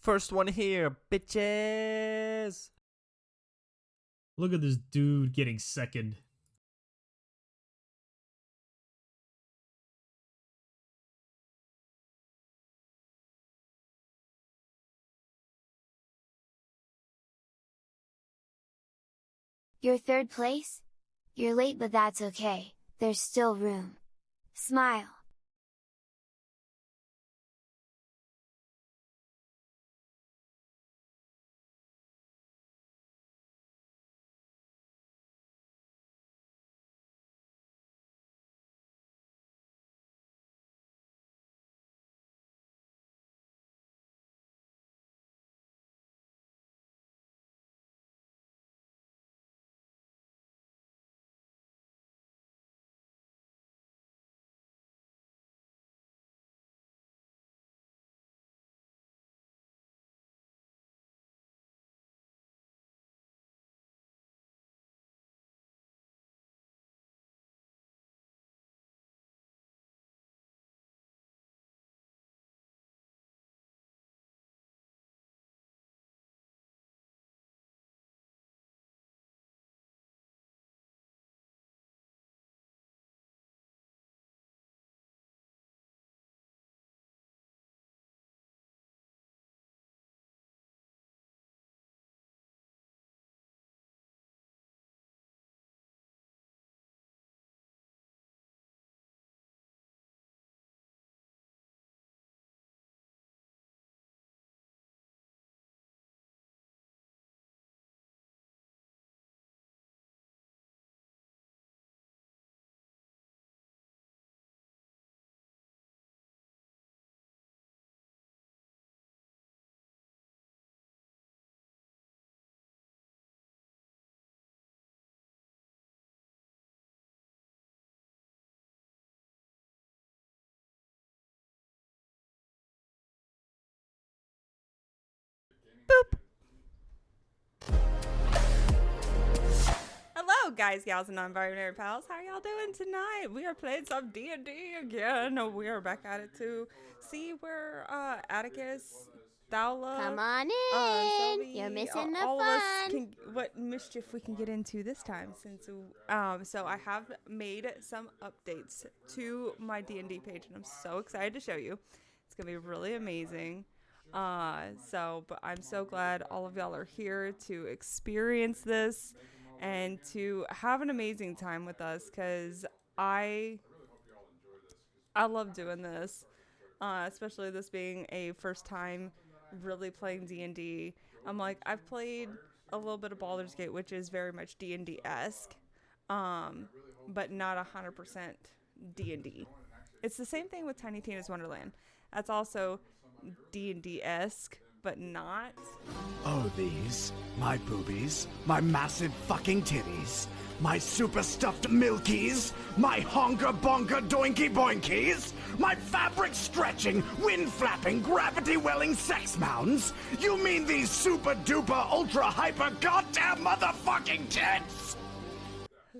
First one here, bitches. Look at this dude getting second. You're third place? You're late, but that's okay, there's still room. Smile. Hello, guys, gals, and non-binary pals. How y'all doing tonight? We are playing some D&D again. We are back at it to see where Atticus, Thaula, Come on in. Sylvie, You're missing the all of us fun. what mischief we can get into this time. Since so I have made some updates to my D&D page, and I'm so excited to show you. It's gonna be really amazing. But I'm so glad all of y'all are here to experience this and to have an amazing time with us, because I love doing this, especially this being a first time really playing D&D. I'm like, I've played a little bit of Baldur's Gate, which is very much D&D-esque, but not 100% D&D. It's the same thing with Tiny Tina's Wonderland. That's also D&D-esque, but not. Oh, these. My boobies. My massive fucking titties. My super stuffed milkies. My honker bonker doinky boinkies. My fabric stretching, wind flapping, gravity welling sex mounds. You mean these super duper ultra hyper goddamn motherfucking tits?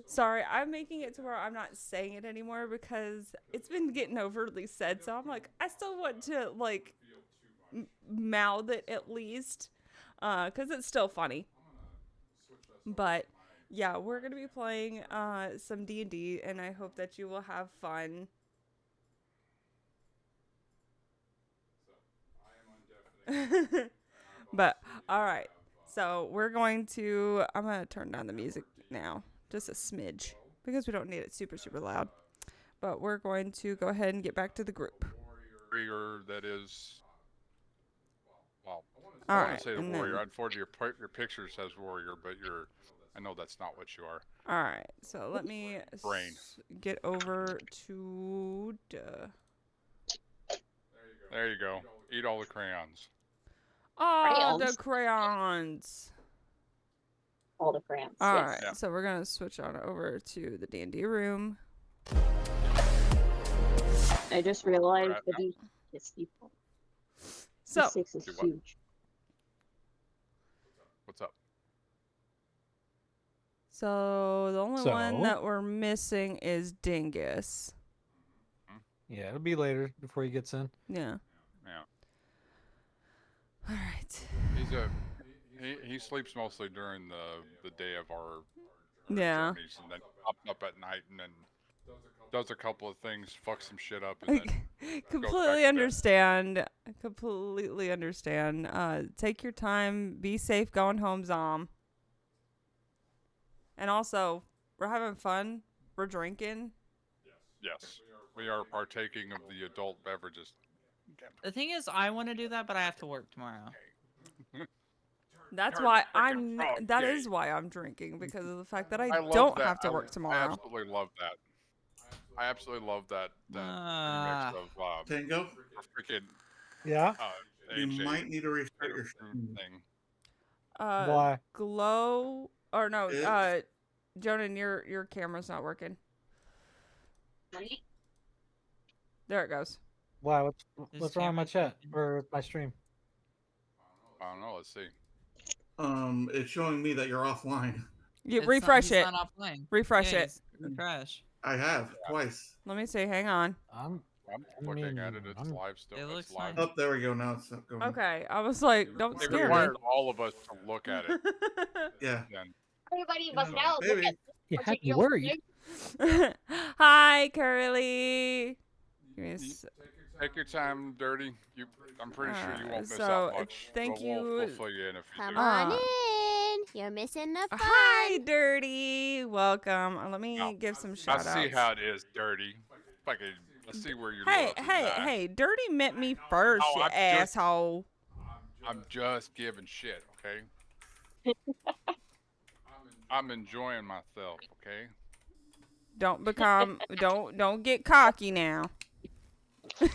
Sorry, I'm making it to where I'm not saying it anymore because it's been getting overtly said. So I'm like, I still want to like mouth it at least, because it's still funny. But yeah, we're gonna be playing some D&D, and I hope that you will have fun. But all right, so I'm gonna turn down the music now, just a smidge, because we don't need it super loud. But we're going to go ahead and get back to the group. Warrior that is, well, All I right, want to say the and warrior. then- Unfortunately, your picture says warrior, but I know that's not what you are. All right, so let me Brain. get over to There you go. Eat all the crayons. the Crayons? crayons. All the crayons. All yes. right, Yeah. so we're gonna switch on over to the D&D room. I just realized Right. that these people. So D6 is Do what? huge. What's up? So the only So? one that we're missing is Dingus. Yeah, it'll be later before he gets in. Yeah. Yeah. All right. He sleeps mostly during the day of our Yeah. journeys, and then pops up at night and then does a couple of things, fucks some shit up, and then Completely to bed. understand. Completely understand. Take your time. Be safe going home, Zom. And also, we're having fun. We're drinking. yes, we are partaking of the adult beverages. The thing is, I want to do that, but I have to work tomorrow. That's Turn why the frickin' I'm. frog That gay. is why I'm drinking, because of the fact that I love don't that. have to I- work I tomorrow. absolutely love that. I absolutely love that Ah. remix of Tango, freaking Yeah. you AJ might need to restart your fruit stream. thing. Why? Glow or no? It's- Jonan, your camera's not working. There it goes. Why? What's His wrong with my camera's chat working. or my stream? I don't know. Let's see. It's showing me that you're offline. You It's refresh not, it. he's not offline. Refresh Yeah, it. he's refresh. I have twice. Let me see. Hang on. I'm I looking at mean, it. It's I'm- live still. It It's looks live. fine. Oh, there we go. Now it's going. Okay. I was like, don't They scare me. required all of us to look at it. Yeah. Then Everybody must now look Baby. at You had me worried. Hi, Curly. Give me a s- take your time, Dirty. I'm pretty sure you won't miss so, out much. thank We'll you. fill you in if you Come do. on Uh, in. You're missing the fun. Hi, Dirty. Welcome. Let me Now, give some I shout outs. see how it is, Dirty. Fucking, let's see where you're. Hey, hey, Dirty met me first, Oh, you I'm just- asshole. I'm just giving shit, okay? I'm enjoying myself, okay? Don't don't get cocky now. Come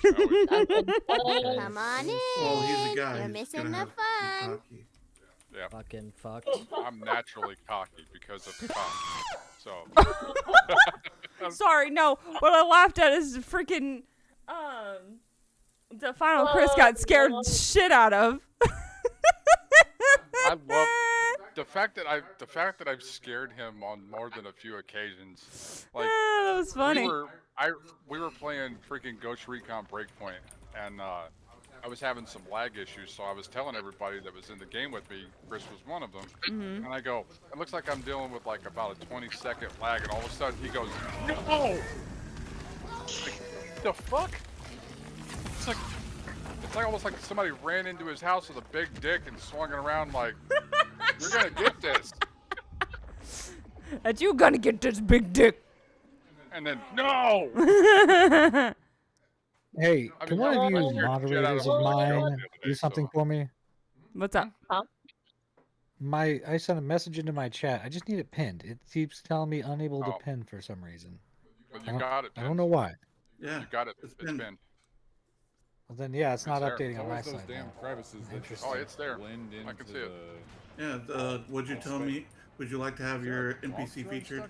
on in. Well, he's a guy. You're he's missing gonna the have to be fun. cocky. Yeah, Fucking fucked. I'm naturally cocky because of cock. So Sorry, no. What I laughed at is freaking the final Chris got scared shit out of. I love the fact that I've scared him on more than a few occasions. Like that was funny. we were playing freaking Ghost Recon Breakpoint, and I was having some lag issues, so I was telling everybody that was in the game with me, Chris was one of them, and I go, it looks like I'm dealing with like about a 20-second lag, and all of a sudden he goes, no! Like, the fuck? It's like almost like somebody ran into his house with a big dick and swung it around like, you're gonna get this. That you gonna get this big dick. And then, no! Hey, I can mean, one of I you scared the shit out moderators of of him the other mine day, do something so- for me? What's up? I sent a message into my chat. I just need it pinned. It keeps telling me unable to Oh. pin for some reason. But I you don't- got it. I don't know why. Yeah. You got it. It's It's been- been. Well, then yeah, it's not there. updating on my It's always side. those damn now. crevices that Interesting. Oh, it's there. blend into I can see it. Yeah. Would you tell me? Would you like to have your NPC featured?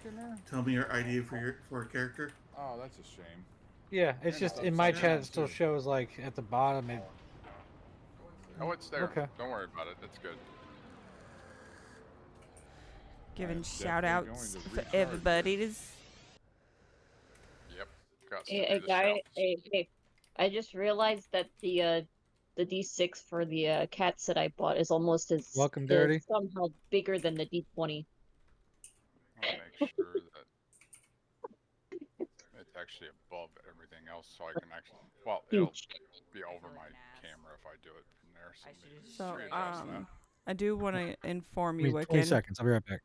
Tell me your ID for a character. Oh, that's a shame. Yeah, it's just in my chat. It still shows like at the bottom. Oh, it's there. Okay. Don't worry about it. It's good. Giving I'm shout definitely outs going to for recharge everybody. Yep. Got Hey, guy, hey, I just realized that the D6 for the cats that I bought is almost as Welcome, is Dirty. somehow bigger than the D20. I'll make sure that it's actually above everything else, so I can actually. Well, it'll be over my camera if I do it from there. So readjust that. I do want to inform Give you, me 20 Wiccan, seconds. I'll be right back.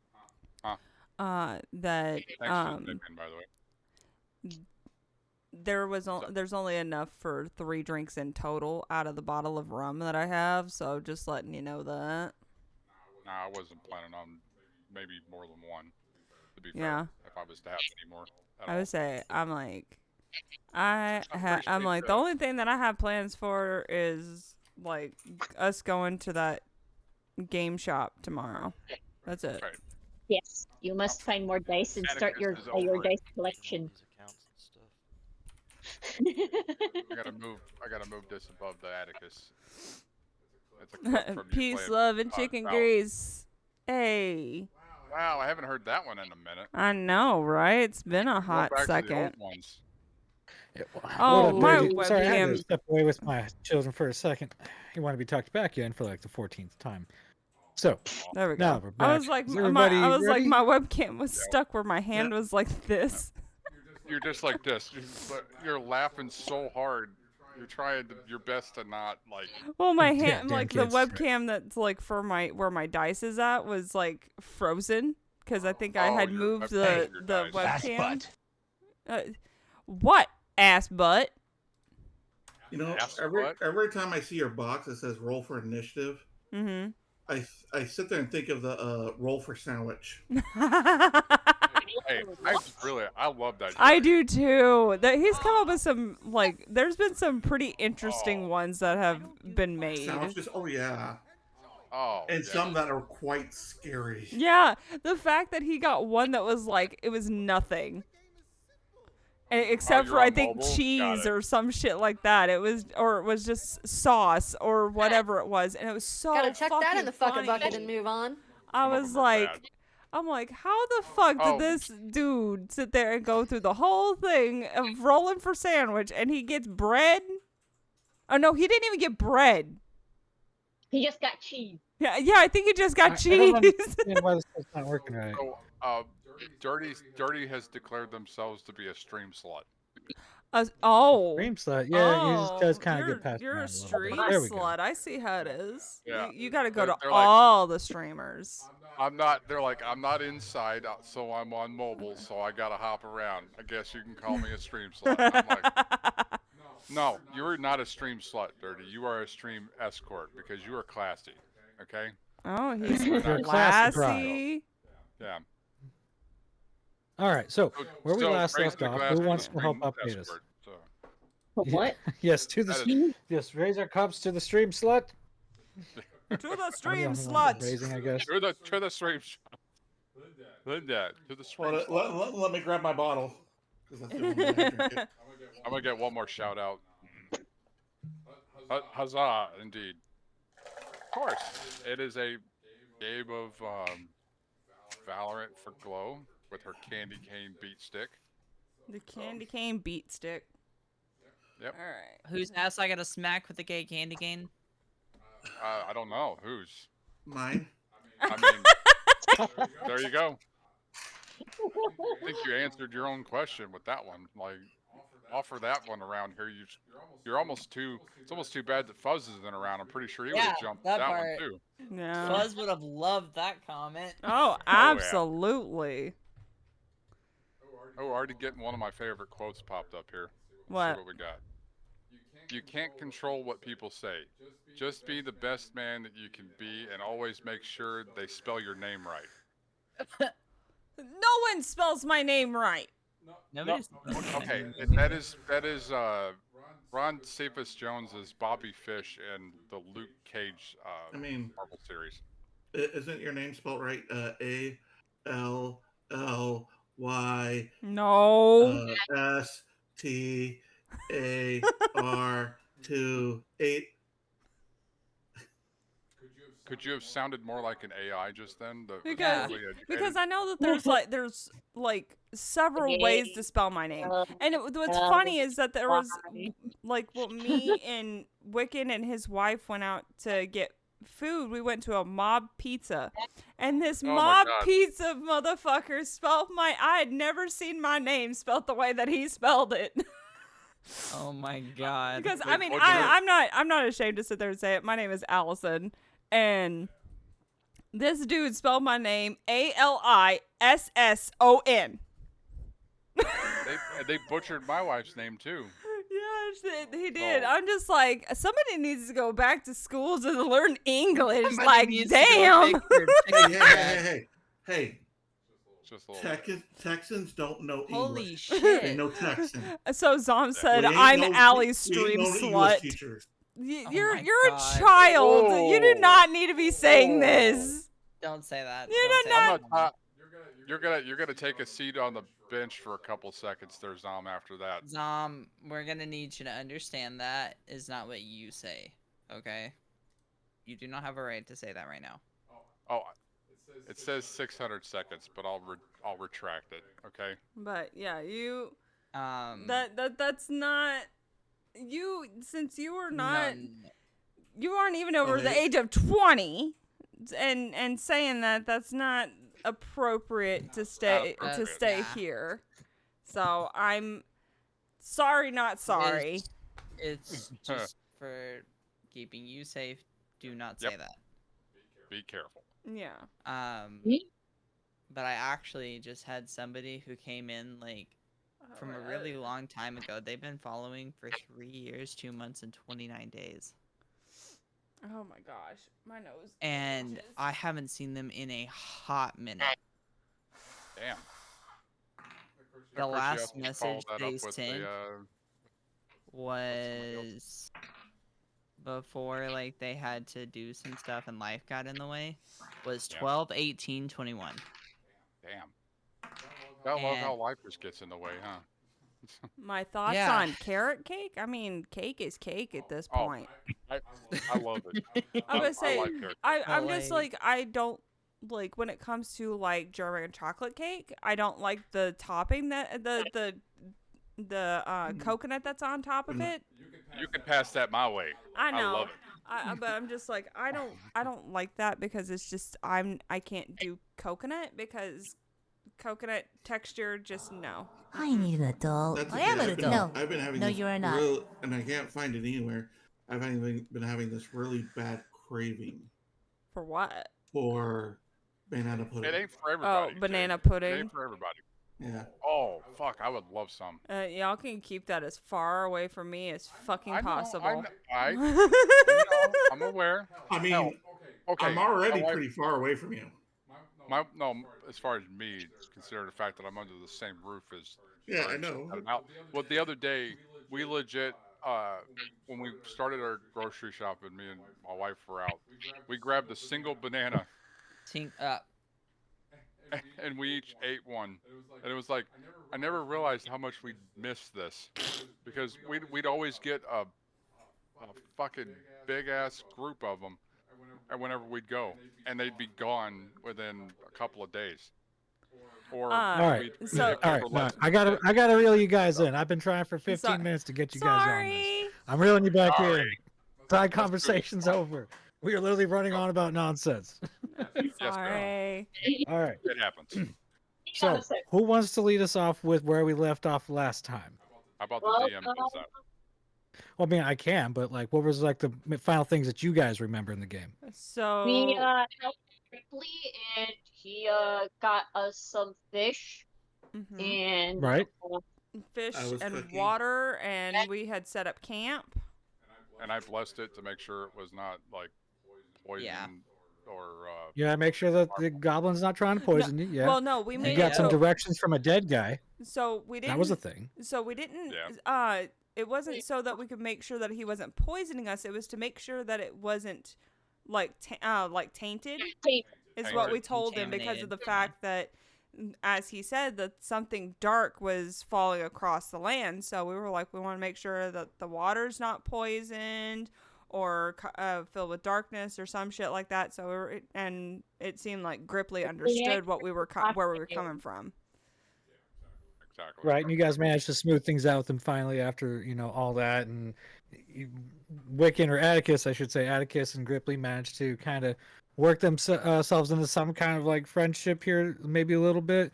that Thanks for the tip in, by the way. there's only enough for 3 drinks in total out of the bottle of rum that I have. So just letting you know that. Nah, I wasn't planning on maybe more than one. To be fair, Yeah. if I was to have any more. at I all. would say I'm like appreciate the only thing that I have plans for is like us going to that game shop tomorrow. That's it. Right. Yes, you must find more dice and start your Atticus is over it. dice collection. I gotta move this above the Atticus. It's a clip from you Peace, playing love, and Todd chicken Fowler. grease. Hey, Wow, I haven't heard that one in a minute. I know, right? It's been a Go hot back to the old second. ones. Oh, What my up, Daisy? Sorry, I had to webcam. step away with my children for a second. You want to be tucked back in for like the 14th time. So There we go. now we're back. I was like, Is my, everybody I was like, ready? my webcam was Yeah. stuck where my hand was like this. You're just like this. You're laughing so hard. You're trying your best to not like. Well, my Yeah, hand, damn like the kids. webcam that's like for where my dice is at was like frozen because I think I Oh, had your moved webcam, the your dice. webcam. What ass butt? You know, Ask every what? every time I see your box that says "roll for initiative," Mm-hmm. I sit there and think of the roll for sandwich. Hey, I love that. I joke. do too. That he's come up with some like. There's been some pretty interesting ones that have been made. Sandwiches, oh yeah, Oh. and yeah. some that are quite scary. Yeah, the fact that he got one that was like it was nothing. Except you're for I on think mobile? Got cheese it. or some shit like that. It was just sauce or whatever it was, and it was so Gotta chuck that in the fucking funny. bucket and move on. I Some of was them are like, bad. I'm like, how the fuck did Oh. this dude sit there and go through the whole thing of rolling for sandwich and he gets bread? Oh no, he didn't even get bread. He just got cheese. Yeah, I think he just got I cheese. don't understand why this is not working right. So, Dirty has declared themselves to be a stream slut. Oh. Stream slut. Yeah, he just does kind of you're- get past You're me a on it little stream bit. There we go. slut. I see how it is. Yeah. You got to go to They're like- all the streamers. I'm not. They're like, I'm not inside, so I'm on mobile, so I gotta hop around. I guess you can call me a stream slut. I'm like, no, you're not a stream slut, Dirty. You are a stream escort because you are classy. Okay. Oh, he's You're a classy bride. classy. Yeah. All right, so where we So, last raise left the off, glass who to wants the to help stream update us? escort, so. What? Yes, to the That stream. Yes, raise our cups to the stream slut. To the I'm the stream only one slut. Raising, I guess. To the stream. Linda, to the stream. Well, slut. let me grab my bottle. 'Cause that's the only way I drink it. I'm gonna get one more shout out. Huzzah, indeed. Of course, it is a game of Valorant for Glow with her candy cane beat stick. The candy cane beat stick. Yep. All right. Whose ass I gotta smack with the gay candy cane? I don't know whose. Mine. I mean, there you go. I think you answered your own question with that one. Like, offer that one around here. You're almost too. It's almost too bad that Fuzz isn't around. I'm pretty sure he would have Yeah, jumped that that one part. too. Yeah. Fuzz would have loved that comment. Oh, absolutely. Oh, already getting one of my favorite quotes popped up here. Let's What? see what we got. You can't control what people say. Just be the best man that you can be, and always make sure they spell your name right. No one spells my name right. Nobody's. Okay, that is Ron Cephas Jones is Bobby Fish in the Luke Cage I mean, Marvel series. isn't your name spelled right? ALLY No. STAR28. Could you have sounded more like an AI just then? Because I know that there's like several ways to spell my name. And what's funny is that there was like me and Wiccan and his wife went out to get food. We went to a Mob Pizza, and this Oh my Mob God. Pizza motherfucker spelled I had never seen my name spelled the way that he spelled it. Oh my god. Because Wait, I mean what'd you do? I'm not ashamed to sit there and say it. My name is Allison, and this dude spelled my name ALISSON. They butchered my wife's name too. Yes, he did. Oh. I'm just like, somebody needs to go back to school to learn English. Somebody like, needs to go damn. take their Hey. Just a little. Texans don't know English. Holy They shit. know Texan. So Zom said, We ain't "I'm no- Allie's we ain't stream no English slut." teachers. You're my you're God. a child. You do Oh. not need to be saying this. Don't say that. You Don't do say not- that. You're gonna take a seat on the bench for a couple seconds there, Zom, after that. Zom, we're gonna need you to understand that is not what you say. Okay? You do not have a right to say that right now. Oh, it says 600 seconds, but I'll retract it. Okay. But yeah, you That's not you. Since you are not, no, you aren't even over the age of 20, and saying that's not appropriate to stay yeah. here. So I'm sorry, not sorry. It's just for keeping you safe. Do not say that. Be careful. Yeah. But I actually just had somebody who came in like from a really long time ago. They've been following for 3 years, 2 months, and 29 days. Oh my gosh, my nose. And itches. I haven't seen them in a hot minute. Damn. The Of course, you last have to message follow that they up with sent was before like they had to do some stuff and life got in the way. Was 12/18/21. Damn. I love how life just gets in the way, huh? My thoughts Yeah. on carrot cake? I mean, cake is cake at this Oh, point. I love it. I'm gonna say, like carrot. I'm just like, I don't like when it comes to like German chocolate cake. I don't like the topping that the coconut that's on top of it. You can pass that my way. I know. I love it. But I'm just like, I don't like that because it's just I can't do coconut because coconut texture just no. I need an adult. That's I am okay. an adult. I've been having No, this you are not. and I can't find it anywhere. I've been having this really bad craving For what? for banana pudding. It ain't for everybody. Oh, banana Jake. It pudding. ain't for everybody. Yeah. Oh, fuck. I would love some. Y'all can keep that as far away from me as fucking I know, possible. I know, I'm aware. I mean, Hell, okay. I'm already my wife- pretty far away from you. No, as far as me, consider the fact that I'm under the same roof as. Yeah, I know. Well, the other day, we legit, when we started our grocery shopping, me and my wife were out. We grabbed a single banana, and we each ate one. And it was like, I never realized how much we'd missed this, because we'd always get a fucking big ass group of them, and whenever we'd go, and they'd be gone within a couple of days. Or all right, we'd all right. No, I gotta reel you guys in. I've been trying for 15 minutes to get you guys on this. I'm reeling you back in. Side conversation's over. We are literally running on about nonsense. Sorry. All right. It happens. So, who wants to lead us off with where we left off last time? How about the DM does that? Well, I mean, I can, but like, what was like the final things that you guys remember in the game? So we helped quickly, and he got us some fish and Right. Fish I was and cooking. water, and we had set up camp. And I blessed it to make sure it was not like poison or. Yeah, make sure that the goblin's not trying to poison you. Yeah. Well, no, we made You got it some so- directions from a dead guy. So we didn't. That was a thing. So we didn't. It wasn't so that we could make sure that he wasn't poisoning us. It was to make sure that it wasn't like tainted. Is what we told him because of the fact that, as he said, that something dark was falling across the land. So we were like, we want to make sure that the water's not poisoned or filled with darkness or some shit like that. So and it seemed like Gripply understood what we were where we were coming from. Exactly. Right, and you guys managed to smooth things out with him finally after, all that, and Wiccan, or Atticus, I should say, Atticus and Gripply managed to kind of work themselves into some kind of like friendship here, maybe a little bit.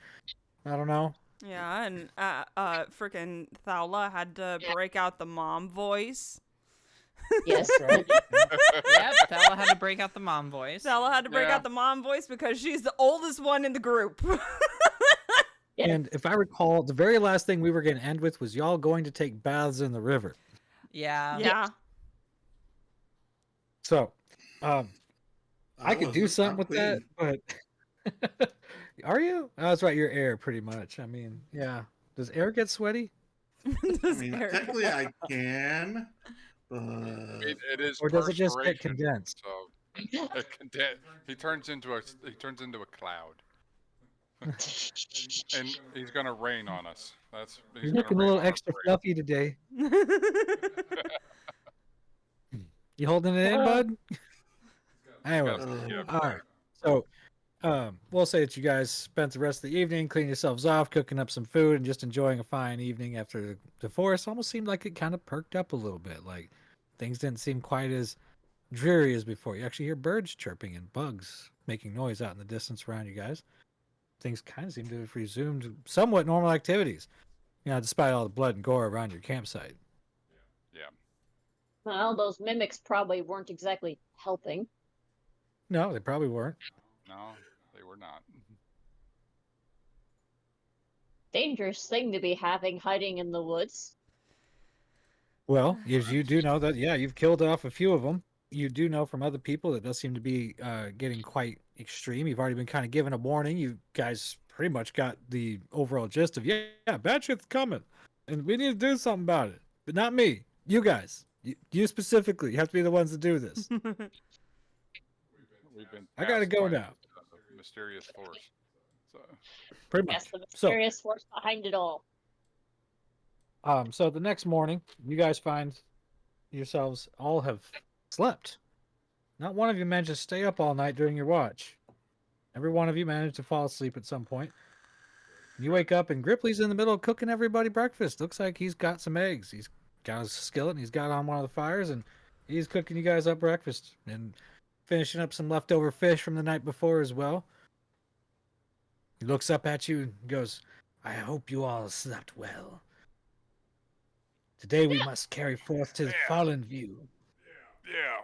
I don't know. Yeah, and freaking Thaula had to break out the mom voice. Yes. Yep, Thala had to break out the mom voice. Thaula had to break out the mom voice because she's the oldest one in the group. And if I recall, the very last thing we were going to end with was y'all going to take baths in the river. Yeah. Yeah. So, I could do something with that, but are you? Oh, that's right, you're air, pretty much. I mean, yeah. Does air get sweaty? I mean, technically I can, but It is. Or does it just get perspiration, condensed? So he turns into a cloud. And he's gonna rain on us. You're gonna looking a rain little on us extra rain. fluffy today. You holding it in, bud? Anyway, Yeah. all right. So, we'll say that you guys spent the rest of the evening cleaning yourselves off, cooking up some food, and just enjoying a fine evening after the forest almost seemed like it kind of perked up a little bit. Like things didn't seem quite as dreary as before. You actually hear birds chirping and bugs making noise out in the distance around you guys. Things kind of seem to have resumed somewhat normal activities, despite all the blood and gore around your campsite. Yeah. Well, those mimics probably weren't exactly helping. No, they probably weren't. No, they were not. Dangerous thing to be having hiding in the woods. Well, as you do know that, yeah, you've killed off a few of them. You do know from other people that does seem to be getting quite extreme. You've already been kind of given a warning. You guys pretty much got the overall gist of, yeah, bad shit's coming, and we need to do something about it. But not me. You guys. You specifically. You have to be the ones to do this. We've been I gotta tasked go by now. the mysterious force. So, Pretty That's much. the mysterious force behind it all. So the next morning, you guys find yourselves all have slept. Not one of you managed to stay up all night during your watch. Every one of you managed to fall asleep at some point. You wake up and Gripply's in the middle of cooking everybody breakfast. Looks like he's got some eggs. He's got his skillet and he's got on one of the fires and he's cooking you guys up breakfast and finishing up some leftover fish from the night before as well. He looks up at you and goes, I hope you all slept well. Today we must carry forth to the fallen view. yeah.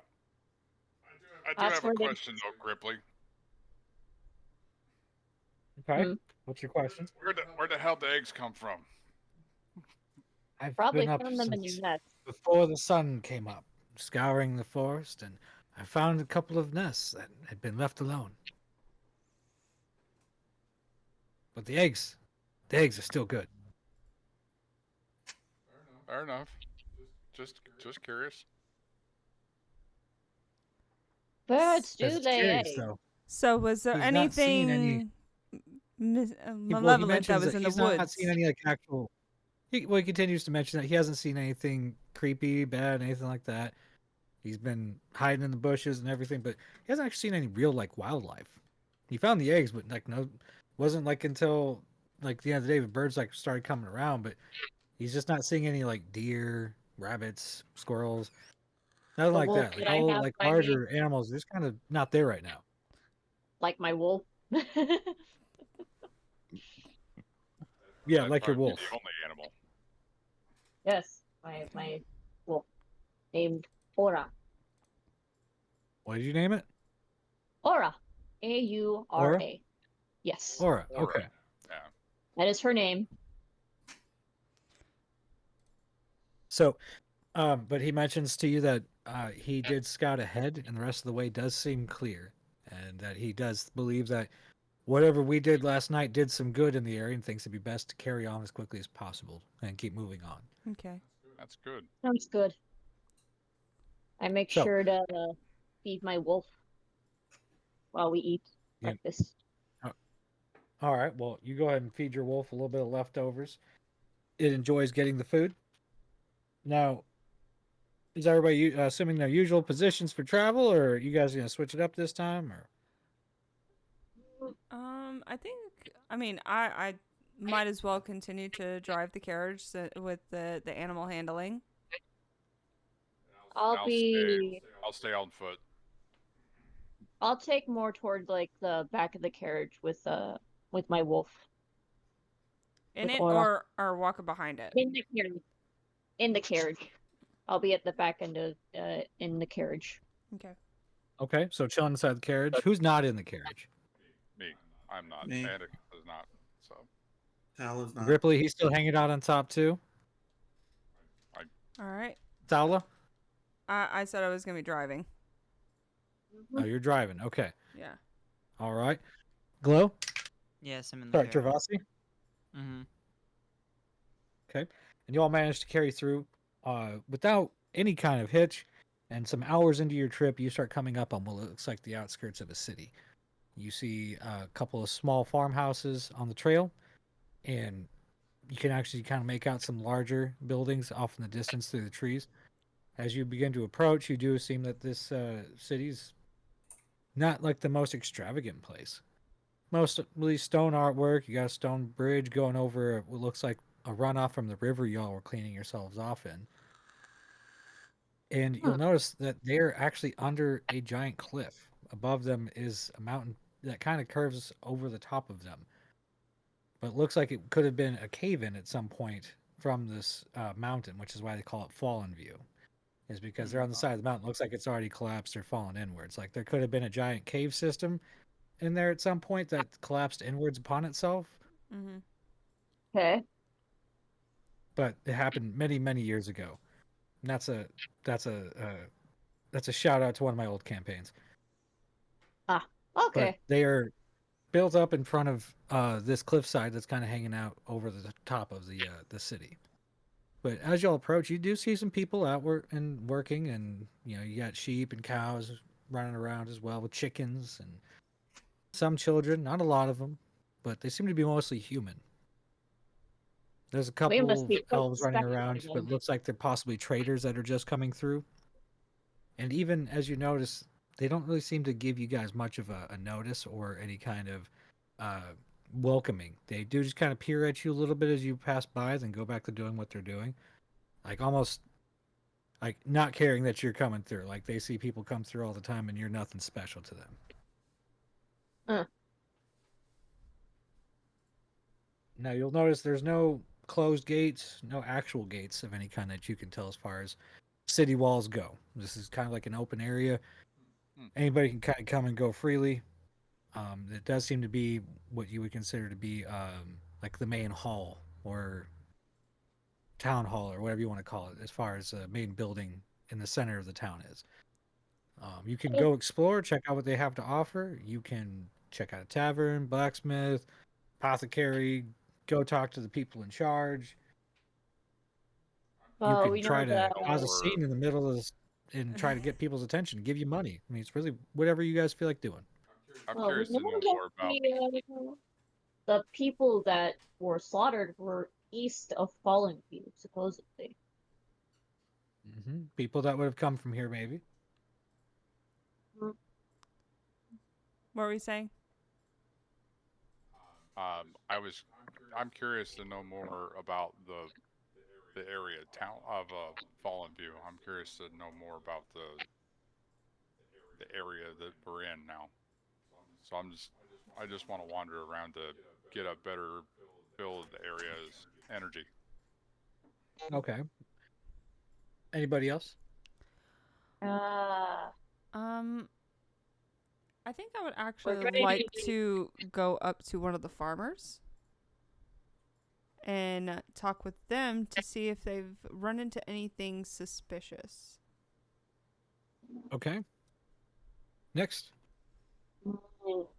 I do That's have a where they- question, though, Gripply. Okay. Hmm. What's your question? Where the hell the eggs come from? I've Probably been up found them in since your nest. before the sun came up, scouring the forest, and I found a couple of nests that had been left alone. But the eggs are still good. Fair enough. Just curious. Birds do That's lay curious, eggs. though. So was there He's not seen any- anything Well, malevolent that was in the he's woods? not seen any like actual. He continues to mention that he hasn't seen anything creepy, bad, anything like that. He's been hiding in the bushes and everything, but he hasn't actually seen any real like wildlife. He found the eggs, but like no, wasn't like until like the end of the day the birds like started coming around, but he's just not seeing any like deer, rabbits, squirrels, nothing The like wolf that. Like that I all have like by me. larger animals, they're just kind of not there right now. Like my wolf. Yeah, That'd like your probably be wolf. The only animal. Yes, my wolf named Aura. What did you name it? Aura. A-U-R-A. Yes. Aura. Aura. Okay. Yeah. That is her name. So, but he mentions to you that he did scout ahead, and the rest of the way does seem clear, and that he does believe that whatever we did last night did some good in the area, and thinks it'd be best to carry on as quickly as possible and keep moving on. Okay. That's good. Sounds good. I make So- sure to feed my wolf while we eat Yeah. breakfast. All right. Well, you go ahead and feed your wolf a little bit of leftovers. It enjoys getting the food. Now, is everybody assuming their usual positions for travel, or are you guys going to switch it up this time? Or I think. I mean, I might as well continue to drive the carriage with the animal handling. I'll stay on foot. I'll take more toward like the back of the carriage with my wolf. In With it Aura. or walking behind it. In the carriage. In the carriage. I'll be at the back end of in the carriage. Okay. okay, so chilling inside the carriage. Who's not in the carriage? Me. I'm not. Me. Attic is not. So Tal is not. Ripley, he's still hanging out on top too. All right. Tala, I said I was gonna be driving. oh, you're driving. Okay, Yeah. all right. Glow, Yes, I'm in the sorry, carriage. Travasi. Mm-hmm. Okay, and you all managed to carry through without any kind of hitch. And some hours into your trip, you start coming up on what looks like the outskirts of a city. You see a couple of small farmhouses on the trail, and you can actually kind of make out some larger buildings off in the distance through the trees. As you begin to approach, you do seem that this city's not like the most extravagant place. mostly stone artwork. You got a stone bridge going over what looks like a runoff from the river y'all were cleaning yourselves off in. And you'll notice that they're actually under a giant cliff. Above them is a mountain that kind of curves over the top of them. But it looks like it could have been a cave-in at some point from this mountain, which is why they call it Fallen View. Is because they're on the side of the mountain. Looks like it's already collapsed or fallen inwards. Like there could have been a giant cave system in there at some point that collapsed inwards upon itself. Mm-hmm. Okay. But it happened many, many years ago. And that's a shout out to one of my old campaigns. Okay. But they are built up in front of this cliffside that's kind of hanging out over the top of the city. But as y'all approach, you do see some people out and working, and you got sheep and cows running around as well with chickens and some children. Not a lot of them, but they seem to be mostly human. There's a couple of elves running around, but it looks like they're possibly traders that are just coming through. And even as you notice, they don't really seem to give you guys much of a notice or any kind of welcoming. They do just kind of peer at you a little bit as you pass by, then go back to doing what they're doing. Like almost like not caring that you're coming through. Like they see people come through all the time and you're nothing special to them. Now you'll notice there's no closed gates, no actual gates of any kind that you can tell as far as city walls go. This is kind of like an open area. Anybody can kind of come and go freely. It does seem to be what you would consider to be like the main hall or town hall or whatever you want to call it, as far as the main building in the center of the town is. You can go explore, check out what they have to offer. You can check out a tavern, blacksmith, apothecary, go talk to the people in charge. You can try to cause a scene in the middle of this and try to get people's attention, give you money. I mean, it's really whatever you guys feel like doing. I'm curious to know more about the people that were slaughtered were east of Fallen View, supposedly. People that would have come from here, maybe. What were we saying? I'm curious to know more about the area town of Fallen View. I'm curious to know more about the area that we're in now. So I just want to wander around to get a better feel of the area's energy. Okay. Anybody else? I think I would actually like to go up to one of the farmers and talk with them to see if they've run into anything suspicious. Okay. Next.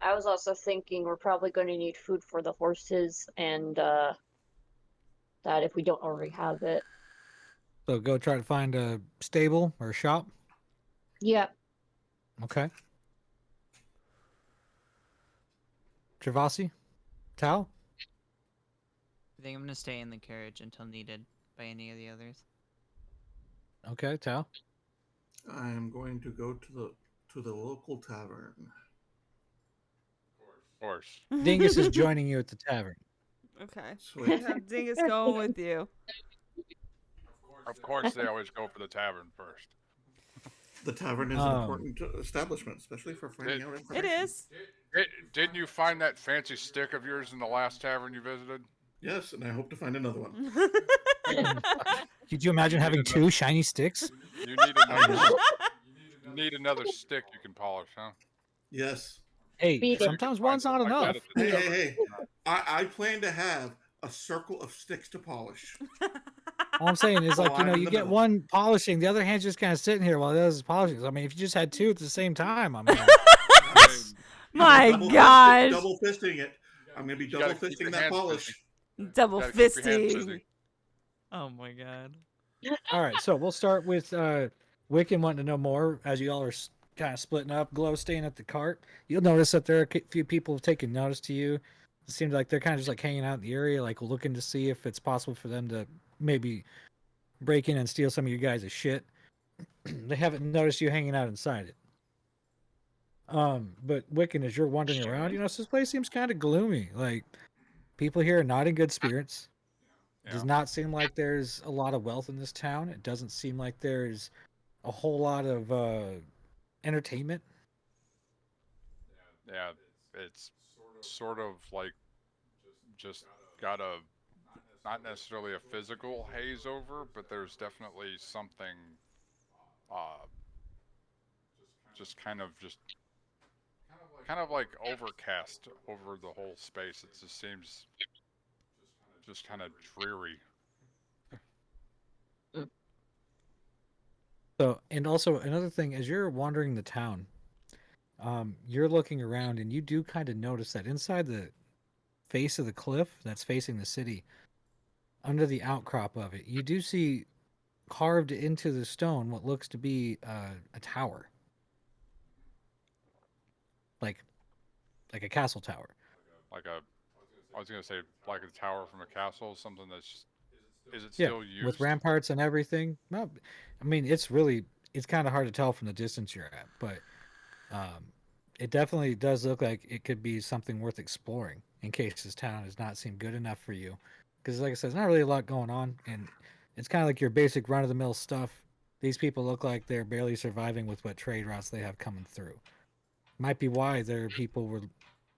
I was also thinking we're probably going to need food for the horses, and that if we don't already have it. So go try to find a stable or a shop? Yeah. Okay. Travasi? Tal? I think I'm gonna stay in the carriage until needed by any of the others. Okay, Tal? I am going to go to the local tavern. Of course. Dingus is joining you at the tavern. Okay. Sweet. Have Dingus going with you. Of course, they always go for the tavern first. The tavern is an important establishment, especially for finding out information. It is. Didn't you find that fancy stick of yours in the last tavern you visited? Yes, and I hope to find another one. Could you imagine having two shiny sticks? You need another. You need another stick you can polish, huh? Yes. Hey, sometimes one's not enough. Hey. I plan to have a circle of sticks to polish. All I'm saying is, like, you get one polishing, the other hand's just kind of sitting here while the other is polishing. So, I mean, if you just had two at the same time, I mean... My gosh. Double fisting it. I'm going to be double fisting that polish. Double fisting. Oh my god. All right, so we'll start with Wiccan wanting to know more as you all are kind of splitting up. Glow staying at the cart. You'll notice that there are a few people taking notice to you. It seems like they're kind of just like hanging out in the area, like looking to see if it's possible for them to maybe break in and steal some of you guys' shit. They haven't noticed you hanging out inside it. But Wiccan, as you're wandering around, this place seems kind of gloomy. Like, people here are not in good spirits. It does not seem like there's a lot of wealth in this town. It doesn't seem like there's a whole lot of entertainment. Yeah, it's sort of like just got a not necessarily a physical haze over, but there's definitely something just kind of like overcast over the whole space. It just seems just kind of dreary. So, and also another thing, as you're wandering the town, you're looking around and you do kind of notice that inside the face of the cliff that's facing the city, under the outcrop of it, you do see carved into the stone what looks to be a tower, like a castle tower. I was gonna say like a tower from a castle, something that's just, is it still used? With ramparts and everything. No, I mean it's kind of hard to tell from the distance you're at, but it definitely does look like it could be something worth exploring in case this town does not seem good enough for you. Because like I said, there's not really a lot going on, and it's kind of like your basic run-of-the-mill stuff. These people look like they're barely surviving with what trade routes they have coming through. Might be why their people were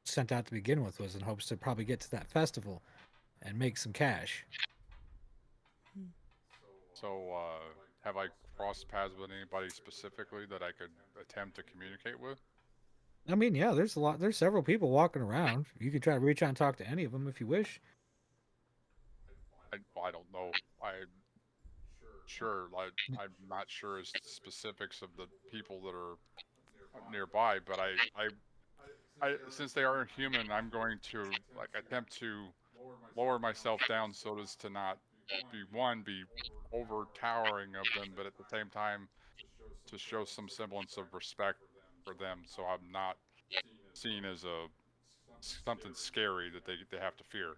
sent out to begin with, was in hopes to probably get to that festival and make some cash. So, have I crossed paths with anybody specifically that I could attempt to communicate with? I mean, yeah, there's several people walking around. You could try to reach out and talk to any of them if you wish. I don't know. I'm not sure as specifics of the people that are nearby, but I since they aren't human, I'm going to attempt to lower myself down so as to not be over towering of them, but at the same time to show some semblance of respect for them, so I'm not seen as something scary that they have to fear.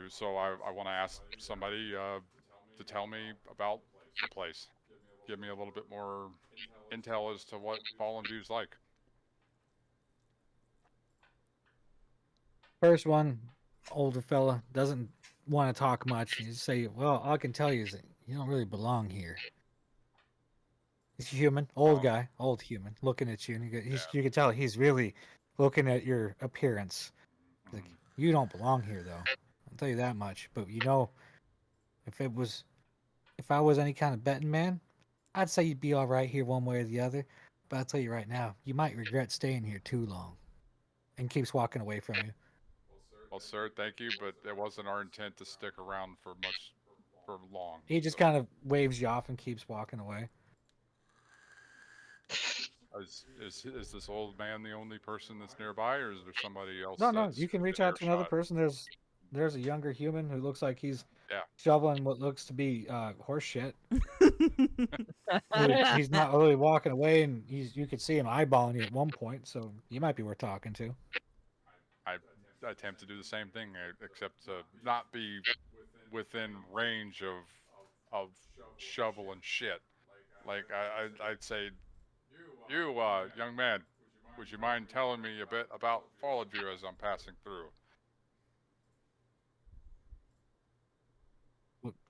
So I want to ask somebody to tell me about the place. Give me a little bit more intel as to what Fallen View's like. First one, older fella, doesn't want to talk much. You say, well, all I can tell you is that you don't really belong here. He's human, old guy, old human, looking at you, and you can tell he's really looking at your appearance. Like, you don't belong here, though. I'll tell you that much. But if I was any kind of betting man, I'd say you'd be all right here one way or the other. But I'll tell you right now, you might regret staying here too long. And keeps walking away from you. Well, sir, thank you, but it wasn't our intent to stick around for long. He just kind of waves you off and keeps walking away. Is this old man the only person that's nearby, or is there somebody else? No, you can reach out to another person. There's a younger human who looks like he's shoveling what looks to be horse shit. He's not really walking away, and you could see him eyeballing you at one point, so you might be worth talking to. I attempt to do the same thing, except to not be within range of shovel and shit. Like I'd say, you young man, would you mind telling me a bit about Fallen View as I'm passing through?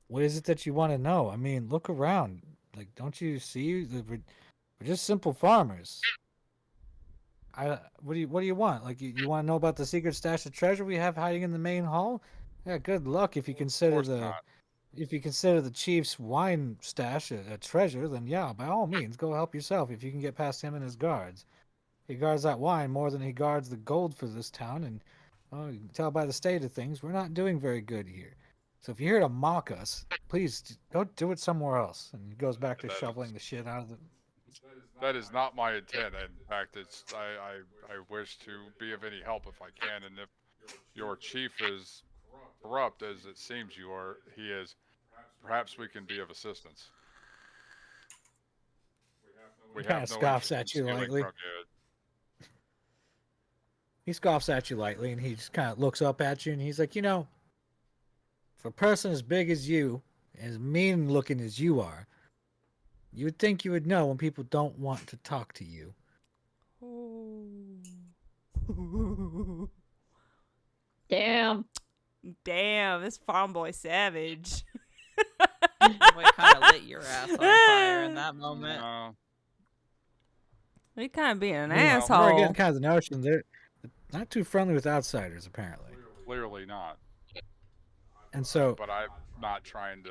What is it that you want to know? I mean, look around. Like, don't you see that we're just simple farmers? What do you want? Like, you want to know about the secret stash of treasure we have hiding in the main hall? Yeah, good luck if you consider the chief's wine stash a treasure. Then yeah, by all means, go help yourself if you can get past him and his guards. He guards that wine more than he guards the gold for this town, and you can tell by the state of things we're not doing very good here. So if you're here to mock us, please go do it somewhere else. And he goes back to shoveling the shit out of the. That is not my intent. In fact, I wish to be of any help if I can. And if your chief is corrupt, as it seems he is, perhaps we can be of assistance. He kind of scoffs at you lightly. He scoffs at you lightly, and he just kind of looks up at you, and he's like, for a person as big as you, as mean looking as you are, You would think you would know when people don't want to talk to you. Damn. Damn, this farm boy savage. Boy kind of lit your ass on fire in that moment. No. He kind of being an Well, I'm already asshole. getting kind of the notion they're not too friendly with outsiders, apparently. Clearly not. And so, But I'm not trying to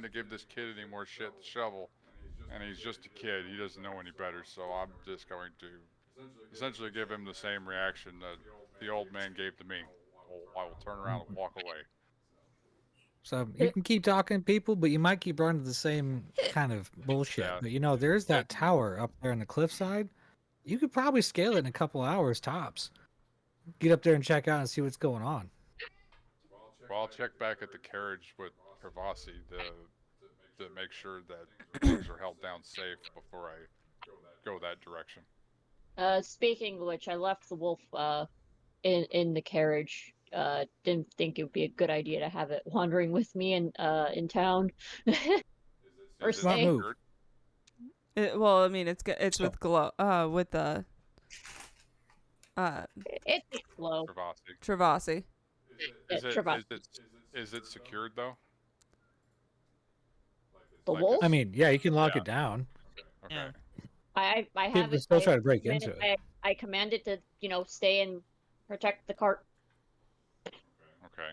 give this kid any more shit to shovel. And he's just a kid. He doesn't know any better. So I'm just going to essentially give him the same reaction that the old man gave to me. I will turn around and walk away. so you can keep talking to people, but you might keep running into the same kind of bullshit. Yeah. But you know, there's that tower up there on the cliffside. You could probably scale it in a couple hours tops. Get up there and check out and see what's going on. Well, I'll check back at the carriage with Pravasi to make sure that things are held down safe before I go that direction. Speaking of which, I left the wolf in the carriage. Didn't think it would be a good idea to have it wandering with me in town. Or Is it Smart staying. move. secured? Well, I mean, it's So- with with the It's slow. Pravasi. Travasi. Is it secured though? The Like wolf? I mean, yeah, you can lock Yeah. it down. Okay. Yeah. I People have can it. still try to break into it. I command it to, stay and protect the cart. Okay.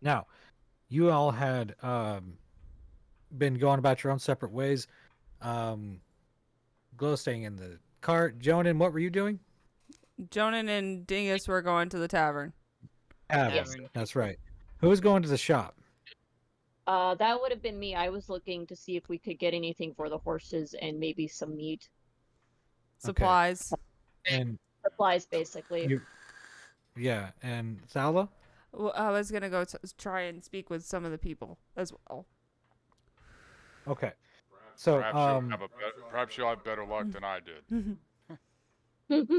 Now, you all had been going about your own separate ways. Glow staying in the cart. Jonan, what were you doing? Jonan and Dingus were going to the tavern. Tavern. That's right. Who was going to the shop? That would have been me. I was looking to see if we could get anything for the horses and maybe some meat. Supplies. And Supplies, basically. you, yeah, and Thala? Well, I was gonna go try and speak with some of the people as well. Okay. So, Perhaps you'll have better luck than I did.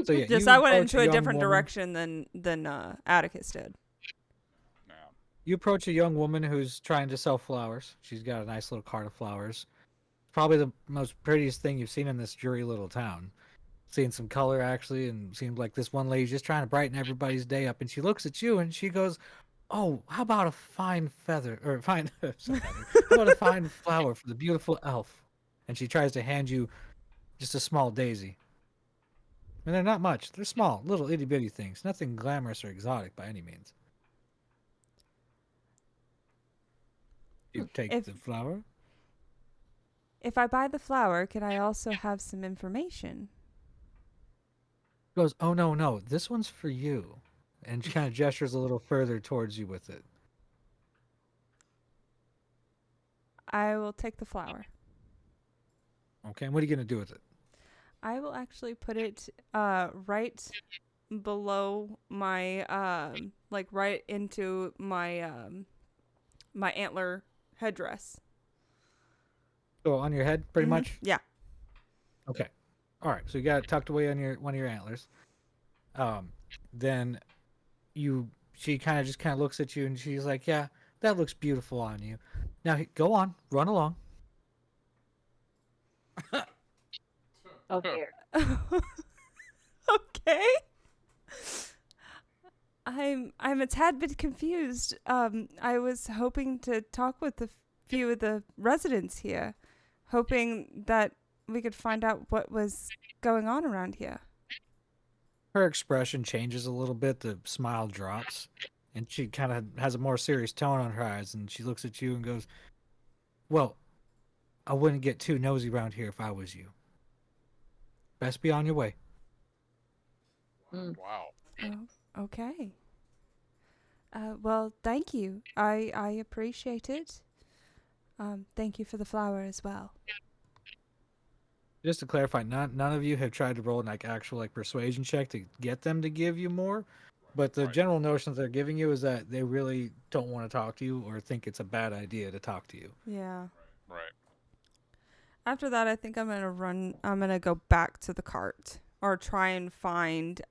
so yeah, Just you I went approach into a young different woman- direction than Atticus did. Now, You approach a young woman who's trying to sell flowers. She's got a nice little cart of flowers. Probably the most prettiest thing you've seen in this dreary little town. Seeing some color, actually, and seems like this one lady's just trying to brighten everybody's day up. And she looks at you and she goes, "Oh, how about a fine feather, or fine, sorry, how about a fine flower for the beautiful elf?" And she tries to hand you just a small daisy. And they're not much. They're small, little itty bitty things. Nothing glamorous or exotic by any means. You take If- the flower. If I buy the flower, can I also have some information? Goes, "Oh no, no, this one's for you," and she kind of gestures a little further towards you with it. I will take the flower. Okay, and what are you gonna do with it? I will actually put it right below my like right into my my antler headdress. So on your head, pretty Mhm. much. Yeah. Okay. All right. So you got it tucked away on your one of your antlers. Then she kind of looks at you and she's like, "Yeah, that looks beautiful on you. Now go on, run along." Oh dear. Okay. I'm a tad bit confused. I was hoping to talk with a few of the residents here, hoping that we could find out what was going on around here. Her expression changes a little bit. The smile drops, and she kind of has a more serious tone on her eyes. And she looks at you and goes, "Well, I wouldn't get too nosy around here if I was you. Best be on your way." wow. Oh, okay. Well, thank you. I appreciate it. Thank you for the flower as well. Just to clarify, none of you have tried to roll an actual persuasion check to get them to give you more, but the Right. general notion that they're giving you is that they really don't want to talk to you or think it's a bad idea to talk to you. Yeah. Right. After that, I think I'm gonna go back to the cart or try and find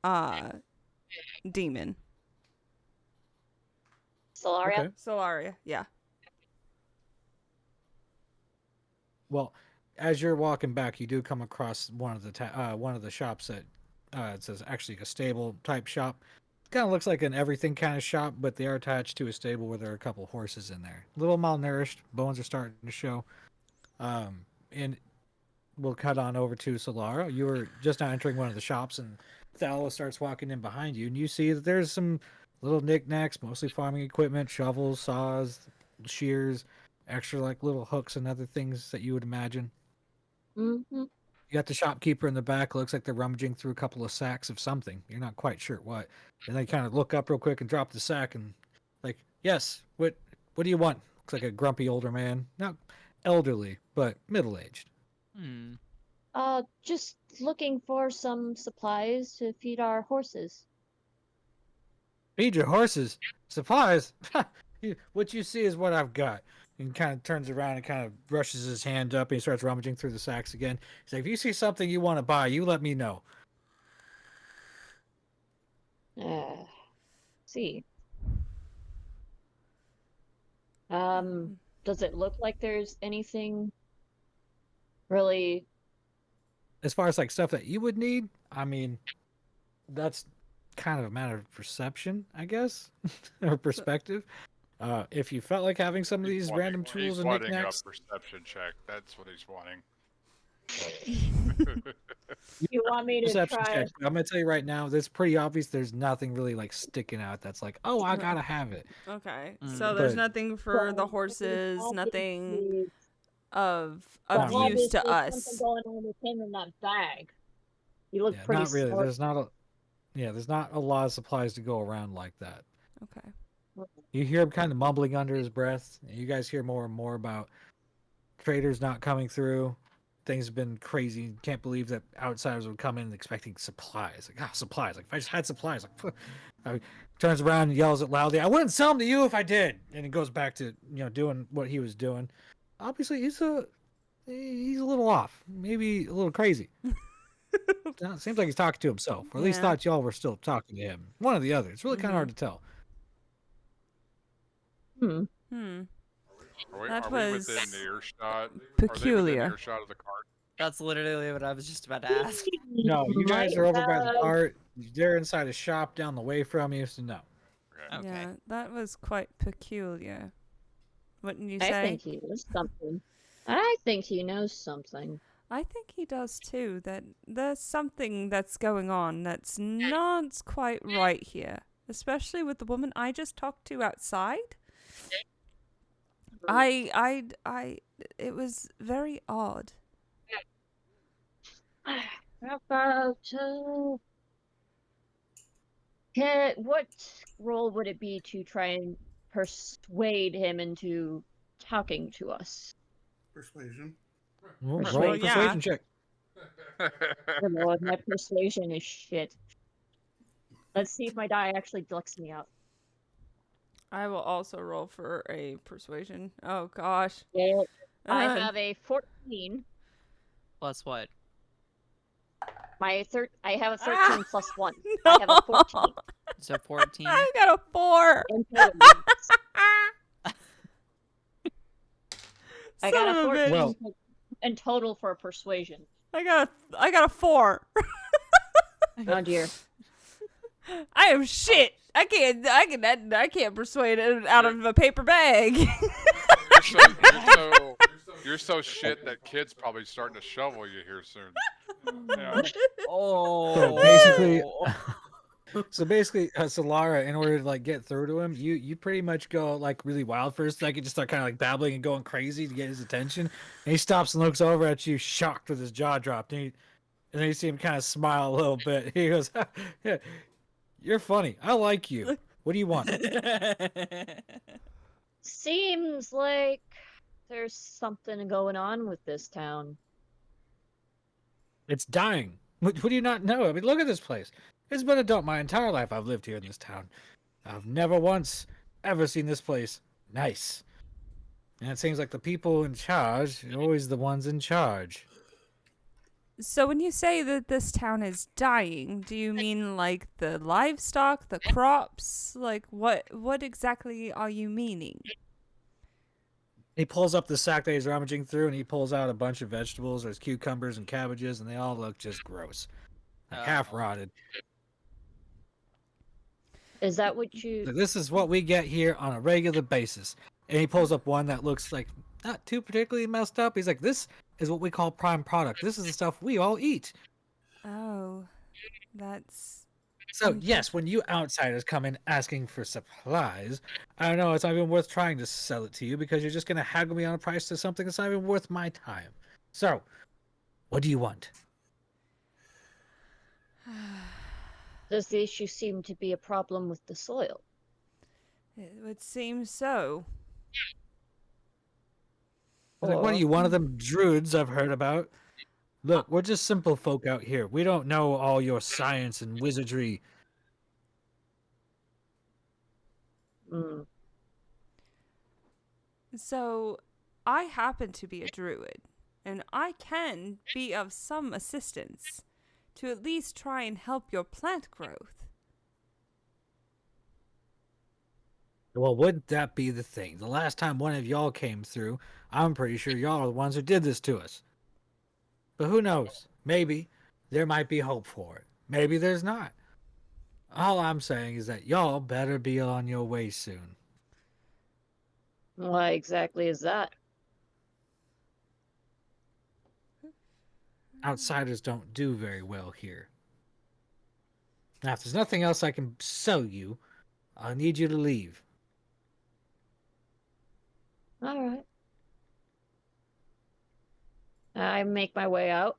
Demon. Solaria? Okay. Solaria, yeah. Well, as you're walking back, you do come across one of the shops that it says actually a stable type shop. Kind of looks like an everything kind of shop, but they are attached to a stable where there are a couple horses in there. A little malnourished, bones are starting to show. And we'll cut on over to Solara. You were just now entering one of the shops, and Thala starts walking in behind you, and you see that there's some little knickknacks, mostly farming equipment, shovels, saws, shears, extra like little hooks and other things that you would imagine. Mm-hmm. You got the shopkeeper in the back. Looks like they're rummaging through a couple of sacks of something. You're not quite sure what. And they kind of look up real quick and drop the sack and like, yes, what do you want? Looks like a grumpy older man. Not elderly, but middle-aged. Just looking for some supplies to feed our horses. Feed your horses? Supplies? What you see is what I've got. And kind of turns around and kind of brushes his hand up and he starts rummaging through the sacks again. He's like, if you see something you want to buy, you let me know. See. Does it look like there's anything really? As far as like stuff that you would need, I mean, that's kind of a matter of perception, I guess, or perspective. If you felt like having some of these random tools and knickknacks, a perception check. That's what he's wanting. You want me to perception try? check. I'm gonna tell you right now, it's pretty obvious. There's nothing really like sticking out that's like, oh, I gotta have it. Okay, so there's But- nothing for the horses, nothing of Not really. use to Something us. going on with him in that bag. You look Yeah, pretty. not really. smart. There's not a lot of supplies to go around like that. Okay. You hear him kind of mumbling under his breath. And you guys hear more and more about traders not coming through. Things have been crazy. Can't believe that outsiders would come in expecting supplies. Like, supplies. Like, if I just had supplies. Like, turns around and yells it loudly. I wouldn't sell them to you if I did. And he goes back to, doing what he was doing. Obviously, he's a little off. Maybe a little crazy. Seems like he's talking to himself. Or at least Yeah. thought y'all were still talking to him. One or the other. It's really kind of hard to tell. Hmm. Are That we was within the earshot? Are they peculiar. within earshot of the cart? That's literally what I was just about to ask. No, you guys Might are over by the have- cart. They're inside a shop down the way from you, so no. Okay. Yeah, that was quite peculiar. Wouldn't you I say? think he knows something. I think he knows something. I think he does too. That there's something that's going on that's not quite right here, especially with the woman I just talked to outside. It was very odd. How about what role would it be to try and persuade him into talking to us? Persuasion. Roll Well, a yeah. persuasion check. Oh Lord, my persuasion is shit. Let's see if my die actually ducks me out. I will also roll for a persuasion. Oh gosh. Yeah, I Uh, have a 14. Plus what? I have a 13 Ah! plus 1. No. I have a 14. So 14. I got a 4. in total. I got Son a of a 14 bitch. Well- in total for persuasion. I got a 4. Oh dear. I am shit. I can't persuade it out of a paper bag. You're so shit that kid's probably starting to shovel you here soon. Yeah. Oh. So basically, Solara, in order to like get through to him, you pretty much go like really wild for a second, just start kind of like babbling and going crazy to get his attention. And he stops and looks over at you, shocked with his jaw dropped. And then you see him kind of smile a little bit. He goes, "Yeah, you're funny. I like you. What do you want?" Seems like there's something going on with this town. It's dying. What do you not know? I mean, look at this place. It's been adult my entire life. I've lived here in this town. I've never once ever seen this place nice. And it seems like the people in charge are always the ones in charge. So when you say that this town is dying, do you mean like the livestock, the crops? Like what exactly are you meaning? He pulls up the sack that he's rummaging through, and he pulls out a bunch of vegetables. There's cucumbers and cabbages, and they all look just gross, like half rotted. Is that what you? So this is what we get here on a regular basis. And he pulls up one that looks like not too particularly messed up. He's like, "This is what we call prime product. This is the stuff we all eat." Oh, that's So yes, when you outsiders come in asking for supplies, I don't know, it's not even worth trying to sell it to you because you're just gonna haggle me on a price to something that's not even worth my time. So, what do you want? Does the issue seem to be a problem with the soil? it would seem so. Like, what are you, one of them druids I've heard about? Look, we're just simple folk out here. We don't know all your science and wizardry. Mm. So, I happen to be a druid, and I can be of some assistance to at least try and help your plant growth. Well, wouldn't that be the thing? The last time one of y'all came through, I'm pretty sure y'all are the ones who did this to us. But who knows? Maybe there might be hope for it. Maybe there's not. All I'm saying is that y'all better be on your way soon. Why exactly is that? Outsiders don't do very well here. Now, if there's nothing else I can sell you, I need you to leave. All right. I make my way out.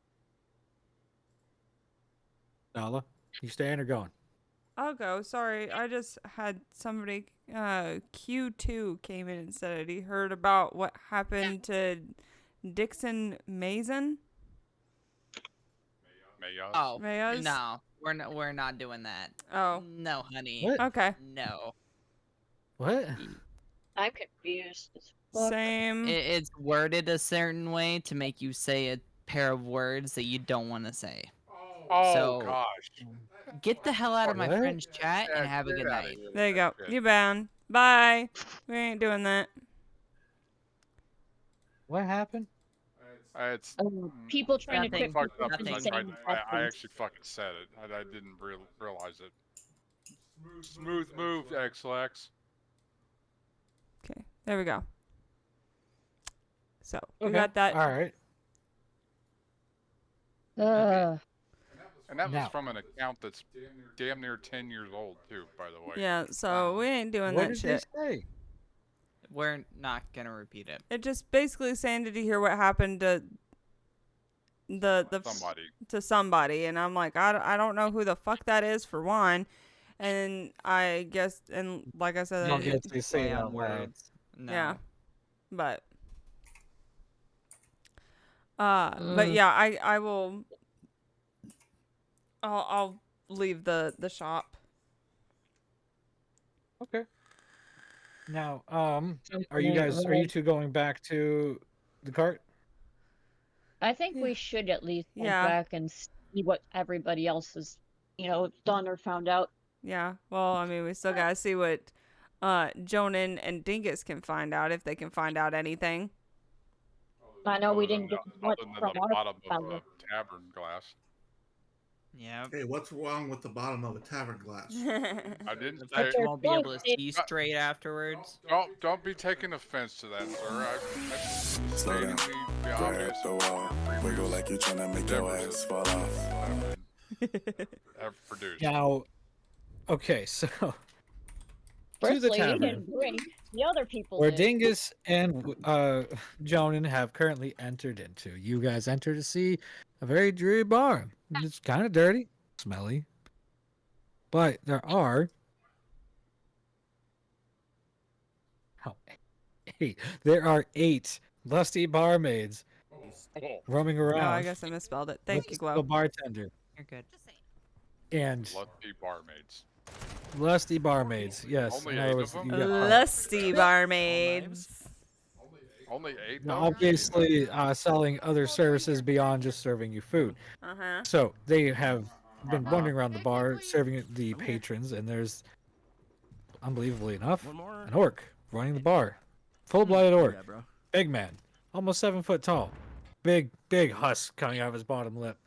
Nala, you staying or going? I'll go. Sorry, I just had somebody, Q2 came in and said that he heard about what happened to Dixon Mason. Mayos. Oh, Mayos? no. We're not doing that. Oh. No, honey. What? Okay. No. What? I'm confused. as fuck. Same. It's worded a certain way to make you say a pair of words that you don't want to say. Oh So- gosh. Get the hell out of my What? friend's chat Yeah, and have a get good outta night. here. There you go. Shit. You bound. Bye. We ain't doing that. What happened? It's People trying to Nothing. quit fucked up. Nothing. I actually fucking said it. I didn't realize it. Smooth move, XLX. Okay. There we go. So, we Okay, got that. All right. And that was Now- from an account that's damn near 10 years old too, by the way. Yeah, so we ain't doing What that did shit. they say? We're not gonna repeat it. It just basically saying, did you hear what happened to Somebody. to somebody? And I'm like, I don't know who the fuck that is for one, and I guess, and like I said, Don't get to say Play it on out loud. words. No. yeah, but yeah, I will. I'll leave the shop. Okay. Now, are you two going back to the cart? I think we should at least go Yeah. back and see what everybody else has, done or found out. Yeah. Well, I mean, we still gotta see what Jonan and Dingus can find out, if they can find out anything. I know we didn't get much Other than from the our bottom of family. the tavern glass. Yeah. Hey, what's wrong with the bottom of a tavern glass? I The didn't fact say. you won't be able to It- see straight afterwards. Don't be taking offense to that, sir. I'm Slow down. stating the Grab obvious. the wall. Wiggle like you tryna make your ass fall off. Have produced. Now, okay, so to the Firstly, you tavern, didn't bring the other people. where did. Dingus and Jonan have currently entered into. You guys enter to see a very dreary bar. It's kind of dirty, smelly, but there are there are 8 lusty barmaids Oh, roaming Oh, around. I guess I misspelled it. Thank with you, a Glow. bartender You're good. and lusty barmaids. lusty barmaids. Yes, Only in other 8 words, of you them? got Lusty barmaids. Only 8. Now, though? obviously selling other services beyond just serving you food. Uh-huh. So they have been wandering around the bar, serving the patrons, and there's, unbelievably enough, One more. an orc running the bar. Full-blooded orc. Yeah, bro. Big man, almost 7 foot tall. Big husk coming out of his bottom lip.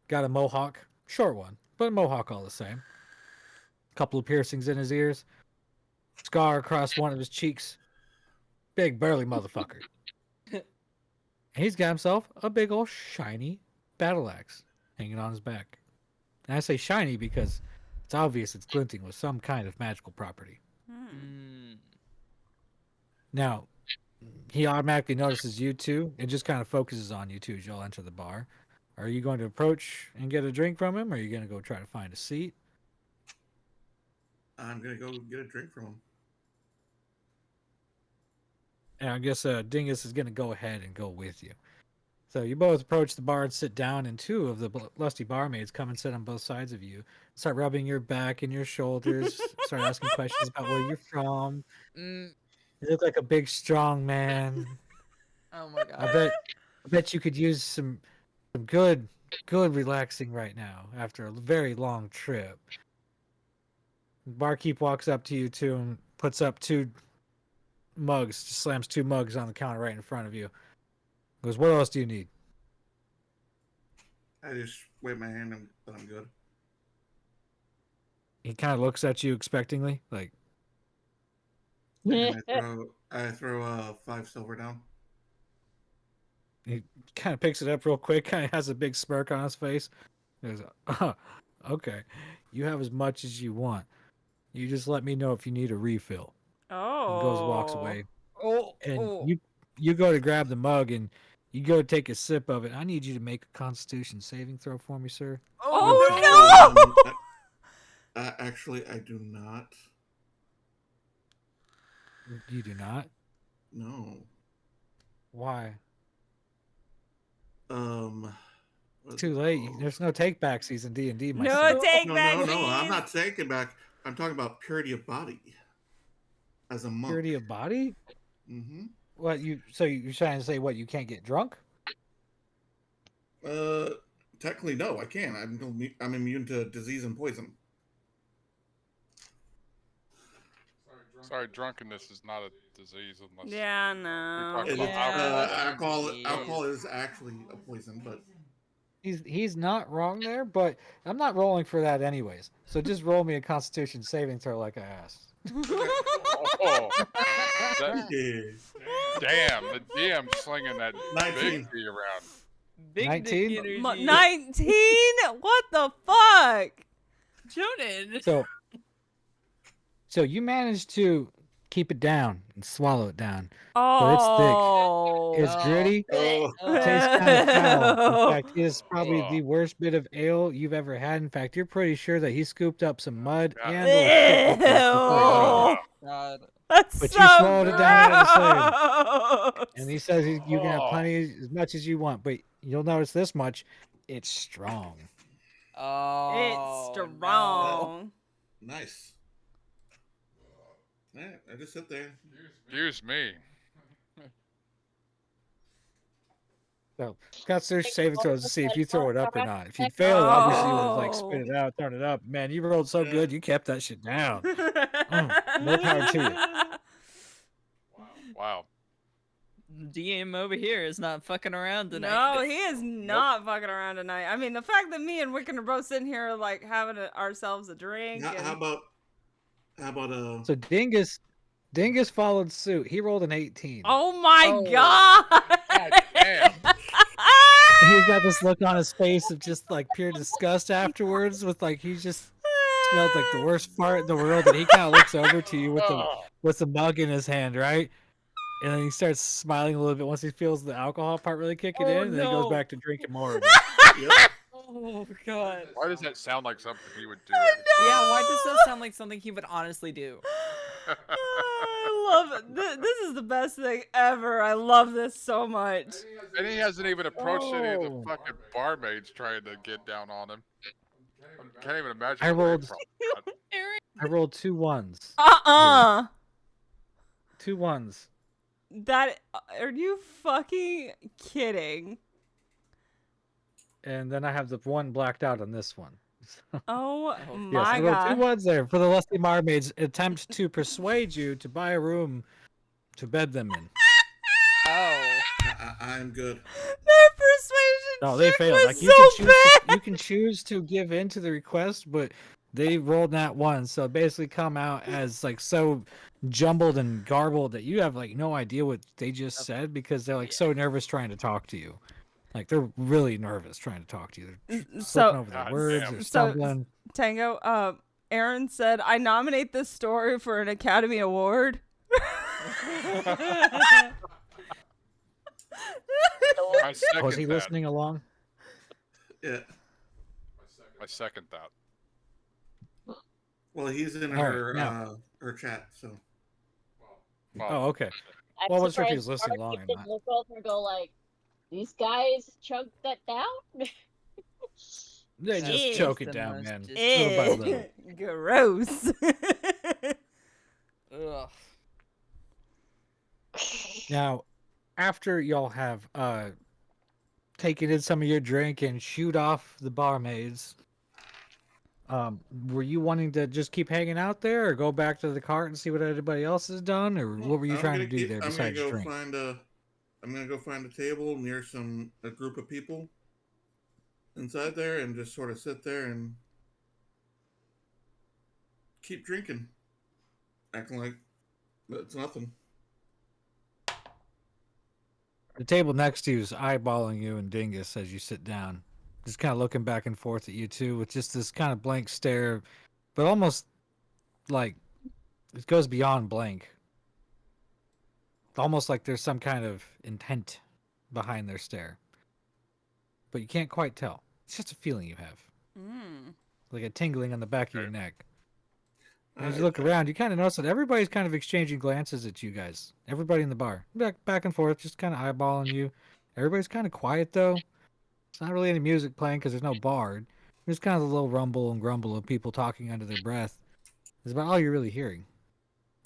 Got a mohawk, short one, but a mohawk all the same. Couple of piercings in his ears. Scar across one of his cheeks. Big burly motherfucker. And he's got himself a big old shiny battle axe hanging on his back. And I say shiny because it's obvious it's glinting with some kind of magical property. Now, he automatically notices you two and just kind of focuses on you two as y'all enter the bar. Are you going to approach and get a drink from him, or are you going to go try to find a seat? I'm gonna go get a drink from him. And I guess Dingus is going to go ahead and go with you. So you both approach the bar and sit down, and two of the lusty barmaids come and sit on both sides of you. Start rubbing your back and your shoulders. Start asking questions about where you're from. You look like a big, strong man. Oh my god. I bet you could use some good relaxing right now after a very long trip. Barkeep walks up to you two and puts up 2 mugs, just slams 2 mugs on the counter right in front of you. Goes, what else do you need? I just wave my hand and I'm good. He kind of looks at you expectingly, like. And I throw 5 silver down. He kind of picks it up real quick, kind of has a big smirk on his face. He goes, okay, you have as much as you want. You just let me know if you need a refill. Oh. He goes, walks away. Oh. And you go to grab the mug and you go to take a sip of it. I need you to make a Constitution saving throw for me, sir. Oh no! Actually, I do not. You do not? No. Why? It's too late. There's no take backsies in D&D. No take backsies. No, I'm not taking back. I'm talking about purity of body. As a monk. Purity of body? Mm-hmm. What so you're trying to say what, you can't get drunk? Technically no, I can. I'm immune to disease and poison. Sorry, drunkenness is not a disease unless. Yeah, no. Alcohol is actually a poison, but he's not wrong there, but I'm not rolling for that anyways. So just roll me a Constitution saving throw like I asked. Oh, damn! The DM slinging that 19. big D around. Big 19? 19? What the fuck? Jonan. So you managed to keep it down and swallow it down. Oh. But it's thick. It's gritty. Oh. It tastes kind of foul. In fact, it is probably the worst bit of ale you've ever had. In fact, you're pretty sure that he scooped up some mud and Ew. God. That's but so you swallowed it down all the gross. same. And he says you can have plenty, as much as you want, but you'll notice this much: it's strong. Oh. It's strong. Nice. Yeah, I just sit there. Excuse me. So, Constitution saving throws to see if you throw it up or not. If you fail, obviously you would like spit it out, turn it up. Man, you rolled so good, you kept that shit down. More power to you. Wow. DM over here is not fucking around tonight. No, he is not fucking around tonight. I mean, the fact that me and Wiccan are both sitting here like having ourselves a drink. How about So Dingus followed suit. He rolled an 18. Oh my god! Damn. He's got this look on his face of just like pure disgust afterwards, with like he just smelled like the worst fart in the world, and he kind of looks over to you with the mug in his hand, right? And then he starts smiling a little bit once he feels the alcohol part really kicking in, and then he goes back to drinking more of it. Oh god. Why does that sound like something he would do? Yeah, why does that sound like something he would honestly do? I love it. This is the best thing ever. I love this so much. And he hasn't even approached any of the fucking barmaids trying to get down on him. I can't even imagine. I what they rolled- probably got. I rolled 2 1s. 2 1s. That are you fucking kidding? And then I have the 1 blacked out on this one. Oh Yes, my I rolled god. 2 1s there for the Lusty Mermaids attempt to persuade you to buy a room to bed them in. I'm good. Their persuasion No, they check failed. was Like so bad. you can choose to give in to the request, but they rolled that one, so it basically come out as like so jumbled and garbled that you have like no idea what they just said because they're like so nervous trying to talk to you. Like they're really nervous trying to talk to you. They're slipping over their words, they're stumbling. Tango, Aaron said, "I nominate this story for an Academy Award." I second Was he that. listening along? Yeah. I second that. Well, he's in All right, her now- her chat, so. Oh, okay. I'm Well, I wasn't sure if he was surprised listening Mark along or didn't not. look over and go like, "These guys chunked that down." They just Jeez, choke it the down, most man. just- Little by little. Gross. Ugh. Now, after y'all have taken in some of your drink and shooed off the barmaids, were you wanting to just keep hanging out there, or go back to the cart and see what everybody else has done, or what were you I'm trying to gonna do there I'm besides gonna go drink? I'm gonna go find a table near a group of people inside there and just sort of sit there and keep drinking, acting like it's nothing. The table next to you is eyeballing you and Dingus as you sit down, just kind of looking back and forth at you two with just this kind of blank stare, but almost like it goes beyond blank. Almost like there's some kind of intent behind their stare, but you can't quite tell. It's just a feeling you have, like a tingling on the back of your neck. And as you look around, you kind of notice that everybody's kind of exchanging glances at you guys. Everybody in the bar, back and forth, just kind of eyeballing you. Everybody's kind of quiet though. It's not really any music playing because there's no bard. There's kind of a little rumble and grumble of people talking under their breath. That's about all you're really hearing.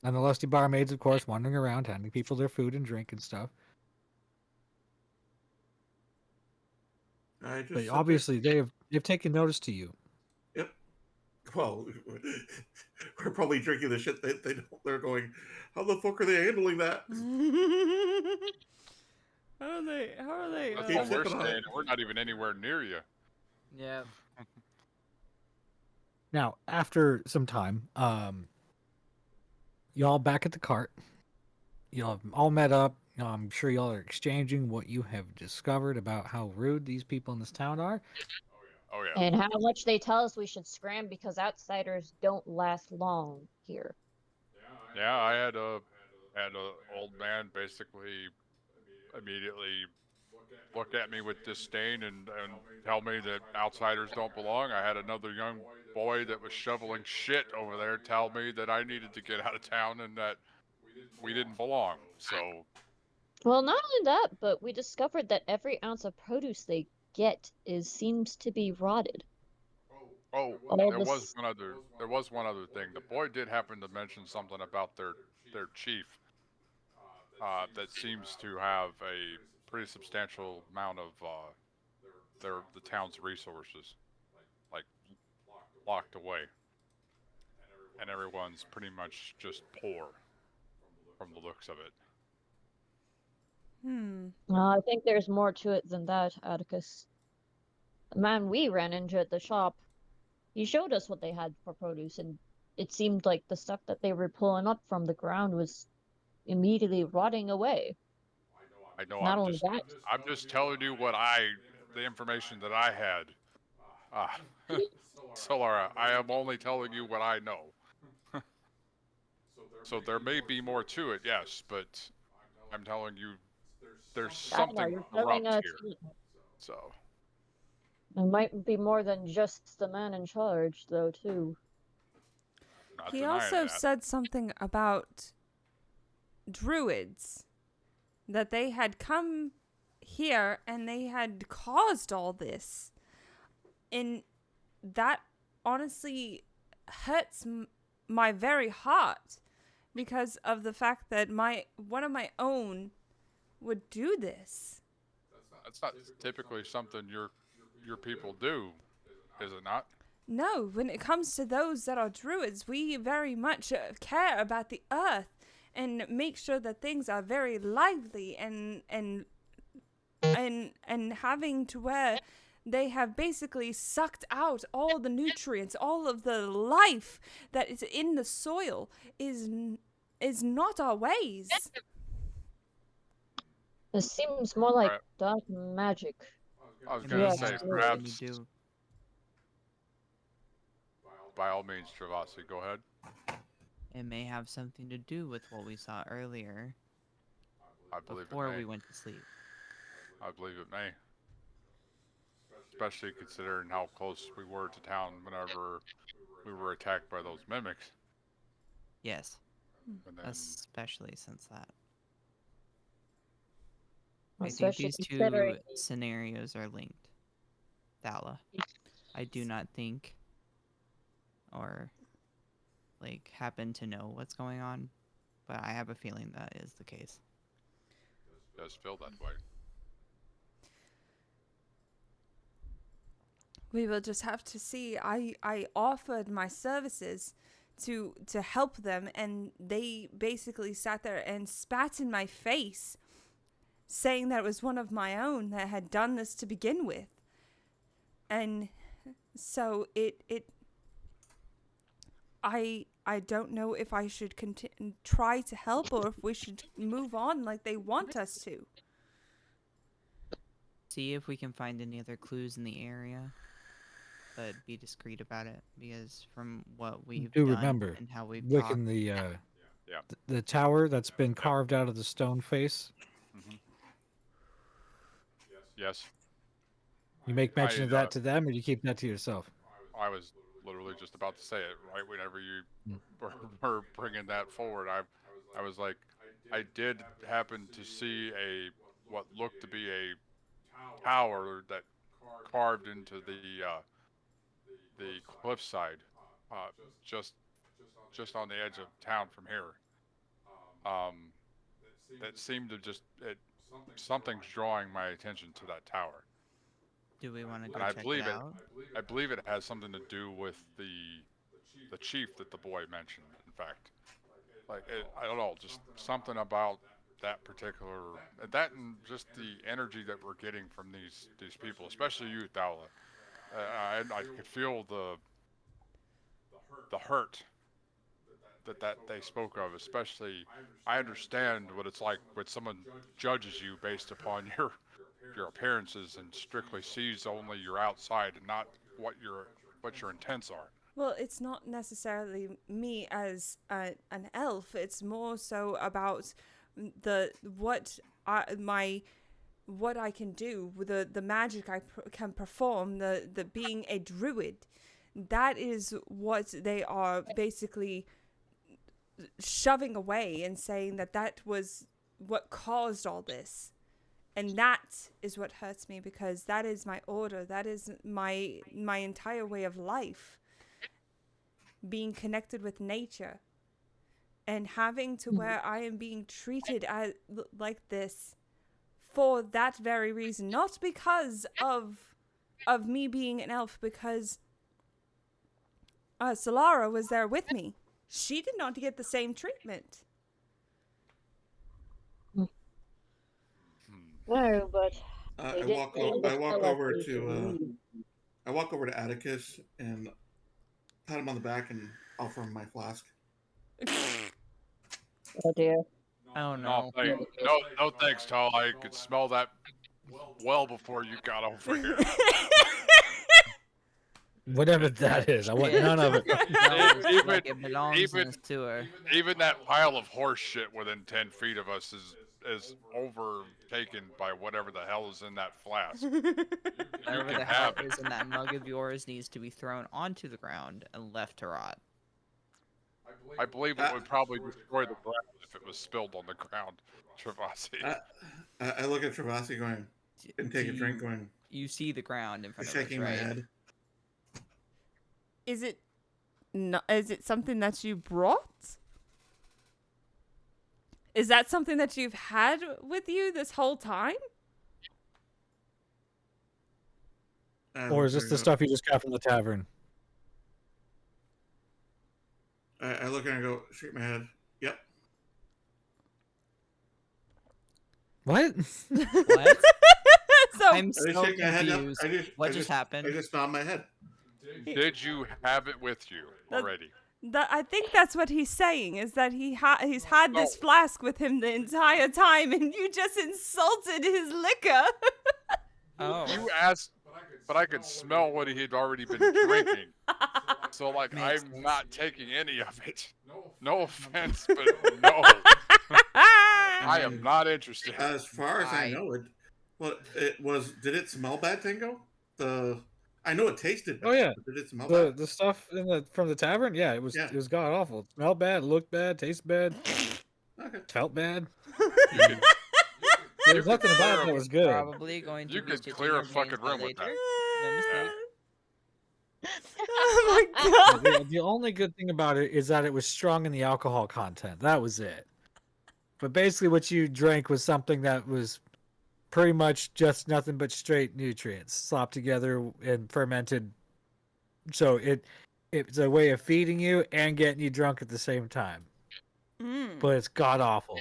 And the lusty barmaids, of course, wandering around, handing people their food and drink and stuff. I just But sit obviously, they've taken notice to you. there. Yep. Well, we're probably drinking the shit they're going, how the fuck are they handling that? How are they? That's Keep what we're sipping on it. saying. We're not even anywhere near you. Yeah. Now, after some time, y'all back at the cart. Y'all have all met up. I'm sure y'all are exchanging what you have discovered about how rude these people in this town are. Oh yeah. And how much they tell us we should scram because outsiders don't last long here. Yeah, I had a old man basically immediately look at me with disdain and tell me that outsiders don't belong. I had another young boy that was shoveling shit over there tell me that I needed to get out of town and that we didn't belong. So Well, not only that, but we discovered that every ounce of produce they get seems to be rotted. oh, All there this- was one other thing. The boy did happen to mention something about their chief that seems to have a pretty substantial amount of the town's resources like locked away, and everyone's pretty much just poor from the looks of it. I think there's more to it than that, Atticus. The man we ran into at the shop, he showed us what they had for produce, and it seemed like the stuff that they were pulling up from the ground was immediately rotting away. I know. Not only that, I'm just telling you the information that I had. Solara, I am only telling you what I know. So there may be more to it, yes, but I'm telling you there's I know, something you're telling corrupt us here. So it might be more than just the man in charge, though, too. not He denying also that. said something about druids, that they had come here and they had caused all this, and that honestly hurts my very heart because of the fact that one of my own would do this. That's not typically something your people do, is it not? No, when it comes to those that are druids, we very much care about the earth and make sure that things are very lively and and having to where they have basically sucked out all the nutrients, all of the life that is in the soil is not our ways. It seems more like Right. dark magic. I was It gonna may Yeah. say have something perhaps. to do- By all means, Travasi, go ahead. It may have something to do with what we saw earlier I believe before it may. we went to sleep. I believe it may. Especially considering how close we were to town whenever we were attacked by those mimics. Yes, And then, especially since that. I think Especially these two considering scenarios are linked. Thala. I do not think or like happen to know what's going on, but I have a feeling that is the case. it does feel that way. We will just have to see. I offered my services to help them, and they basically sat there and spat in my face, saying that it was one of my own that had done this to begin with. And so I don't know if I should try to help or if we should move on like they want us to. See if we can find any other clues in the area, but be discreet about it because from what we've Do done remember, and how we've Wiccan, talked, Yeah. the tower that's been carved out of the stone face. Yes. You make mention of I, that to them, or you keep that to yourself? I was literally just about to say it right whenever you Hmm. were bringing that forward. I was like, I did happen to see what looked to be a tower that carved into the cliffside, just on the edge of town from here. That seemed to something's drawing my attention to that tower. do we want to go And I check believe it it. out? I believe it has something to do with the chief that the boy mentioned. In fact, I don't know, just something about that particular and just the energy that we're getting from these people, especially you, Thala. I could feel the hurt that they spoke of. Especially, I understand what it's like when someone judges you based upon your appearances and strictly sees only your outside and not what your intents are. Well, it's not necessarily me as an elf. It's more so about what I can do with the magic I can perform. The being a druid, that is what they are basically shoving away and saying that was what caused all this. And that is what hurts me because that is my order. That is my entire way of life. Being connected with nature. And having to where I am being treated like this for that very reason. Not because of me being an elf, because Solara was there with me. She did not get the same treatment. No, but I walk over to Atticus and pat him on the back and offer him my flask. oh dear. Oh No, no. no thanks, Tal. I could smell that well before you got over here. Whatever that is, I want Yeah. none of it. Smells Even- like it belongs in even- a sewer. Even that pile of horse shit within 10 feet of us is overtaken by whatever the hell is in that flask. Whatever can the hell have it. is in that mug of yours needs to be thrown onto the ground and left to rot. I believe it would probably destroy the ground if it was spilled on the ground, Travasi. I look at Travasi going and take a drink, going, You see the ground in front of us, shaking my right? head. Is it something that you brought? Is that something that you've had with you this whole time? Or is this the stuff you just got from the tavern? I look at her and go, shake my head. Yep. What? What? I'm I just so shake my head up. confused. What just happened? I just nod my head. Did you have it with you already? I think that's what he's saying, is that he's had this flask with him the entire time, and you just insulted his liquor. Oh. You asked, but I could smell what he had already been drinking. So, like, I'm not taking any of it. No offense, but no. I am not interested. As far as I know, did it smell bad, Tango? I know it tasted bad. Oh yeah. But did it smell bad? The stuff from the tavern, yeah, it was god awful. It smelled bad, looked bad, tasted bad, felt bad. There's nothing about it that was good. Probably going to You could clear a fucking room with that. No mistake. Oh my god. The only good thing about it is that it was strong in the alcohol content. That was it. But basically what you drank was something that was pretty much just nothing but straight nutrients slopped together and fermented. So it's a way of feeding you and getting you drunk at the same time. But it's god awful.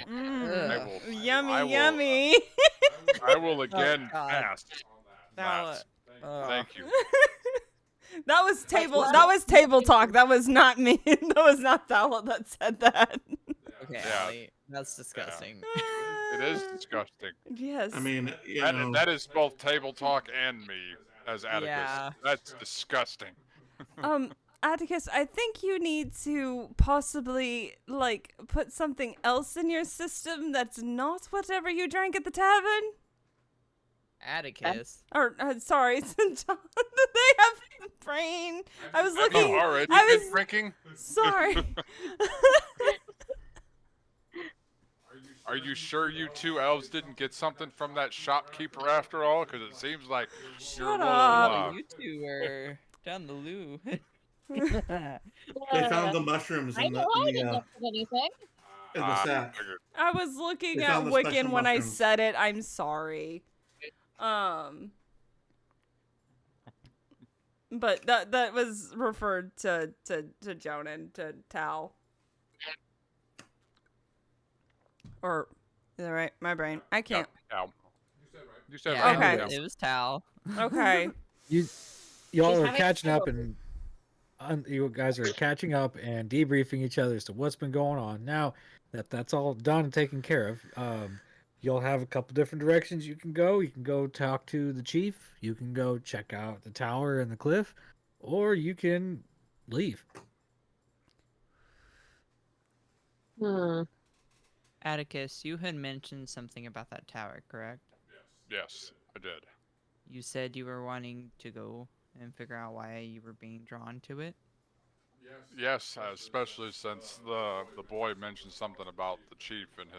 Yummy. I will again pass. Thank you. That was table talk. That was not me. That was not Thala that said that. Okay, Yeah. Allie, that's disgusting. It is disgusting. Yes. I mean, that is both table talk and me as Atticus. Yeah. That's disgusting. Atticus, I think you need to possibly, like, put something else in your system that's not whatever you drank at the tavern. Atticus. Or, sorry, they have the brain. I was looking. Oh, already I was drinking? Sorry. Are you sure you two elves didn't get something from that shopkeeper after all? Because it seems like you're a little. Oh, you two are down the loo. They found the mushrooms in the sack. I was looking They at found the Wiccan special when I mushrooms. said it. I'm sorry. But that was referred to Jonan, to Tal. Or is that right? My brain. I can't. You said Yeah, right. Okay. It was Tal. Okay. Y'all are having catching up trouble. and you guys are catching up and debriefing each other as to what's been going on. Now that that's all done and taken care of, you'll have a couple different directions you can go. You can go talk to the chief. You can go check out the tower and the cliff, or you can leave. Atticus, you had mentioned something about that tower, correct? Yes, I did. You said you were wanting to go and figure out why you were being drawn to it. Yes, especially since the boy mentioned something about the chief and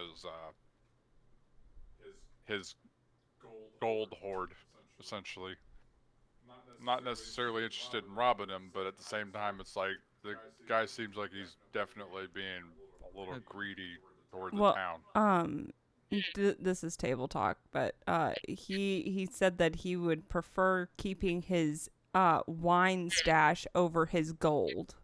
his gold hoard, essentially. Not necessarily interested in robbing him, but at the same time, it's like the guy seems like he's definitely being a little greedy toward the town. This is table talk, but he said that he would prefer keeping his wine stash over his gold.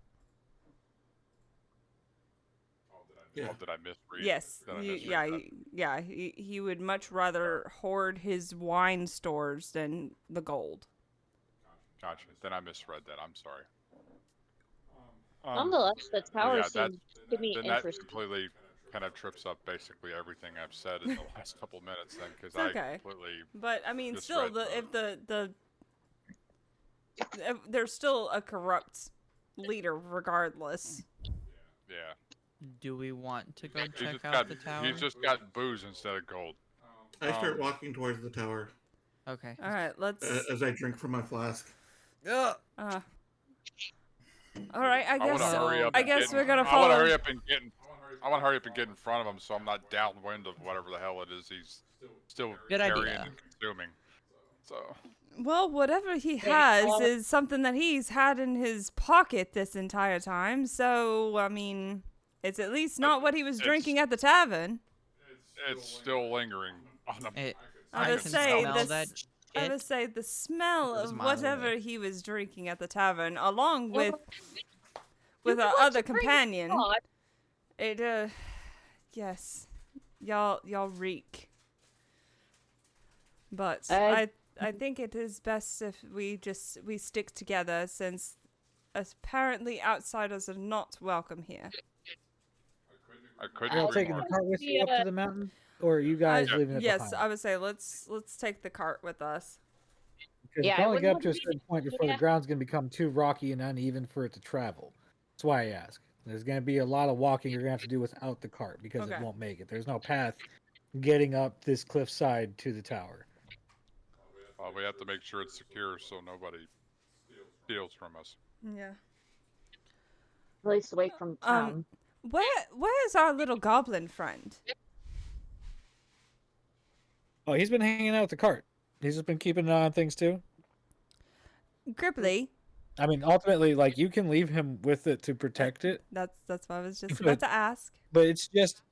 Yeah. Oh, did I misread? Yes. Did I misread that? He would much rather hoard his wine stores than the gold. Gotcha. Then I misread that. I'm sorry. Nonetheless, the tower yeah, seems to me then that interesting. completely kind of trips up basically everything I've said in the last couple minutes. Then, because It's I okay. completely. But I mean, still, misread if there's still a corrupt leader, regardless. Yeah. Do we want to go He's check just out got the tower? he's just got booze instead of gold. I start walking towards the tower Okay. All right, let's. as I drink from my flask. All right, I guess. wanna hurry up I and guess get- we're gonna I want follow. to hurry up and get. I want to hurry up and get in front of him, so I'm not downwind of whatever the hell it is he's still Good carrying idea. and consuming. So. Well, whatever he has is something that he's had in his pocket this entire time. So, I mean, it's at least not what he was drinking at the tavern. It's still lingering on him. I would can say smell this. that I shit. would say the smell It was of miles whatever away. he was drinking at the tavern, along with You our want other to bring companion. God. It yes, y'all reek. But I I think it is best if we stick together, since apparently outsiders are not welcome here. I couldn't Y'all agree taking the more. cart with you up to the mountain, or are you guys leaving it Yes, behind? I would say let's take the cart with us. Because Yeah, you can I only would get up love to a to certain point before the ground's going to become too rocky and uneven for it to travel. That's why I ask. There's going to be a lot of walking you're going to have to do without the cart because it Okay. won't make it. There's no path getting up this cliffside to the tower. We have to make sure it's secure so nobody steals from us. Yeah. At least away from town. Where is our little goblin friend? Oh, he's been hanging out with the cart. He's just been keeping an eye on things too. Gripply. I mean, ultimately, like, you can leave him with it to protect it, That's what I was just about to ask. but it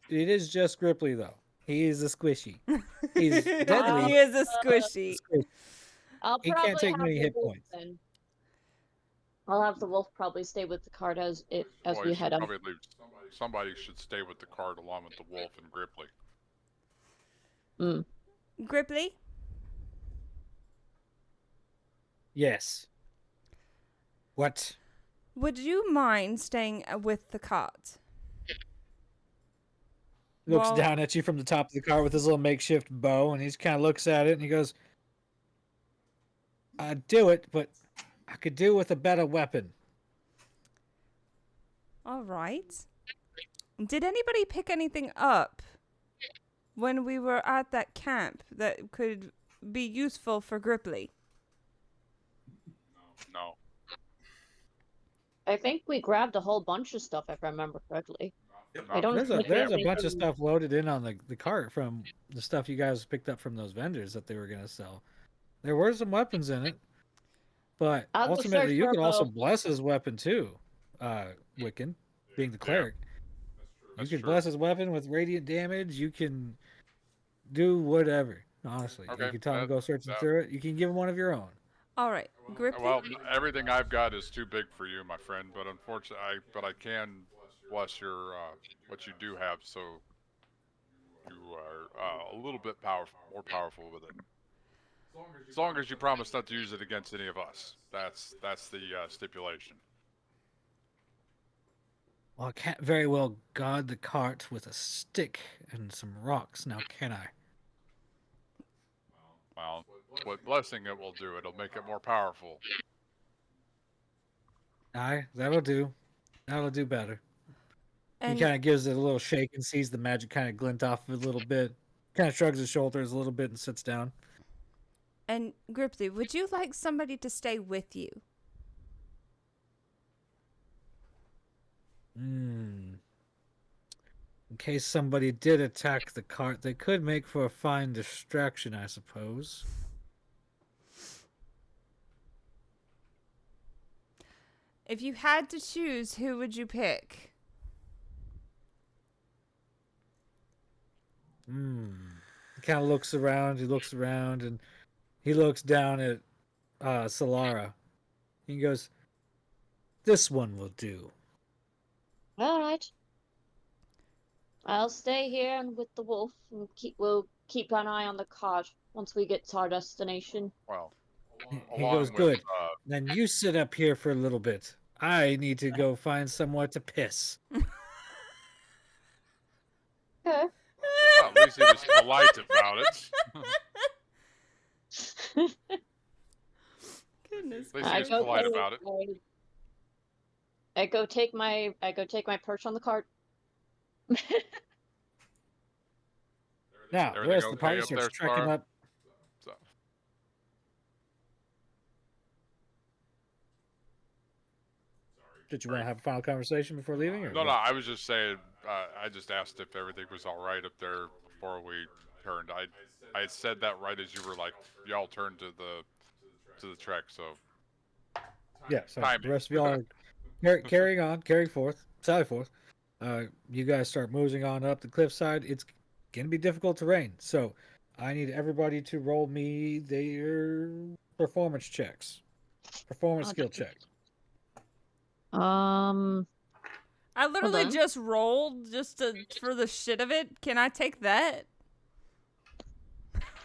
is just Gripply though. He is a squishy. He's deadly. He is a squishy. I'll He probably can't take have many the hit wolf points. then. I'll have the wolf probably stay with the cart as Well, we you head should up. probably leave. Somebody should stay with the cart along with the wolf and Gripply. Gripply? Yes. What? Would you mind staying with the cart? Looks Well- down at you from the top of the car with his little makeshift bow, and he just kind of looks at it and he goes, "I'd do it, but I could do with a better weapon." All right. Did anybody pick anything up when we were at that camp that could be useful for Gripply? No. I think we grabbed a whole bunch of stuff, if I remember correctly. I don't There's a think there's a anything- bunch of stuff loaded in on the cart from the stuff you guys picked up from those vendors that they were gonna sell. There were some weapons in it, but I'll go ultimately search you for a could also bow. bless his weapon too. Wiccan, being the cleric, you could bless his weapon with radiant damage. You can do whatever. Honestly, you Okay, can tell him to that- go searching that- through it. You can give him one of your own. All right. Gripply? Well, everything I've got is too big for you, my friend. But unfortunately, I can bless your what you do have, so you are a little bit more powerful with it. As long as you promise not to use it against any of us. That's the stipulation. Well, I can't very well guard the cart with a stick and some rocks, now can I? Well, what blessing it will do, it'll make it more powerful. Aye, that'll do. That'll do better. And- He kind of gives it a little shake and sees the magic kind of glint off of it a little bit. Kind of shrugs his shoulders a little bit and sits down. And Gripply, would you like somebody to stay with you? In case somebody did attack the cart, they could make for a fine distraction, I suppose. If you had to choose, who would you pick? He kind of looks around, and he looks down at Solara. He goes, "This one will do." All right. I'll stay here and with the wolf, and we'll keep an eye on the cart once we get to our destination. Well, He goes, "Good. Then you sit up here for a little bit. I need to go find somewhere to piss." Okay. Well, at least he was polite about it. Goodness. At least he was polite about it. I go take my perch on the cart. Now, the Everything rest of the okay party up starts there, trekking Star? up. So, Did you want to have a final conversation before leaving? Or no, what? I was just saying. I just asked if everything was all right up there before we turned. I said that right as you were like, y'all turned to the trek. So Yeah, so timing. the rest of y'all are carrying forth, sally forth. You guys start moving on up the cliffside. It's gonna be difficult terrain, so I need everybody to roll me their performance checks, performance skill checks. I literally on. just rolled for the shit of it. Can I take that?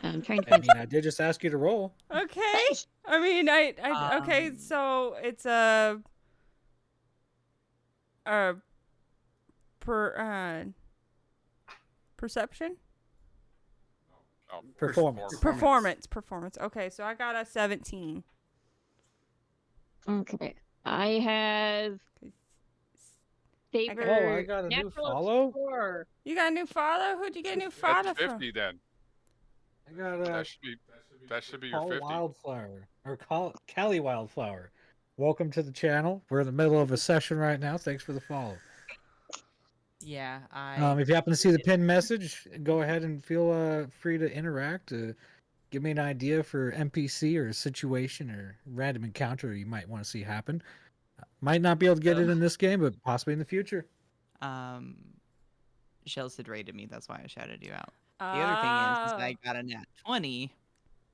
I'm trying to I find. mean, I did just ask you to roll. Okay. I mean, okay. So it's a perception. Oh, Performance. Performance. Okay, so I got a 17. Okay. I have favor. Oh, I got a new natural follow? explorer. You got a new father? Who'd you get a new father That's from? 50 then. I got a That should be your Paul 50. Wildflower or Cali Wildflower. Welcome to the channel. We're in the middle of a session right now. Thanks for the follow. Yeah, I. If you happen to see the pinned message, go ahead and feel free to interact. Give me an idea for NPC or a situation or random encounter you might want to see happen. Might not be able to get it in this game, but possibly in the future. Shells raided me. That's why I shouted you out. The other thing is I got a nat 20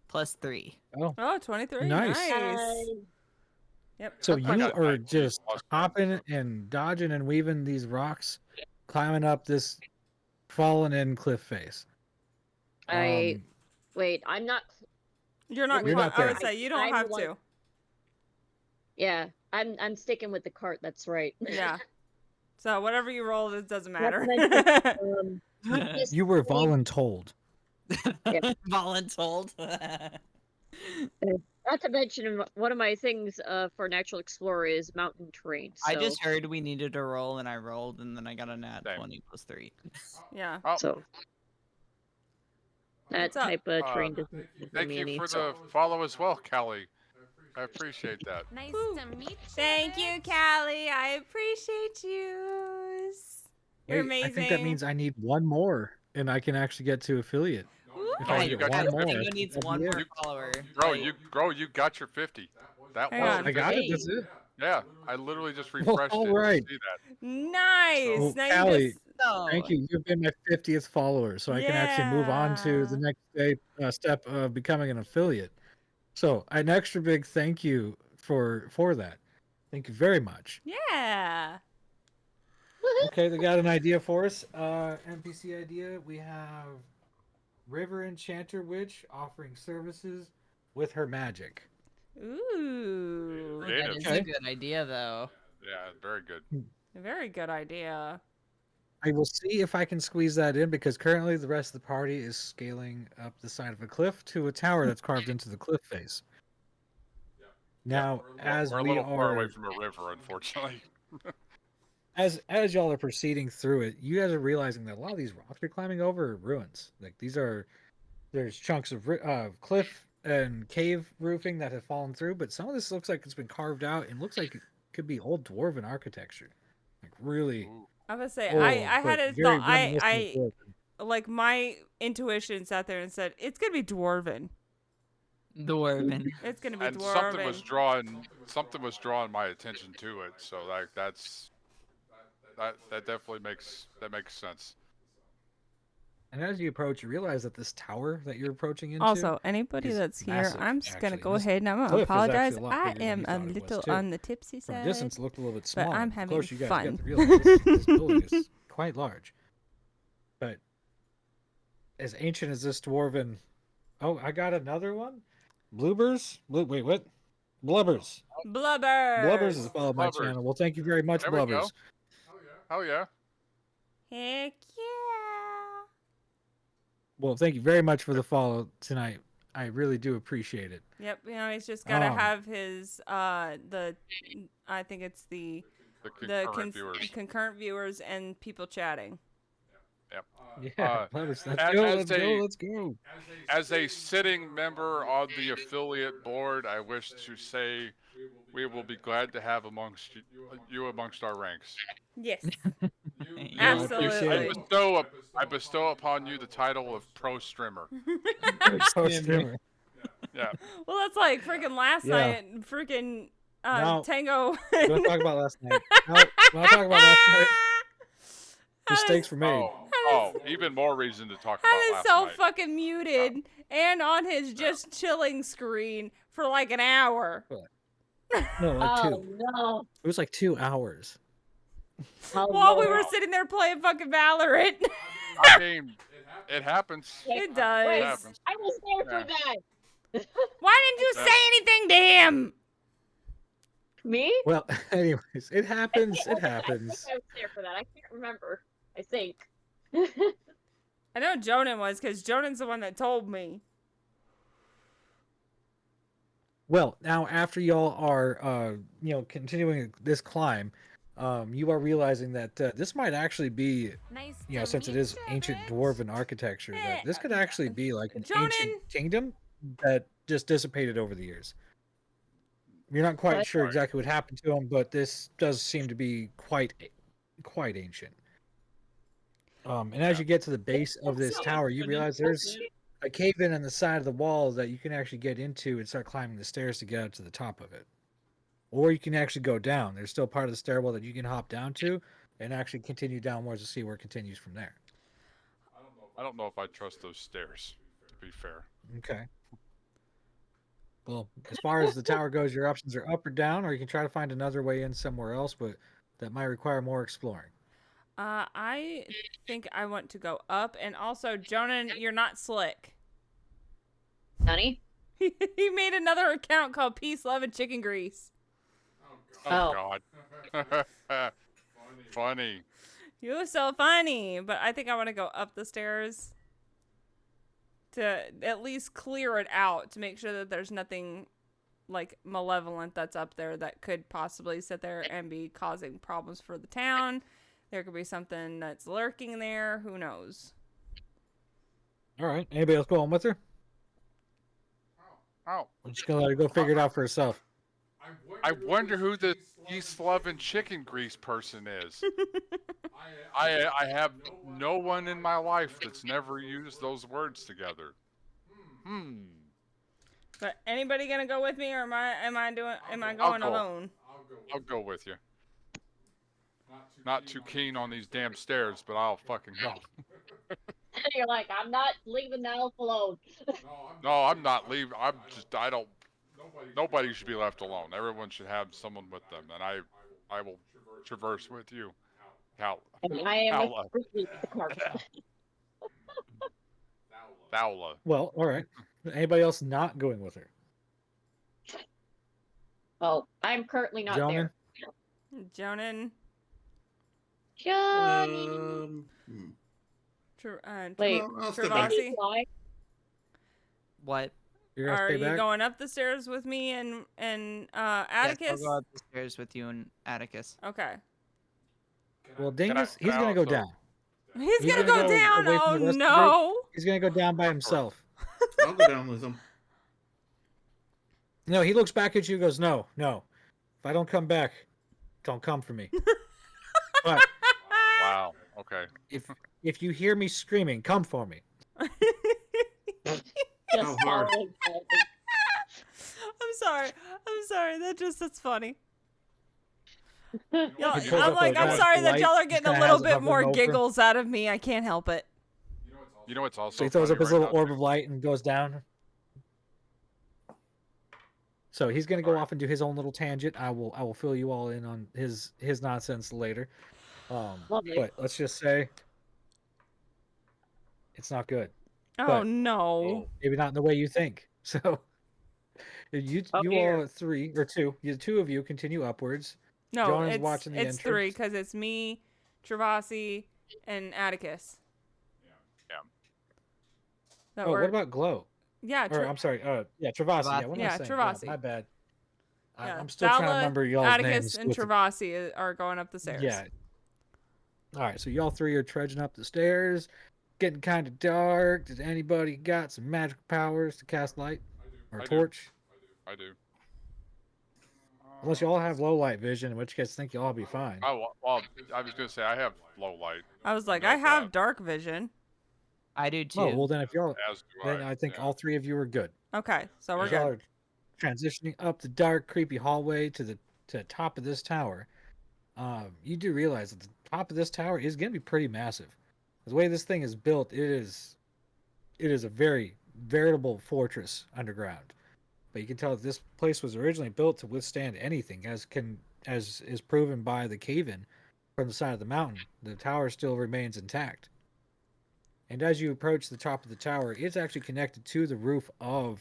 plus 3. Oh, 23. Nice. Yep. So I you got are 19 just plus hopping and dodging and weaving these rocks, climbing up this fallen in cliff face. Wait, I'm not. You're not. You're not I there. would say you don't I'm have the one- to. Yeah, I'm sticking with the cart. That's right. Yeah. So whatever you roll, it doesn't matter. You were voluntold. Voluntold. Not to mention, one of my things for natural explorer is mountain terrain. So, I just heard we needed to roll, and I rolled, and then I got a nat 20 plus 3. Yeah. Oh, so that What's up? type of terrain doesn't give thank me you any. for So. the follow as well, Kelly. I appreciate that. Nice to meet you. Thank you, Callie. I appreciate you. You're Wait, amazing. I think that means I need one more, and I can actually get to affiliate. If Oh, I you get got one your more, 50. Who needs that'd one be it. more follower? You got your 50. That Hang was on. your I got 50. it. That's it. Yeah, I literally just Well, refreshed all it right. to see that. Nice. Well, Now you Callie, just- thank you. You've been my 50th follower, so I can actually move on to the next step of becoming an affiliate. So an extra big thank you for that. Thank you very much. Yeah. Okay, they got an idea for us. NPC idea. We have River Enchanter Witch offering services with her magic. Ooh. That is Okay. a good idea, though. Yeah, very good. Very good idea. I will see if I can squeeze that in because currently the rest of the party is scaling up the side of a cliff to a tower that's carved into the cliff face. Now, as we're a we little far are away from a river, unfortunately. as y'all are proceeding through it, you guys are realizing that a lot of these rocks you're climbing over are ruins. Like there's chunks of cliff and cave roofing that have fallen through, but some of this looks like it's been carved out and looks like it could be old dwarven architecture. Like really. I was say old, I had but a very thought. reminiscent I of dwarven. like my intuition sat there and said it's gonna be dwarven. Dwarven. It's gonna be And dwarven. something was drawing my attention to it. So like that definitely makes sense. And as you approach, you realize that this tower that you're approaching into. Also, anybody is that's here, massive, I'm just gonna actually. go This ahead and I'm gonna cliff is actually apologize. a lot I bigger than am you a thought it was, little too. on the tipsy From side. a distance, it looked a little bit but small. I'm Of having course, you guys fun. got to realize this building is quite large. But as ancient as this dwarven, oh, I got another one. Bloobers. Wait, what? Blubbers. Blubber. Blubbers is followed my Blubbers. channel. Well, thank you very much, There we go. Blubbers. Oh yeah. Heck yeah. Well, thank you very much for the follow tonight. I really do appreciate it. Yep. You know, he's just gotta Um, have his I think it's the concurrent viewers. concurrent viewers and people chatting. Yep. Yeah, Blubbers. Let's as- go. as Let's a- go. Let's go. As a sitting member on the affiliate board, I wish to say we will be glad to have you amongst our ranks. Yes. I Absolutely. I bestow upon you the title of pro streamer. So streamer. Yeah. Well, that's like freaking last Yeah. night. Freaking Now, Tango. You want to talk about last night? No, want to talk about last night? Mistakes were made. Oh, even more reason to talk about Had last himself night. fucking muted and on his just chilling screen for like an hour. No, like Oh two. no! It was like 2 hours. Oh, While we no. were sitting there playing fucking Valorant. I mean, It happens. It It does. happens. I was there Yeah. for that. Why didn't you say anything to him? Me? Well, anyways, it happens. Okay, It I think happens. I was there for that. I can't remember. I think. I know Jonan was, because Jonan's the one that told me. Well, now after y'all are, continuing this climb, you are realizing that this might actually be, since it is ancient dwarven architecture, that this could actually be like an Jonan! ancient kingdom that just dissipated over the years. You're not quite sure exactly what happened to them, but this does seem to be quite ancient. And as you get to the base of this tower, you realize there's a cave-in on the side of the wall that you can actually get into and start climbing the stairs to get up to the top of it. Or you can actually go down. There's still part of the stairwell that you can hop down to and actually continue downwards to see where it continues from there. I don't know if I trust those stairs, to be fair. Okay. Well, as far as the tower goes, your options are up or down, or you can try to find another way in somewhere else, but that might require more exploring. I think I want to go up, and also, Jonan, you're not slick. Honey? He made another account called Peace, Love, and Chicken Grease. Oh. God. Funny. You're so funny, but I think I want to go up the stairs to at least clear it out to make sure that there's nothing like malevolent that's up there that could possibly sit there and be causing problems for the town. There could be something that's lurking there. Who knows? All right. Anybody else go on with her? Oh. I'm just gonna let her go figure it out for herself. I wonder who the East Loving chicken grease person is. I have no one in my life that's never used those words together. But anybody gonna go with me, or am I going alone? I'll go with you. Not too keen on these damn stairs, but I'll fucking go. You're like, I'm not leaving the elf alone. No, I'm not leaving. I don't. Nobody should be left alone. Everyone should have someone with them, and I will traverse with you. And I am the carpet. Thowla. Well, all right. Anybody else not going with her? Oh, I'm currently not Jonan? there. Jonan. Johnny. Wait, I'll step back. Travasi? What? Are you going up the stairs with me and Atticus? Yes, I'll go up the stairs with you and Atticus. Okay. Well, Dingus, he's gonna go down. He's gonna go down. away from Oh the rest of the no! group. He's gonna go down by himself. I'll go down with him. No, he looks back at you and goes, no. If I don't come back, don't come for me. But Wow. Okay. if you hear me screaming, come for me. How hard? I'm sorry. That's funny. He pulls up I'm a sorry that light, y'all are just getting a kinda little has it bit hovering more over. giggles out of me. I can't help it. You know what's also So he throws up funny his right little now, orb of light and goes down. So he's gonna go off and do his own little tangent. I will fill you all in on his nonsense later. Lovely. But let's just say it's not good. Oh But- no! Maybe not in the way you think. So you here. all three or two, the two of you continue upwards. No, Jonah's it's watching the it's three entrance. because it's me, Travasi, and Atticus. Yeah. That Oh, were- what about Glow? yeah, Or I'm sorry, yeah, Travasi. Yeah, what am I Yeah, saying? Travasi. My bad. yeah. I'm still trying to Thala, remember y'all's Atticus names. and with the- Travasi are going up the stairs. Yeah. All right, so y'all three are trudging up the stairs. Getting kind of dark. Does anybody got some magic powers to cast light or a I do. torch? I do. Unless you all have low light vision, in which case I think you all be fine. Oh, well, I was gonna say I have low light. I was like, No I have doubt. dark vision. I do too. Oh, well then if y'all, As do then I think yeah. all three of you are good. Okay, so we're As y'all good. are transitioning up the dark, creepy hallway to the top of this tower. You do realize that the top of this tower is going to be pretty massive. The way this thing is built, it is a very veritable fortress underground. But you can tell that this place was originally built to withstand anything, as is proven by the cave-in from the side of the mountain. The tower still remains intact. And as you approach the top of the tower, it's actually connected to the roof of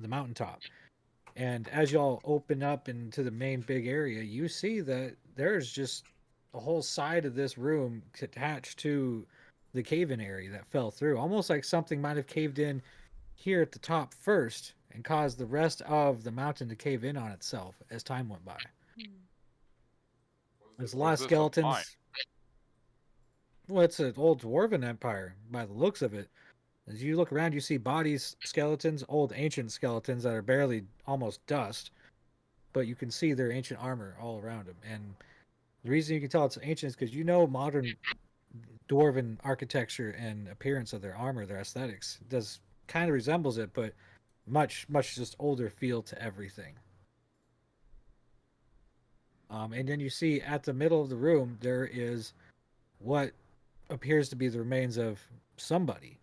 the mountaintop. And as y'all open up into the main big area, you see that there's just a whole side of this room attached to the cave-in area that fell through. Almost like something might have caved in here at the top first and caused the rest of the mountain to cave in on itself as time went by. There's a lot of skeletons. Well, it's an old dwarven empire by the looks of it. As you look around, you see bodies, skeletons, old ancient skeletons that are barely almost dust, but you can see their ancient armor all around them. And the reason you can tell it's ancient is because you know modern dwarven architecture and appearance of their armor, their aesthetics, does kind of resembles it, but much just older feel to everything. And then you see at the middle of the room there is what appears to be the remains of somebody.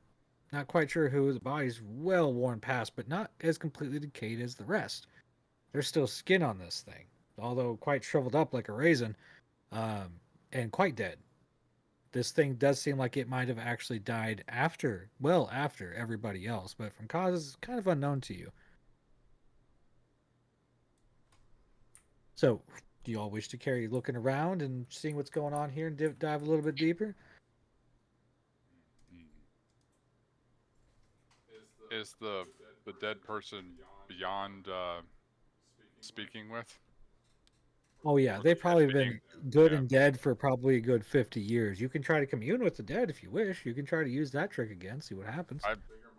Not quite sure who. The body's well worn past, but not as completely decayed as the rest. There's still skin on this thing, although quite shriveled up like a raisin, and quite dead. This thing does seem like it might have actually died after everybody else, but from causes kind of unknown to you. So, do you all wish to carry looking around and seeing what's going on here and dive a little bit deeper? Is the dead person beyond speaking with? Oh yeah, they've probably been good and dead for probably a good 50 years. You can try to commune with the dead if you wish. You can try to use that trick again, see what happens. I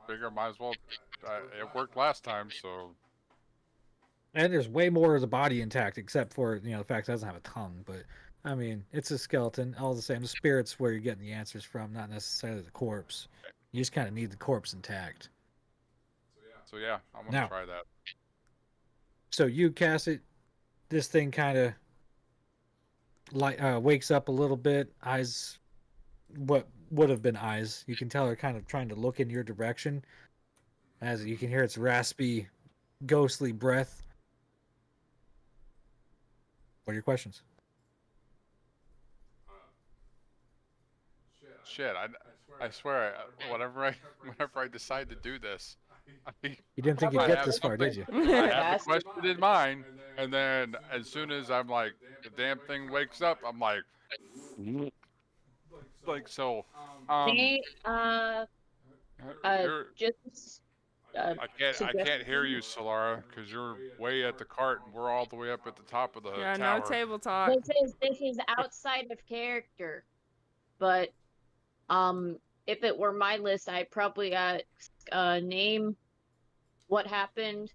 figure might as well. It worked last time, so. And there's way more of the body intact, except for the fact it doesn't have a tongue. But I mean, it's a skeleton. All the same, the spirit's where you're getting the answers from, not necessarily the corpse. You just kind of need the corpse intact. So yeah, I'm gonna try that. So you cast it. This thing kind of wakes up a little bit. Eyes, what would have been eyes, you can tell are kind of trying to look in your direction. As you can hear its raspy, ghostly breath. What are your questions? Shit, I swear, whenever I decide to do this, You didn't think you'd get this far, did you? I have the question in mind, and then as soon as I'm like, the damn thing wakes up, I'm like so. I can't hear you, Solara, because you're way at the cart and we're all the way up at the top of the tower. No table talk. This is outside of character, but if it were my list, I'd probably name what happened,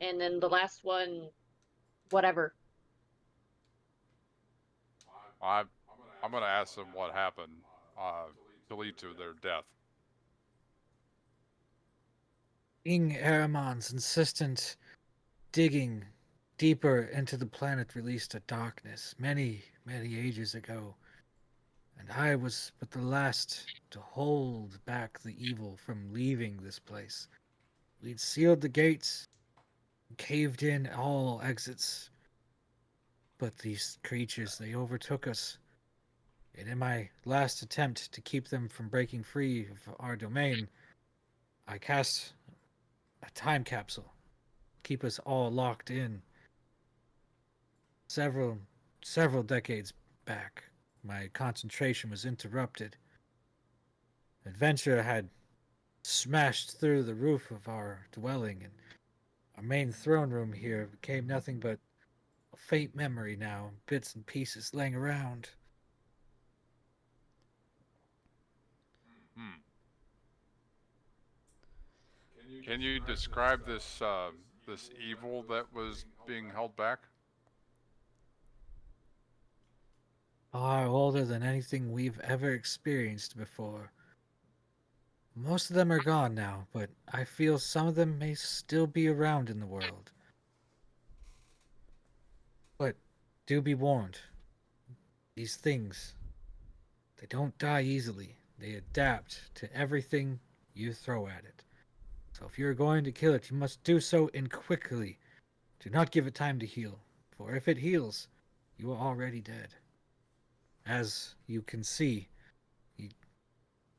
and then the last one, whatever. I'm gonna ask them what happened to lead to their death. King Aramon's insistent digging deeper into the planet released a darkness many ages ago, and I was but the last to hold back the evil from leaving this place. We'd sealed the gates, caved in all exits, but these creatures, they overtook us, and in my last attempt to keep them from breaking free of our domain, I cast a time capsule, keep us all locked in. Several decades back, my concentration was interrupted. Adventure had smashed through the roof of our dwelling, and our main throne room here became nothing but a faint memory now, bits and pieces laying around. Can you describe this this evil that was being held back? Far older than anything we've ever experienced before. Most of them are gone now, but I feel some of them may still be around in the world. But do be warned. These things, they don't die easily. They adapt to everything you throw at it. So if you're going to kill it, you must do so quickly. Do not give it time to heal, for if it heals, you are already dead. As you can see,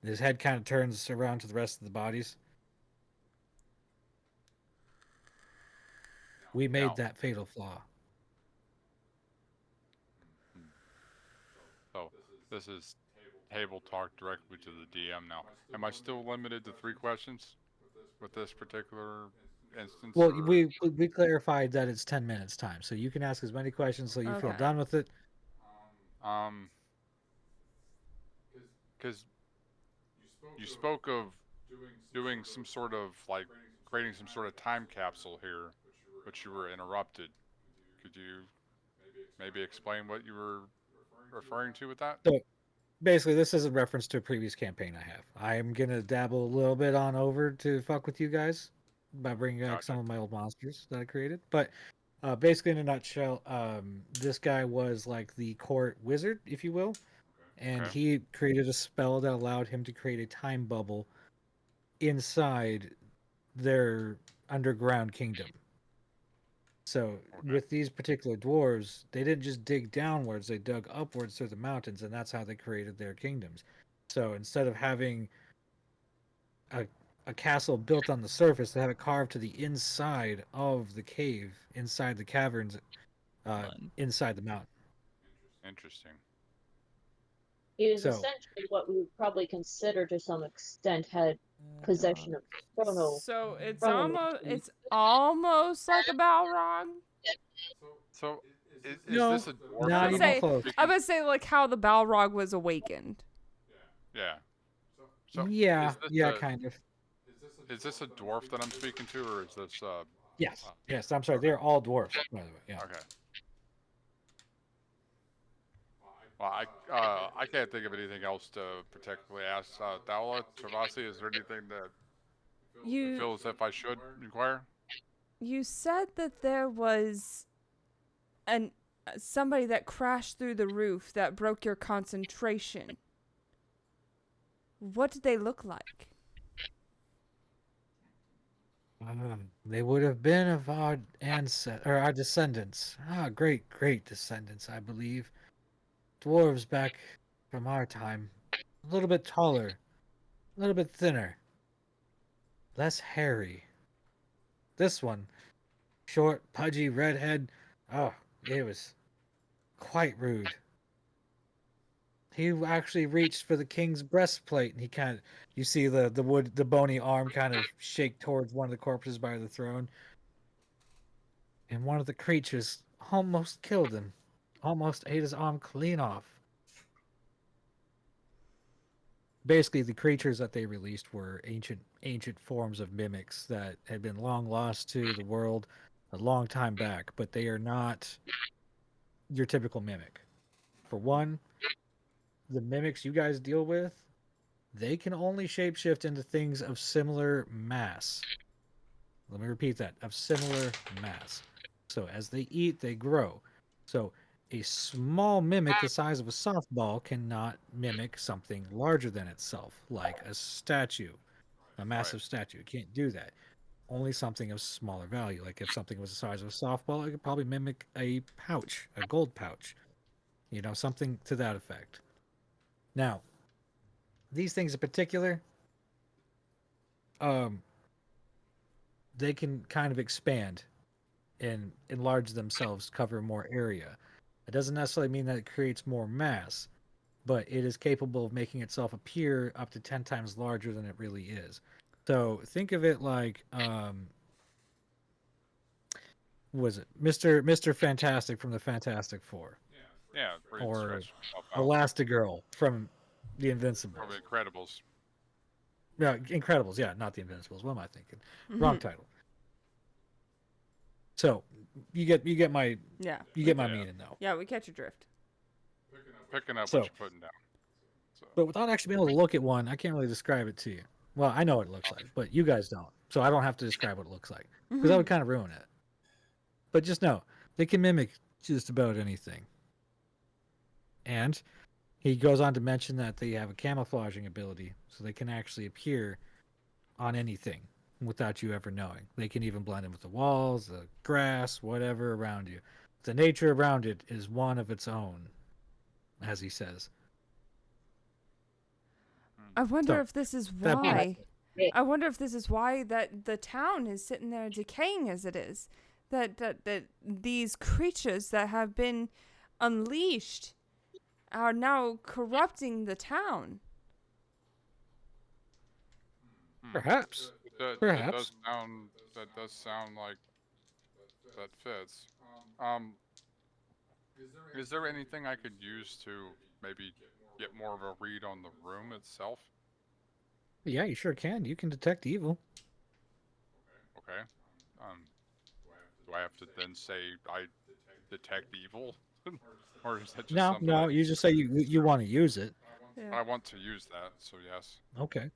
His head kind of turns around to the rest of the bodies. We made Now- that fatal flaw. So this is table talk directly to the DM now. Am I still limited to 3 questions with this particular instance? Well, or- we clarified that it's 10 minutes time, so you can ask as many questions till you feel Okay. done with it. Because you spoke of doing some sort of like creating some sort of time capsule here, but you were interrupted. Could you maybe explain what you were referring to with that? So basically, this is a reference to a previous campaign I have. I'm gonna dabble a little bit on over to fuck with you guys by bringing back some of my old monsters that I created. But basically, in a nutshell, this guy was like the court wizard, if you will, and Okay. he created a spell that allowed him to create a time bubble inside their underground kingdom. So with these particular dwarves, they didn't just dig downwards, they dug upwards through the mountains, and that's how they created their kingdoms. So instead of having a castle built on the surface, they have it carved to the inside of the cave, inside the caverns, inside the mountain. Interesting. He was So- essentially what we would probably consider to some extent had possession of chrono. So it's chrono almost like a Balrog. So is No, this a dwarf? not I even would say, close. I would say like how the Balrog was awakened. Yeah. So Yeah, is this yeah, a- kind of. Is this a dwarf that I'm speaking to, or is this? Yes, yes. I'm sorry, they're all dwarves, by the way. Yeah. Okay. Well, I can't think of anything else to particularly ask. Daula, Travasi, is there anything that you You feel as if I should inquire? you said that there was somebody that crashed through the roof that broke your concentration. What did they look like? They would have been of our or our descendants. Ah, great, great descendants, I believe. Dwarves back from our time. A little bit taller, a little bit thinner, less hairy. This one, short, pudgy redhead. Oh, it was quite rude. He actually reached for the king's breastplate, and he kind of, you see the bony arm kind of shake towards one of the corpses by the throne. And one of the creatures almost killed him, almost ate his arm clean off. Basically, the creatures that they released were ancient forms of mimics that had been long lost to the world a long time back, but they are not your typical mimic. For one, the mimics you guys deal with, they can only shapeshift into things of similar mass. Let me repeat that, of similar mass. So as they eat, they grow. So a small mimic the size of a softball cannot mimic something larger than itself, like a statue, a massive statue. It can't do that. Only something of smaller value. Like if something was the size of a softball, it could probably mimic a pouch, a gold pouch. You know, something to that effect. Now, these things in particular, they can kind of expand and enlarge themselves, cover more area. It doesn't necessarily mean that it creates more mass, but it is capable of making itself appear up to 10 times larger than it really is. So think of it like, was it Mr. Fantastic from the Fantastic Four? Yeah, pretty Or stretched myself out. Elastigirl from the Invincibles. Probably Incredibles. Yeah, Incredibles. Yeah, not the Invincibles. What am I thinking? Wrong title. So you get my meaning though. Yeah, we catch your drift. Picking up So- what you're putting down. But without actually being able to look at one, I can't really describe it to you. Well, I know what it looks like, but you guys don't. So I don't have to describe what it looks like because that would kind of ruin it. But just know they can mimic just about anything. And he goes on to mention that they have a camouflaging ability, so they can actually appear on anything without you ever knowing. They can even blend in with the walls, the grass, whatever around you. The nature around it is one of its own, as he says. I wonder So, if this is that being- why. I wonder if this is why that the town is sitting there decaying as it is. That these creatures that have been unleashed are now corrupting the town. Perhaps. That Perhaps. does sound like that fits. Is there anything I could use to maybe get more of a read on the room itself? Yeah, you sure can. You can detect evil. Okay. Do I have to then say I detect evil, or is that just No, something no. You just say you want to use it. I want to use that? So yes. Okay.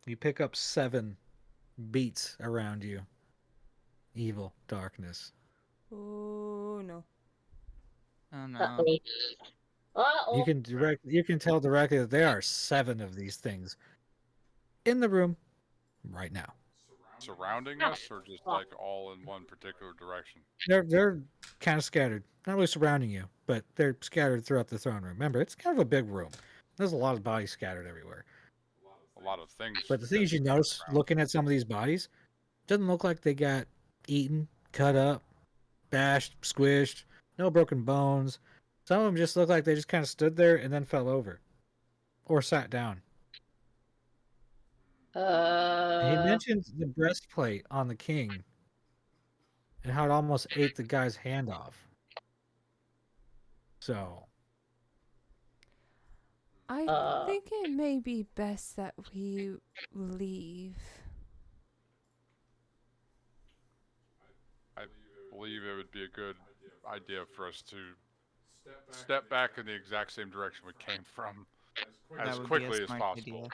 You pick up 7 beats around you. Evil, darkness. Oh no. Oh no. Uh-oh. Uh-oh. You can tell directly that there are 7 of these things in the room right now. Surrounding us, or just like all in one particular direction? They're kind of scattered. Not really surrounding you, but they're scattered throughout the throne room. Remember, it's kind of a big room. There's a lot of bodies scattered everywhere. A lot of things. But the things you notice looking at some of these bodies, doesn't look like they got eaten, cut up, bashed, squished, no broken bones. Some of them just look like they just kind of stood there and then fell over. Or sat down. He mentioned the breastplate on the king and how it almost ate the guy's hand off. So I think it may be best that we leave. I believe it would be a good idea for us to step back in the exact same direction we came from That as would be a quickly as smart possible. idea.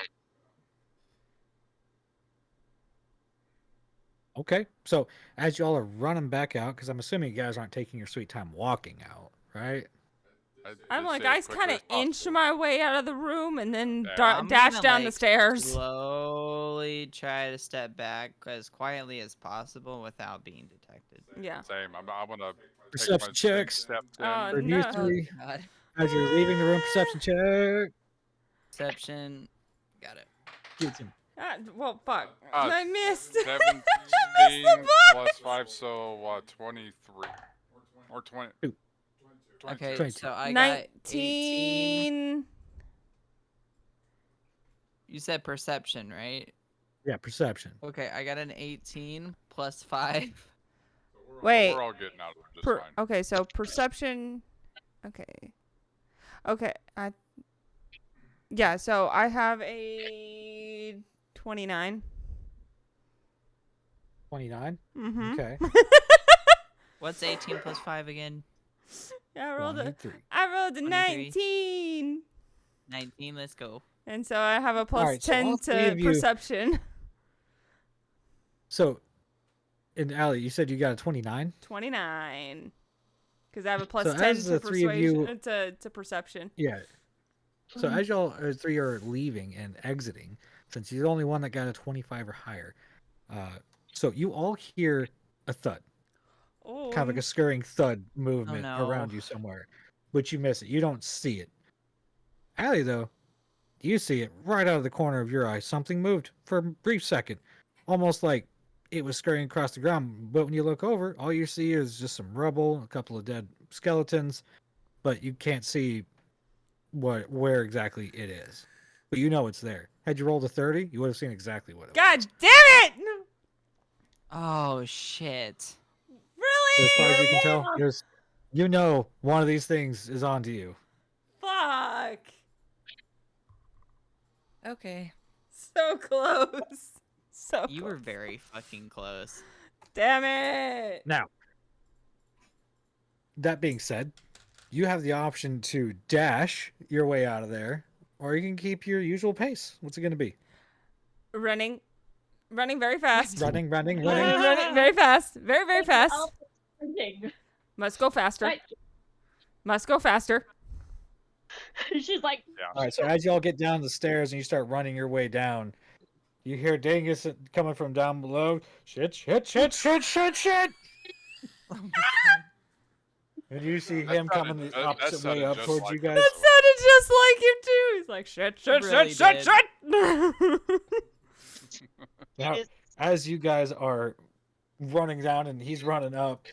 okay. So as y'all are running back out, because I'm assuming you guys aren't taking your sweet time walking out, right? I'm I'd like, say I as quickly kind as of inch possible. my way out of the room and then Yeah. I'm dash gonna, down the like, stairs. Slowly try to step back as quietly as possible without being detected. Yeah. Same. I want to Perception checks. Steps in. Oh, For you no. three, God. as you're leaving the room, perception check. Perception. Got it. Get some. Well, fuck. Uh, I missed. 17 the plus 5, so 23 or 20. Ooh. 22. Okay, 22. so I got 18. 19. You said perception, right? Yeah, perception. Okay, I got an 18 plus 5. Wait. We're all getting out of it just fine. Okay, so perception. Okay. Okay. Yeah, so I have a 29. 29. Mm-hmm. Okay. What's 18 plus 5 again? Yeah, I rolled a 23. 19. 19, let's go. And so I have a plus Alright, so 10 all three to of you- perception. So, and Allie, you said you got a 29? 29. Because I have a plus So 10 as to the three of you- persuasion to perception. Yeah. So as y'all three are leaving and exiting, since you're the only one that got a 25 or higher, so you all hear a thud, Oh. kind of like a scurrying thud movement no. around you somewhere, but you miss it. You don't see it. Allie, though, you see it right out of the corner of your eye. Something moved for a brief second, almost like it was scurrying across the ground. But when you look over, all you see is just some rubble, a couple of dead skeletons, but you can't see where exactly it is. But you know it's there. Had you rolled a 30, you would have seen exactly what it was. God damn it! Oh, shit. Really? As far as you can tell, you know one of these things is onto you. Fuck. Okay. So close. So You close. were very fucking close. Damn it. Now, that being said, you have the option to dash your way out of there, or you can keep your usual pace. What's it going to be? Running very fast. Running. Running very fast. Very fast. Must go faster. Right. Must go faster. She's like, All right, so as y'all get down the stairs and you start running your way down, you hear Dingus coming from down below. Shit. And you see That him coming the that opposite way sounded up just towards like you him. guys. That sounded just like him too. He's like, shit, shit, Really shit, shit, did. shit. Now, as you guys are running down and he's running up,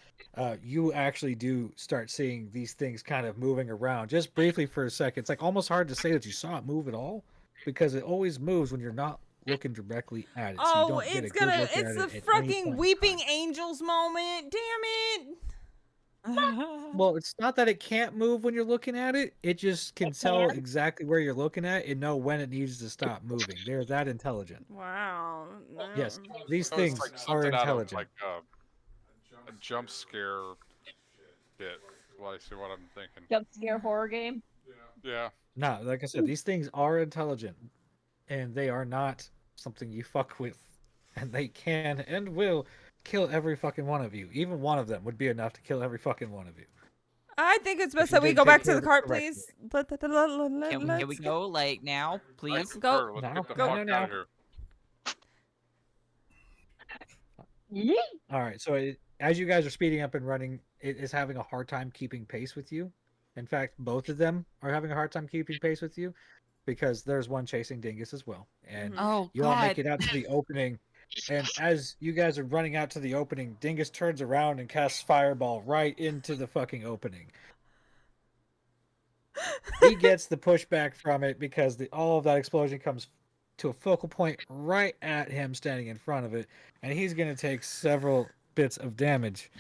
you actually do start seeing these things kind of moving around just briefly for a second. It's like almost hard to say that you saw it move at all because it always moves when you're not looking directly at it. So you Oh, don't get a it's good gonna, look at it's the it at any fucking point in Weeping time. Angels moment. Damn it. Well, it's not that it can't move when you're looking at it. It just can tell exactly where you're looking at and know when it needs to stop moving. They're that intelligent. Wow. Yes, these So things it's like are something out of intelligent. like a jump scare bit. Well, I see what I'm thinking. Jump scare horror game. Yeah. No, like I said, these things are intelligent, and they are not something you fuck with, and they can and will kill every fucking one of you. Even one of them would be enough to kill every fucking one of you. I think it's best you that we did go take back care to of the it cart, correctly. please. Can we go like now, please? Let's go. Let's Now? get the Go fuck now. out of here. All right, so as you guys are speeding up and running, it is having a hard time keeping pace with you. In fact, both of them are having a hard time keeping pace with you because there's one chasing Dingus as well. And Oh you all make God. it out to the opening. And as you guys are running out to the opening, Dingus turns around and casts Fireball right into the fucking opening. He gets the pushback from it because all of that explosion comes to a focal point right at him standing in front of it. And he's going to take several bits of damage.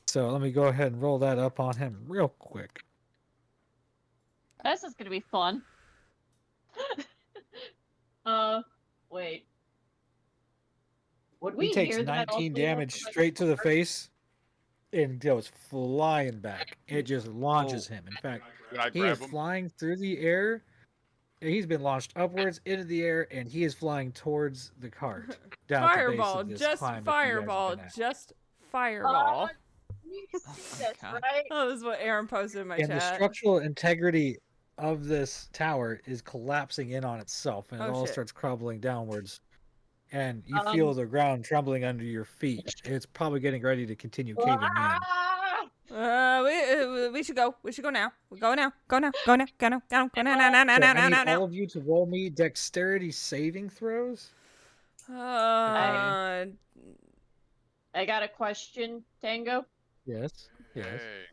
So let me go ahead and roll that up on him real quick. This is gonna be fun. Wait. Would we He takes hear that 19 also? damage straight to the face and goes flying back. It just launches him. In fact, Can I he grab is him? flying through the air. He's been launched upwards into the air, and he is flying towards the cart. Down Fireball, the base of this just climb that you guys have fireball, been at. just fireball. You see this, God. right? Oh, this is what Aaron posted in my And the chat. structural integrity of this tower is collapsing in on itself, and it Oh, all shit. starts crumbling downwards. And you feel the ground trembling under your feet. It's probably getting ready to continue caving in. We should go. We should go now. We go now. Go now. Go now. Go now. Go now. Go now. Now. Now. Now. So Now. I Now. need Now. all Now. of you to roll me dexterity saving throws. I got a question, Tango. Yes. Yes. Hey.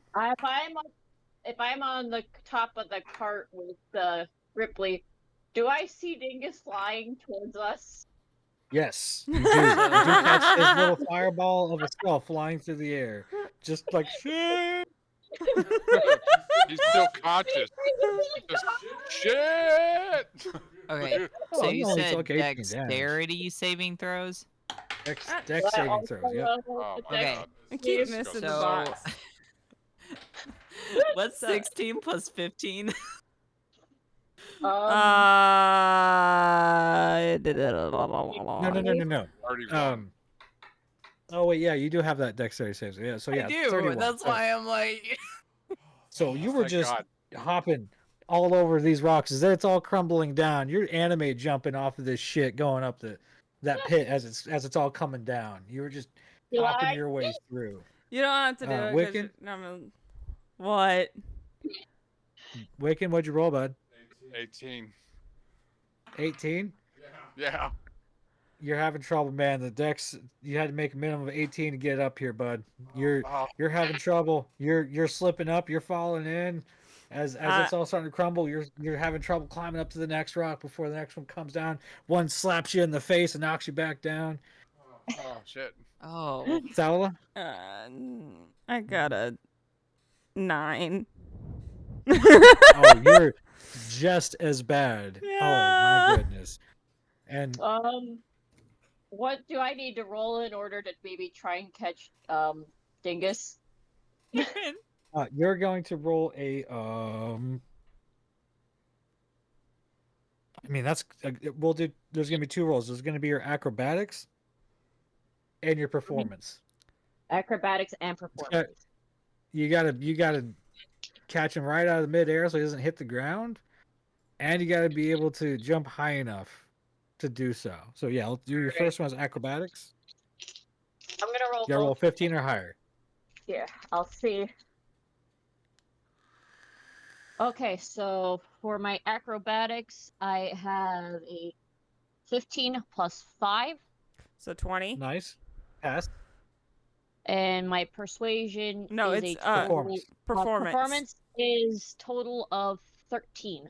If I'm on the top of the cart with Ripley, do I see Dingus flying towards us? Yes. You do. You do catch this little fireball of a skull flying through the air. Just like shit. He's still conscious. Just, shit! Okay, Oh, so you no, it's said okay, 18 damage. dexterity saving throws? Dex But saving also, throws. Yep. Oh, my Okay. God. I keep Yes. missing the So- box. What's 16 plus 15? No. Already won. Oh wait, yeah, you do have that dexterity save. Yeah. So yeah, I do. 31. That's why I'm like. So you were Thank just God. hopping all over these rocks as it's all crumbling down. You're anime jumping off of this shit, going up that pit as it's all coming down. You were just You hopping like your way through. You don't have to do it. 'cause Wiccan? you're- no, I'm- What? Wiccan, what'd you roll, bud? 18. 18? Yeah. You're having trouble, man. The dex, you had to make a minimum of 18 to get up here, bud. You're having trouble. You're slipping up. You're falling in. As it's all starting to crumble, you're having trouble climbing up to the next rock before the next one comes down. One slaps you in the face and knocks you back down. Oh, shit. Oh. Saula? I got a 9. Oh, you're just as bad. Oh my goodness. And what do I need to roll in order to maybe try and catch Dingus? you're going to roll a I mean that's we'll do. There's going to be 2 rolls. There's going to be your acrobatics and your performance. Acrobatics and performance. You gotta catch him right out of the midair so he doesn't hit the ground, and you gotta be able to jump high enough to do so. So yeah, I'll do your first one as acrobatics. I'm gonna roll. You gotta roll 15 or higher. Here, I'll see. Okay, so for my acrobatics, I have a 15 plus 5, So 20. Nice. Pass. and my persuasion No, is it's a total, Performance. performance. is total of 13.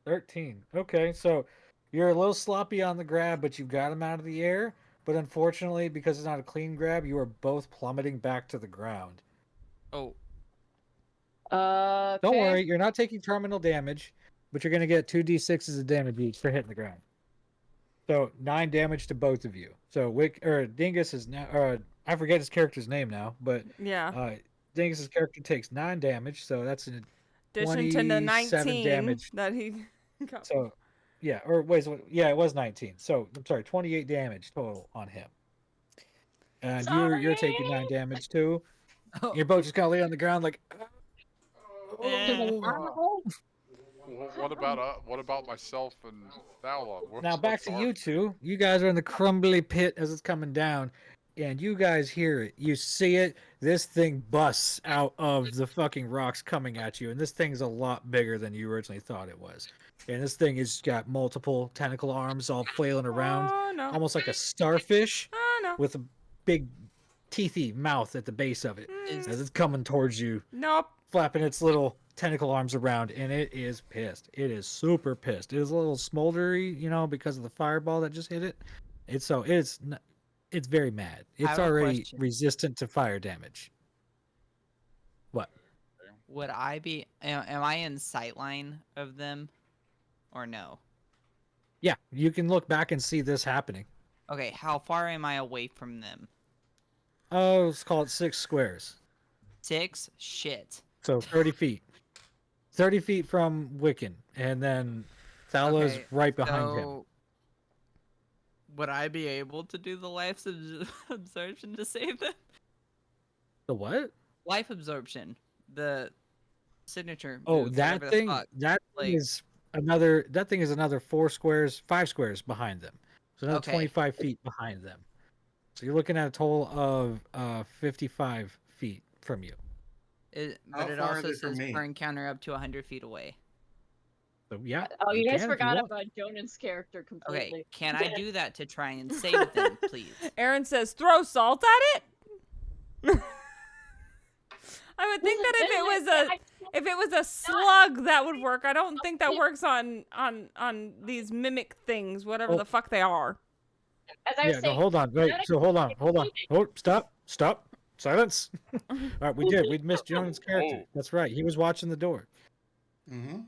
13. Okay, so you're a little sloppy on the grab, but you've got him out of the air. But unfortunately, because it's not a clean grab, you are both plummeting back to the ground. Oh, Don't worry, you're not taking terminal damage, but you're going to get 2d6s of damage each for hitting the ground. So 9 damage to both of you. So Dingus is now, I forget his character's name now, but Yeah. Dingus's character takes 9 damage, so that's an Addition to the 27 19 damage. that he got. So, yeah, or wait, yeah, it was 19. So I'm sorry, 28 damage total on him. And you're taking 9 damage too. Your boat just kind of lay on the ground like. What about myself and Thala? Now back to you two. You guys are in the crumbly pit as it's coming down, and you guys hear it. You see it. This thing busts out of the fucking rocks coming at you, and this thing's a lot bigger than you originally thought it was. And this thing has got multiple tentacle arms all flailing around, almost like a starfish, with a big teethy mouth at the base of it as it's coming towards you. Nope. Flapping its little tentacle arms around, and it is pissed. It is super pissed. It is a little smoldery, because of the fireball that just hit it. It's very mad. It's already resistant to fire damage. What? Would I be? Am I in sightline of them, or no? Yeah, you can look back and see this happening. Okay, how far am I away from them? Oh, let's call it 6 squares. 6? Shit. So 30 feet. 30 feet from Wiccan, and then Thala's right behind him. Would I be able to do the life absorption to save them? The what? Life absorption. The signature. Oh, move, that whatever the thing. fuck. That thing is another. That thing is another 5 squares behind them. So another 25 feet behind them. So you're looking at a total of 55 feet from you. But it also says per encounter up to 100 feet away. So yeah. Oh, you guys forgot about Jonan's character completely. Okay, can I do that to try and save them, please? Aaron says, throw salt at it? I would think that if it was a slug, that would work. I don't think that works on these mimic things, whatever the fuck they are. No, hold on. Wait. So hold on. Stop. Silence. All right, we'd missed Jonan's character. That's right. He was watching the door. Mm-hmm.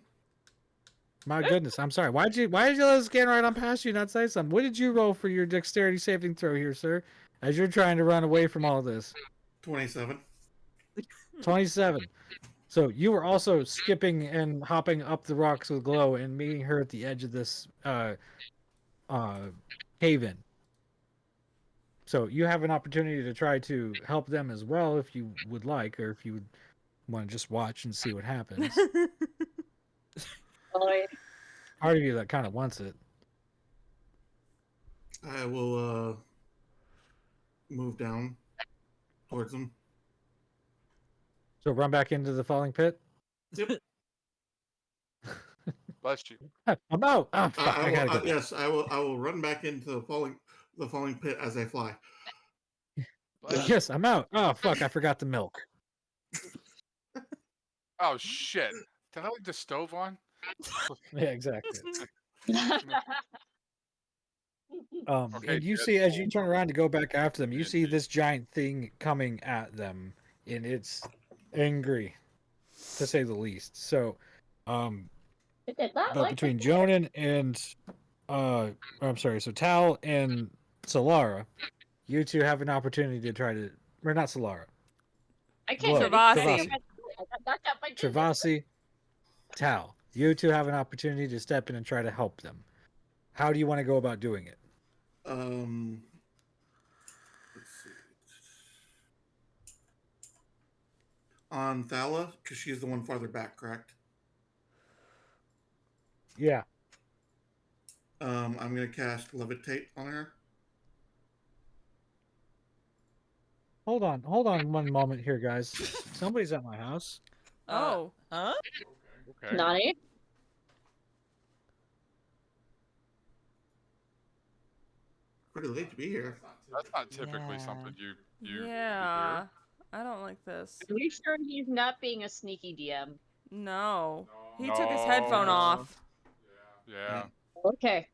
My goodness, I'm sorry. Why did you let us scan right on past you, not say something? What did you roll for your dexterity saving throw here, sir? As you're trying to run away from all this. 27. 27. So you were also skipping and hopping up the rocks with Glow and meeting her at the edge of this cave-in. So you have an opportunity to try to help them as well if you would like, or if you would want to just watch and see what happens. Part of you that kind of wants it. I will move down towards them. So run back into the falling pit? Yep. Bless you. I'm out. Oh, fuck, I gotta go. Yes, I will run back into the falling pit as I fly. Yes, I'm out. Oh fuck, I forgot the milk. Oh shit! Did I leave the stove on? Yeah, exactly. Okay, and you see, as you turn around to go back after them, you see this giant thing coming at them, and it's angry, to say the least. So, but between Jonan and, I'm sorry, so Tal and Solara, you two have an opportunity to try to, or not Solara. I can't. Travasi, Tal, you two have an opportunity to step in and try to help them. How do you want to go about doing it? Let's see. On Thala, because she's the one farther back, correct? Yeah. I'm gonna cast Levitate on her. Hold on one moment here, guys. Somebody's at my house. Oh. Huh? Okay. Nani? Pretty late to be here. That's not typically something you Yeah, I don't like this. Are you sure he's not being a sneaky DM? No, he No. took his headphone No. off. Yeah. Okay.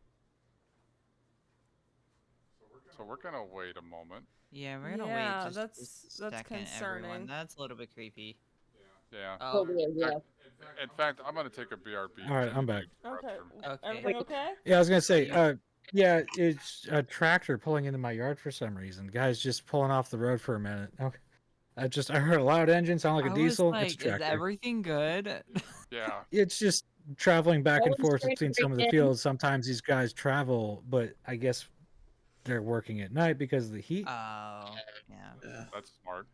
So we're gonna wait a moment. Yeah, we're gonna Yeah, wait just that's a second, everyone. concerning. That's a little bit creepy. Yeah. Oh, yeah. In fact, I'm gonna take a BRB. All right, I'm back. Okay. okay. Everything okay? Yeah, I was gonna say, yeah, it's a tractor pulling into my yard for some reason. Guy's just pulling off the road for a minute. Okay. I heard a loud engine, sound like a I diesel. was It's a like, is tractor. everything good? Yeah. It's just traveling back and Always forth great between to some of the break in. fields. Sometimes these guys travel, but I guess they're working at night because of the heat. Oh, yeah. Yeah. That's smart.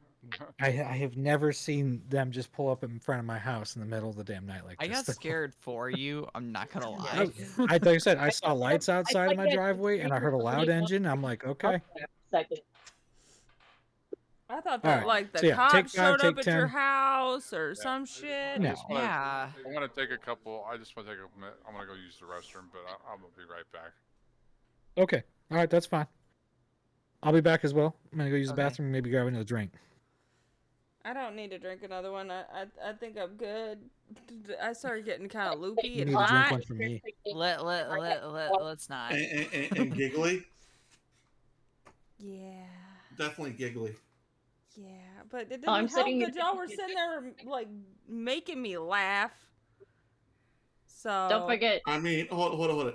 I have never seen them just pull up in front of my house in the middle of the damn night like I this. got scared for you. I'm not gonna I, lie. like I said, I saw lights outside of my get driveway and I heard a loud somebody engine. I'm like, okay. Second. I thought All that right, like the so yeah, cops take 5, showed up take at your 10. house or some shit. No. Yeah. I want to take a couple. I just want to take a minute. I'm gonna go use the restroom, but I'm gonna be right back. Okay. All right, that's fine. I'll be back as well. I'm gonna go use the Okay. bathroom and maybe grab another drink. I don't need to drink another one. I think I'm good. I started getting kind of loopy You and need to drink hot. one for me. Let's not. And giggly. Yeah. Definitely giggly. Yeah, but it didn't I'm help sitting that y'all were sitting there like making me laugh. So Don't forget. I mean, hold on.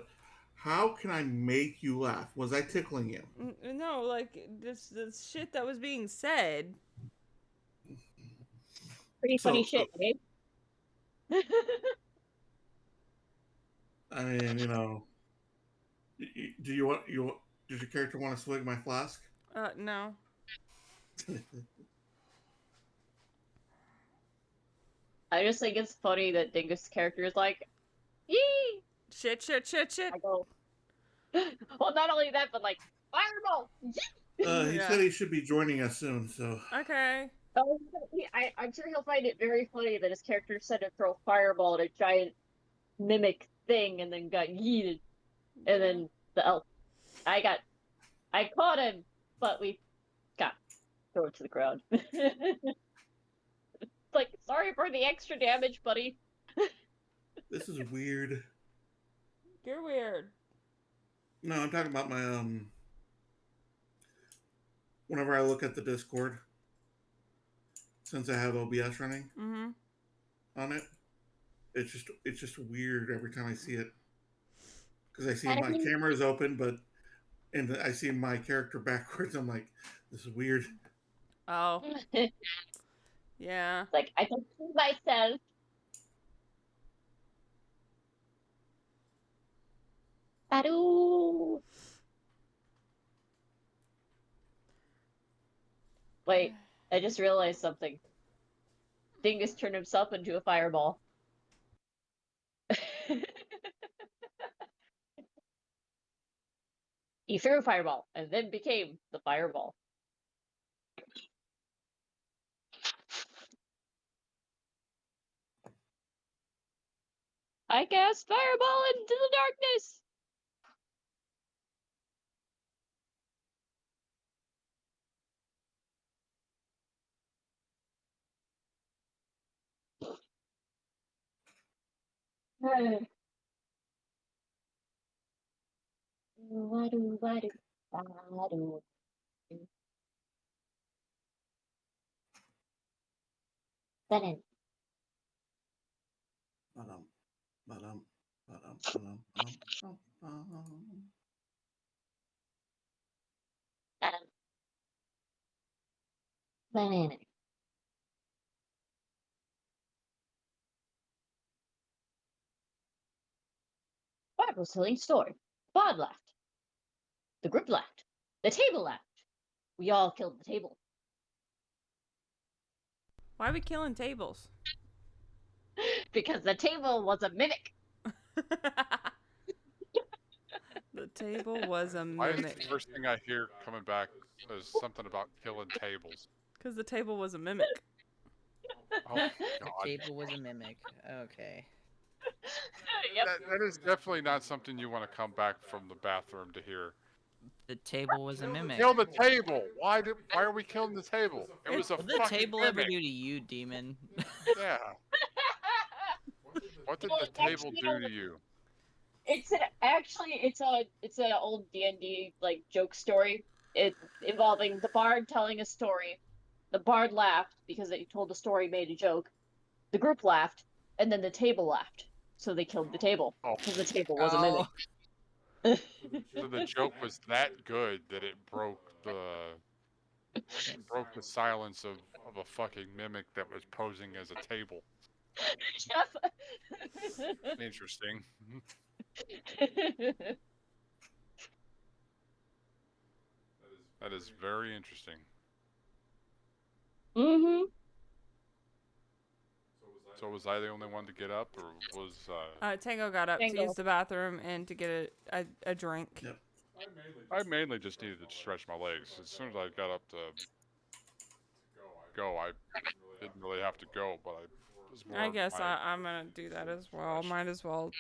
How can I make you laugh? Was I tickling you? No, like this shit that was being said. Pretty funny shit, eh? I mean, you know. Do you want Does your character want to swig my flask? No. I just think it's funny that Dingus' character is like, yee! Shit. I go, well, not only that, but like, fireball! Yee! He Yeah. said he should be joining us soon, so. Okay. Oh, I'm sure he'll find it very funny that his character said to throw fireball at a giant mimic thing and then got yeeted. And then the elf. I caught him, but we got thrown to the ground. Like, sorry for the extra damage, buddy. This is weird. You're weird. No, I'm talking about my whenever I look at the Discord, since I have OBS running on it, it's just weird every time I see it. Because I see my camera is open, and I see my character backwards. I'm like, this is weird. Oh. Yeah. Like, I can see myself. Badoo. Wait, I just realized something. Dingus turned himself into a fireball. He threw a fireball and then became the fireball. I cast fireball into the darkness. Wadu, wadu, wadu. Button. Banana. Bart was telling a story. Bod laughed. The group laughed. The table laughed. We all killed the table. Why are we killing tables? Because the table was a mimic. The table was a Why is mimic. the first thing I hear coming back is something about killing tables? Because the table was a mimic. Oh, God. The table was a mimic. Okay. that is definitely not something you want to come back from the bathroom to hear. The table was a mimic. Kill the table. Why are we killing the table? It was a What did the fucking table mimic. ever do to you, demon? Yeah. What did the table do to you? It's an old D&D like joke story. It involving the bard telling a story. The bard laughed because he told the story made a joke. The group laughed, and then the table laughed. So they killed the table because the table was a mimic. So the joke was that good that it broke the silence of a fucking mimic that was posing as a table. Interesting. That is very interesting. Mm-hmm. So was I the only one to get up, or was Tango got up to Tango. use the bathroom and to get a drink. Yep. I mainly just needed to stretch my legs. As soon as I got up to go, I didn't really have to go, but I was more. I guess my- I'm gonna do that as well. Might as well.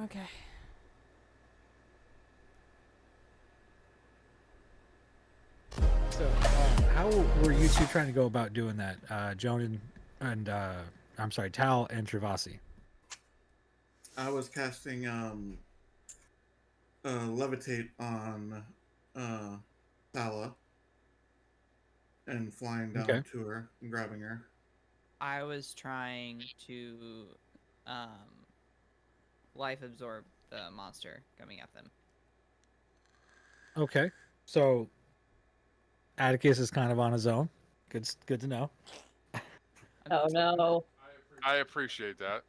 Okay. So, how were you two trying to go about doing that, Joan and I'm sorry, Tal and Travasi? I was casting levitate on Thala and flying down Okay. to her and grabbing her. I was trying to life absorb the monster coming at them. Okay. So, Atticus is kind of on his own. Good to know. Oh no. I appreciate that.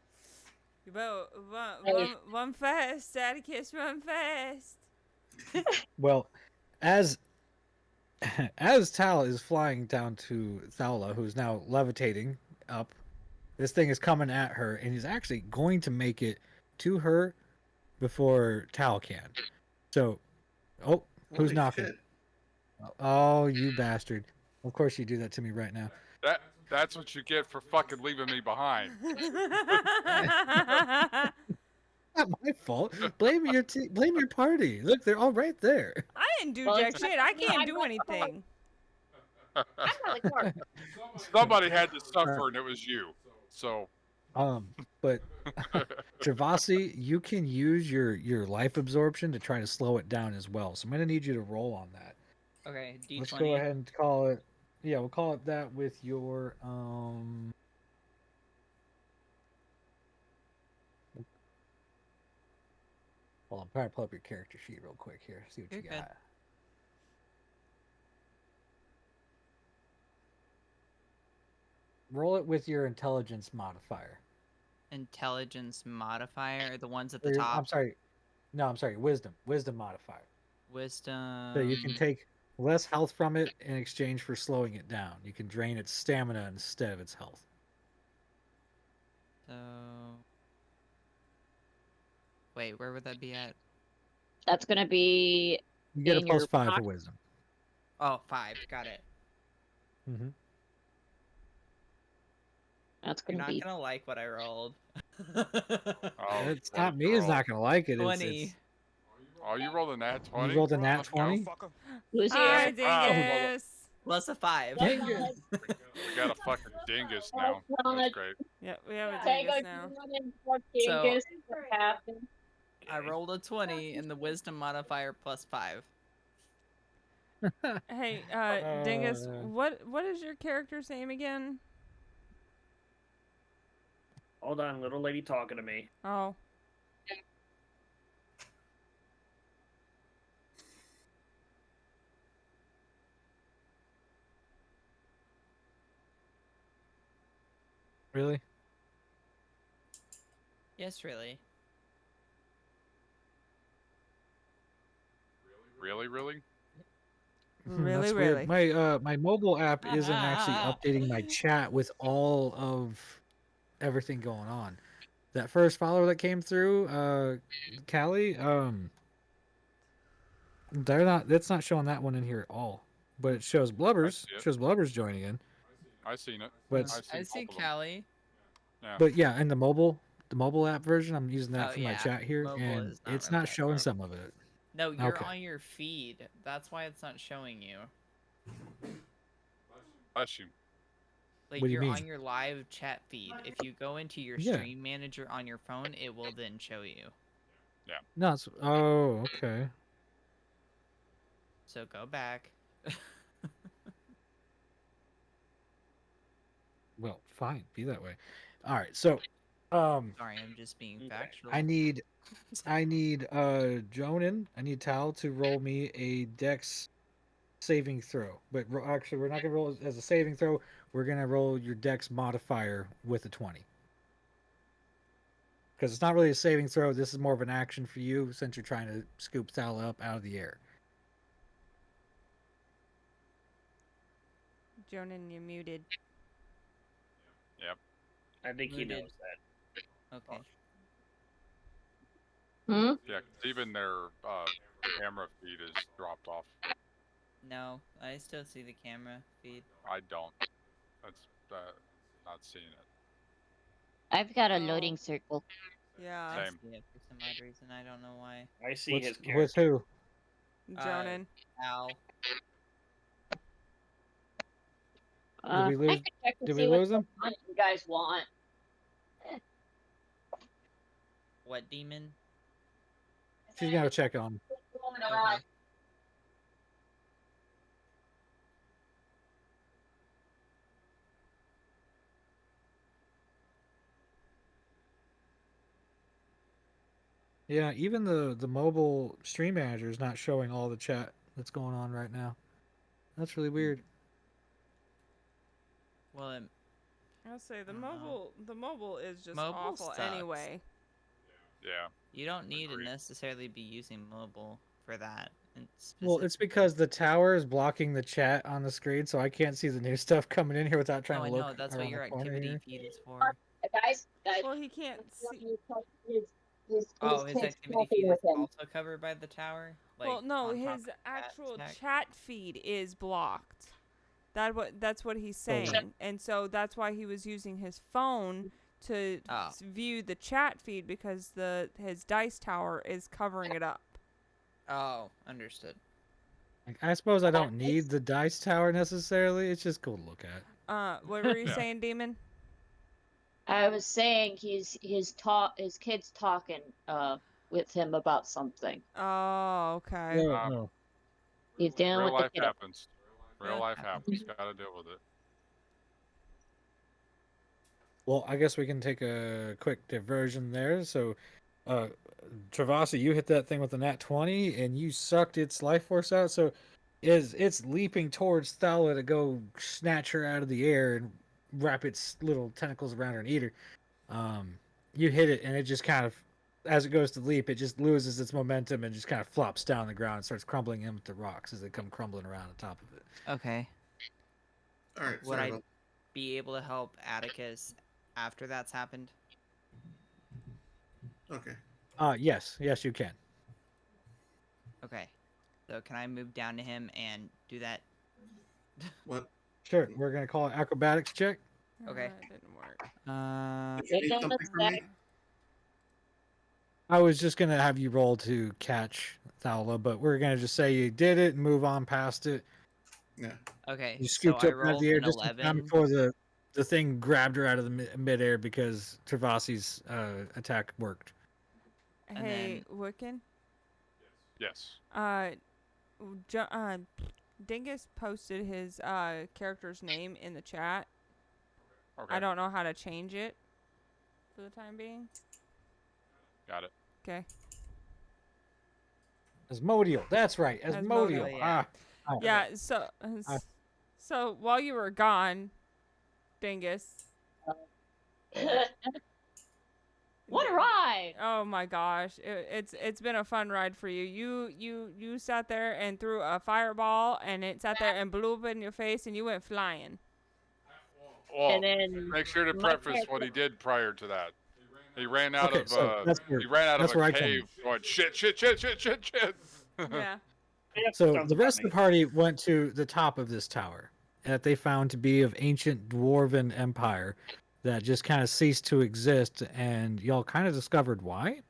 You better run fast, Atticus, run fast. Well, as as Tal is flying down to Thala, who's now levitating up, this thing is coming at her, and he's actually going to make it to her before Tal can. So, oh, who's Holy knocking? shit. Oh, you bastard! Of course you do that to me right now. That's what you get for fucking leaving me behind. Not my fault. Blame your blame your party. Look, they're all right there. I didn't do Well, jack it's- shit. I can't I'm do not- anything. I'm not the car. Somebody had to suffer, and it was you. So. But Travasi, you can use your life absorption to try to slow it down as well. So I'm gonna need you to roll on that. Okay, D20. Let's go ahead and call it. Yeah, we'll call it that with your Well, I'm trying to pull up your character sheet real quick here. See what You're you good. got. Roll it with your intelligence modifier. Intelligence modifier, the ones at the Or your- top. I'm sorry. No, I'm sorry. Wisdom modifier. Wisdom. So you can take less health from it in exchange for slowing it down. You can drain its stamina instead of its health. So. Wait, where would that be at? That's gonna be You get a in your +5 for pocket. wisdom. Oh, 5. Got it. Mm-hmm. That's You're gonna not be gonna like what I rolled. Oh, It's what not a me. Is girl. not gonna like it. 20. Oh, you rolled a nat 20? You rolled a nat 20. who's Hi, here. dingus. Plus a 5. Dang it. We got a fucking dingus now. That's great. Yeah, we have a Take dingus a now. So- dingus. What happened? I rolled a 20 and the wisdom modifier plus 5. Hey, dingus, what is your character's name again? Hold on, little lady talking to me. Oh. Really? Yes, really. Really, really? Really, That's really. weird. My mobile app isn't actually updating my chat with all of everything going on. That first follower that came through, Callie, that's not showing that one in here at all. But it shows Blubbers. see it. Shows Blubbers joining in. I seen it. But I see both of them. Callie. Yeah. but yeah, in the mobile app version, I'm using that Oh, for my yeah. chat here, Mobile and is not it's really not that showing good. some of it. No, you're Okay. on your feed. That's why it's not showing you. Bless you. Like What do you you're on mean? your live chat feed. If you go into your Yeah. stream manager on your phone, it will then show you. No, it's oh okay. So go back. Well, fine, be that way. All right, so Sorry, I'm just being factual. I need Jonan, I need Tal to roll me a Dex saving throw. But actually, we're not gonna roll as a saving throw. We're gonna roll your Dex modifier with a 20. Because it's not really a saving throw. This is more of an action for you since you're trying to scoop Tal up out of the air. Jonan, you're muted. Yep. I think he Muted. knows that. Okay. Hmm? Yeah, 'cause even their camera feed is dropped off. No, I still see the camera feed. I don't. That's not seeing it. I've got a loading circle. Yeah. I Same. see it for some odd reason. I don't know why. I see his With character. who? Jonan. Al. Did we I lose? can check and Did see we what lose him? you guys want. What demon? She's gonna check on him. Okay. Yeah, even the mobile stream manager is not showing all the chat that's going on right now. That's really weird. Well, I'll say the know. mobile is just Mobile awful sucks. anyway. Yeah. you don't need to Agreed. necessarily be using mobile for that. Well, it's because the tower is blocking the chat on the screen, so I can't see the new stuff coming in here without trying No, I to look know. That's what around your the corner activity here. feed is for. Guys, Well, he can't see. Oh, his activity feed is also covered by the tower? Well, no, on top his of the actual chat chat feed is blocked. That's what he's Oh, yeah. saying, and so that's why he was using his phone to Oh. view the chat feed because his dice tower is covering it up. Oh, understood. Like, I suppose I don't need the dice tower necessarily. It's just cool to look at. What were you Yeah. saying, Demon? I was saying his kid's talking with him about something. Oh, okay. No, Um, no. He's dealing Real with the life kid. happens. Real Yeah. life happens. Gotta deal with it. Well, I guess we can take a quick diversion there. So, Travasa, you hit that thing with the nat 20, and you sucked its life force out. So, it's leaping towards Thala to go snatch her out of the air and wrap its little tentacles around her and eat her. You hit it, and it just kind of, as it goes to leap, it just loses its momentum and just kind of flops down the ground and starts crumbling into the rocks as they come crumbling around on top of it. Okay. All right. Would Sorry I about be able to help Atticus after that's happened? Okay. Yes, you can. Okay. So can I move down to him and do that? What? Sure, we're gonna call it acrobatics check. Okay. It didn't work. Did you need Make them something from me? I was just gonna have you roll to catch Thala, but we're gonna just say you did it and move on past it. Yeah. Okay. You So scooped I up out of rolled the air an just in time 11. before the thing grabbed her out of the midair because Travasi's attack worked. And Hey, Wiccan. Yes. Dingus posted his character's name in the chat. Okay. I don't know how to change it for the time being. Got it. Okay. Asmodeal, that's right, Asmodeal. Asmodeal. Yeah. Yeah. So while you were gone, Dingus. What a ride! Oh my gosh, it's been a fun ride for you. You sat there and threw a fireball, and it sat there and blew up in your face, and you went flying. Well, And then make sure to my preface what he did prior to that. He ran out Okay, of so that's where- he ran out that's of where a I come cave going shit, shit, shit, shit, shit, shit. Yeah. So the rest of the party went to the top of this tower that they found to be of ancient dwarven empire that just kind of ceased to exist, and y'all kind of discovered why.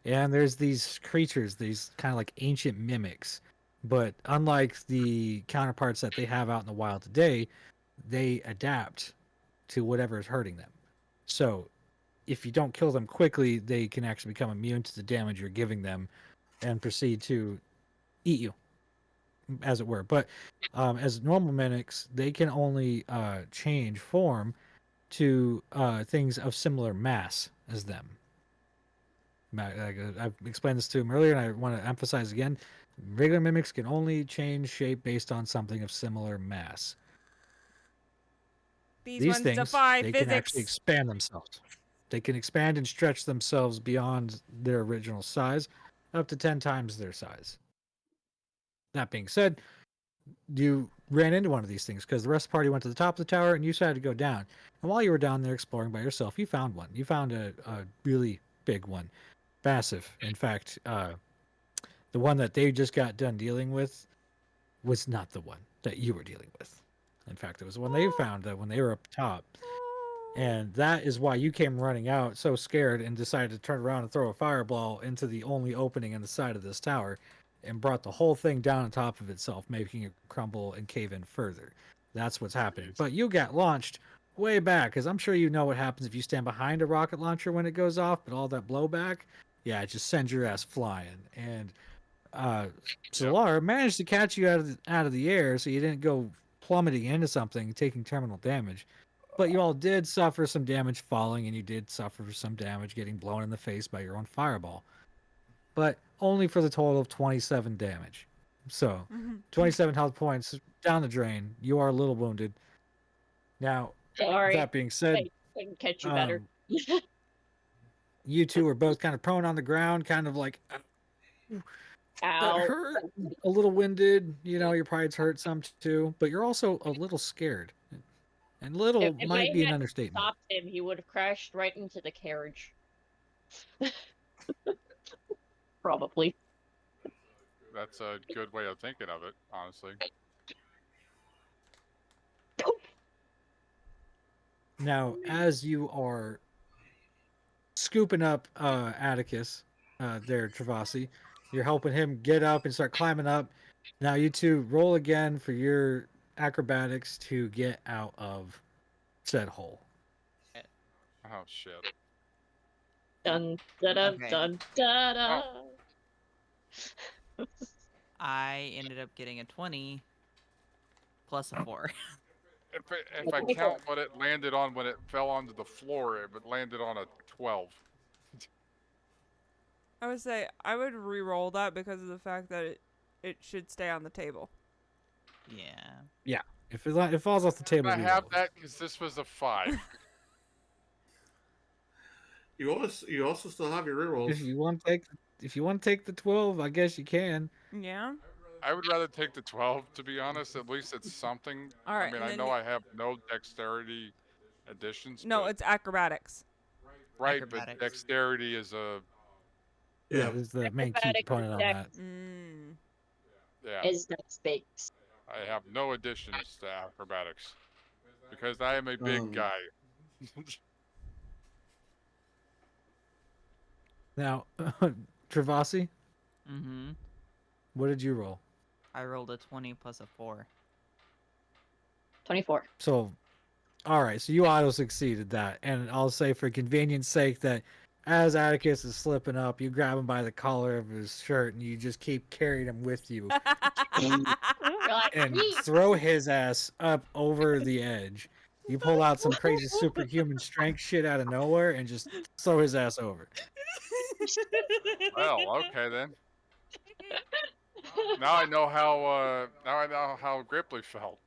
And there's these creatures, these kind of like ancient mimics, but unlike the counterparts that they have out in the wild today, they adapt to whatever is hurting them. So if you don't kill them quickly, they can actually become immune to the damage you're giving them and proceed to eat you, as it were. But as normal mimics, they can only change form to things of similar mass as them. I've explained this to him earlier, and I want to emphasize again. Regular mimics can only change shape based on something of similar mass. These ones defy they physics. can actually expand themselves. They can expand and stretch themselves beyond their original size, up to 10 times their size. That being said, you ran into one of these things because the rest of the party went to the top of the tower and you decided to go down. And while you were down there exploring by yourself, you found one. You found a really big one. Massive. In fact, the one that they just got done dealing with was not the one that you were dealing with. In fact, it was the one they found when they were up top. And that is why you came running out so scared and decided to turn around and throw a fireball into the only opening in the side of this tower and brought the whole thing down on top of itself, making it crumble and cave in further. That's what's happening. But you got launched way back, because I'm sure you know what happens if you stand behind a rocket launcher when it goes off, but all that blowback, yeah, it just sends your ass flying. And Solar managed to catch you out of the air, so you didn't go plummeting into something, taking terminal damage. But you all did suffer some damage falling, and you did suffer some damage getting blown in the face by your own fireball. But only for the total of 27 damage. So, 27 health points down the drain. You are a little wounded. Now, Sorry. that being said, I couldn't catch you better. you two are both kind of prone on the ground, kind of like, Ow. that hurt, a little winded. You know, your pride's hurt some too, but you're also a little scared. And little If might I be an hadn't understatement. stopped him, he would have crashed right into the carriage. Probably. That's a good way of thinking of it, honestly. Now, as you are scooping up Atticus, there, Travasi, you're helping him get up and start climbing up. Now, you two roll again for your acrobatics to get out of said hole. Oh shit. Dun da da Okay. dun da da. I ended up getting a 20 plus a 4. If I count what it landed on when it fell onto the floor, it landed on a 12. I would say I would re-roll that because of the fact that it should stay on the table. Yeah. Yeah, if it falls off the table, I you have roll. that because this was a 5. You also still have your rerolls. If you want to take the 12, I guess you can. Yeah. I would rather take the 12, to be honest. At least it's something. All right, I mean, and I then know you- I have no dexterity additions. No, but, it's acrobatics. right, acrobatics. but dexterity is a Yeah, this is the main key Acrobatics component on that. Mm. yeah. Is that space? I have no additions to acrobatics because I am a big guy. Now, Travasi, Mm-hmm. what did you roll? I rolled a 20 plus a 4. 24. So, all right, so you auto succeeded that, and I'll say for convenience sake that as Atticus is slipping up, you grab him by the collar of his shirt and you just keep carrying him with you and throw his ass up over the edge. You pull out some crazy superhuman strength shit out of nowhere and just throw his ass over. Well, okay then. Now I know how Gripply felt.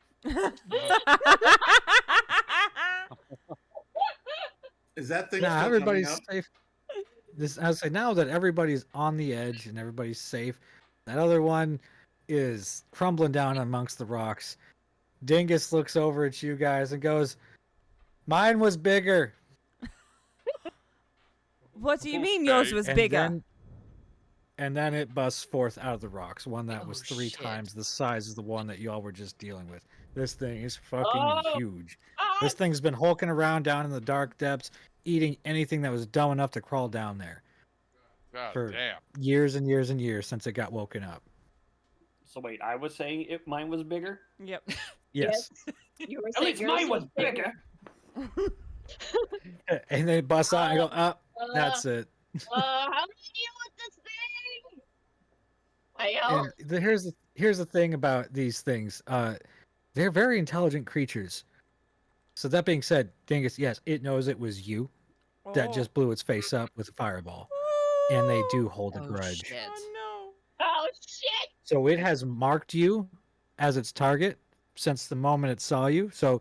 Is that thing Now still coming everybody's up? safe. I would say now that everybody's on the edge and everybody's safe, that other one is crumbling down amongst the rocks. Dingus looks over at you guys and goes, "Mine was bigger." What do you mean yours Okay. was And bigger? then it busts forth out of the rocks, one that was 3 shit. times the size of the one that y'all were just dealing with. This thing is fucking Oh. huge. This thing's been hulking around down in the dark depths, eating anything that was dumb enough to crawl down there God for damn. years and years and years since it got woken up. So wait, I was saying if mine was bigger. Yep. Yes. You were At saying least yours mine was bigger. And then it busts out and I go, that's it. How do you deal with this thing? I yell. And here's the thing about these things. They're very intelligent creatures. So that being said, Dingus, yes, it knows it was you that Oh. just blew its face up with a fireball. And they do hold a Oh, grudge. shit. Oh Oh shit! So it has marked you as its target since the moment it saw you. So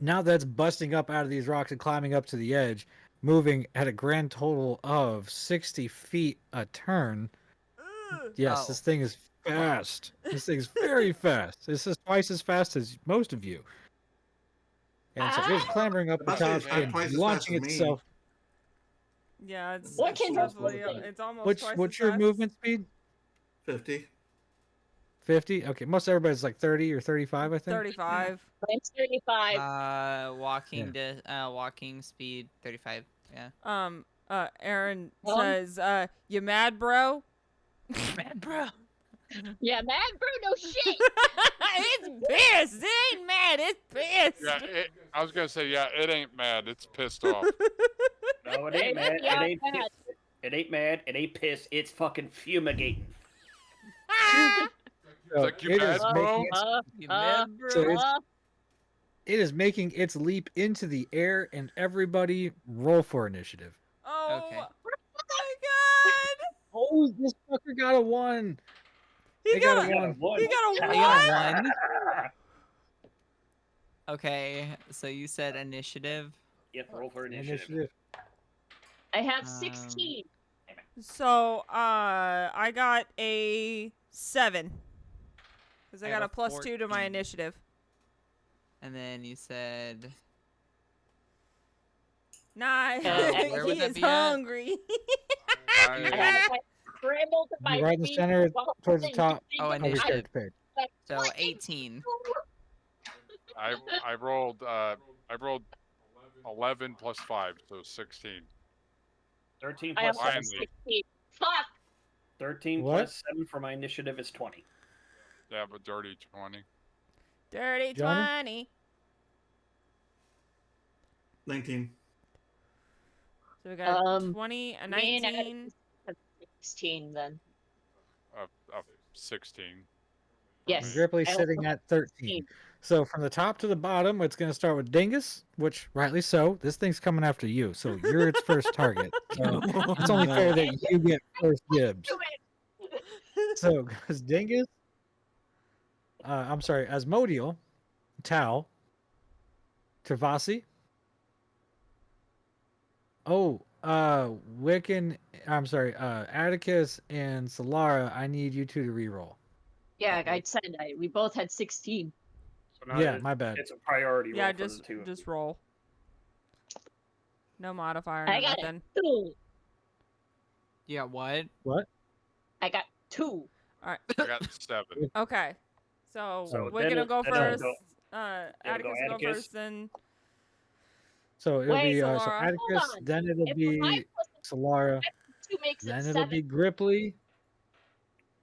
now that's busting up out of these rocks and climbing up to the edge, moving at a grand total of 60 feet a turn. no. Yes, Oh. this thing is fast. This thing's very fast. This is twice as fast as most of you. And so it's clambering up the I say top it's not and twice as launching fast as me. itself. Yeah, it's What can you definitely, do? it's almost twice What's as your fast. movement speed? 50. 50? Okay, most everybody's like 30 or 35, I think. 35. Mine's 35. Walking speed 35. Yeah. Aaron says, "You mad, bro?" Mad, bro. Yeah, mad, bro. No shit. It's pissed. It ain't mad. It's pissed. Yeah, I was gonna say, yeah, it ain't mad. It's pissed off. No, it ain't mad. Yeah, It ain't mad. pissed. It ain't mad. It ain't pissed. It's fucking fumigating. So like, you it mad, is bro? making its- You mad, bro? so it is making its leap into the air, and everybody roll for initiative. Oh Okay. my god! Oh, this fucker got a 1. He They got got a a 1. He got a I what? got a 1. Okay, so you said initiative. Yep, roll for initiative. Initiative. I have 16. So, I got a 7. Because I I got have a a +2 to my 14. initiative. And then you said Nice. where would He that is be at? hungry. I scrambled to my Right in the feet center, while towards the holding top thing Oh, in of your my- initiative. character page. like, So what? 18. I rolled 11 plus 5, so 16. 13 I plus have 7. 16. Fuck. 13 What? plus 7 for my initiative is 20. Yeah, but dirty 20. Dirty Johnny? 20. 19. So we got a 20, 20, a me and 19. 16 then. Of 16. Yes. And Gripply's I sitting also- at 13. So from the top to the bottom, it's going to start with Dingus, which rightly so. This thing's coming after you, so you're its first target. So it's only fair that you get first dibs. Do it. So, because Dingus, Asmodeal, Tal, Travasi. Oh, Wiccan, Atticus and Solara, I need you two to reroll. Yeah, I said we both had 16. So now Yeah, my bad. It's a priority roll Yeah, for just the two. just roll. No modifier, I no got nothing. 2. You got what? What? I got 2. I got 7. Okay. So, So we're then gonna it- go then it'll first. go- Atticus will go Atticus. first, then So it'll Wait, be Solara. so Atticus, Hold on. then it'll If be 5 plus Solara, 2 makes it then 7. it'll be Gripply,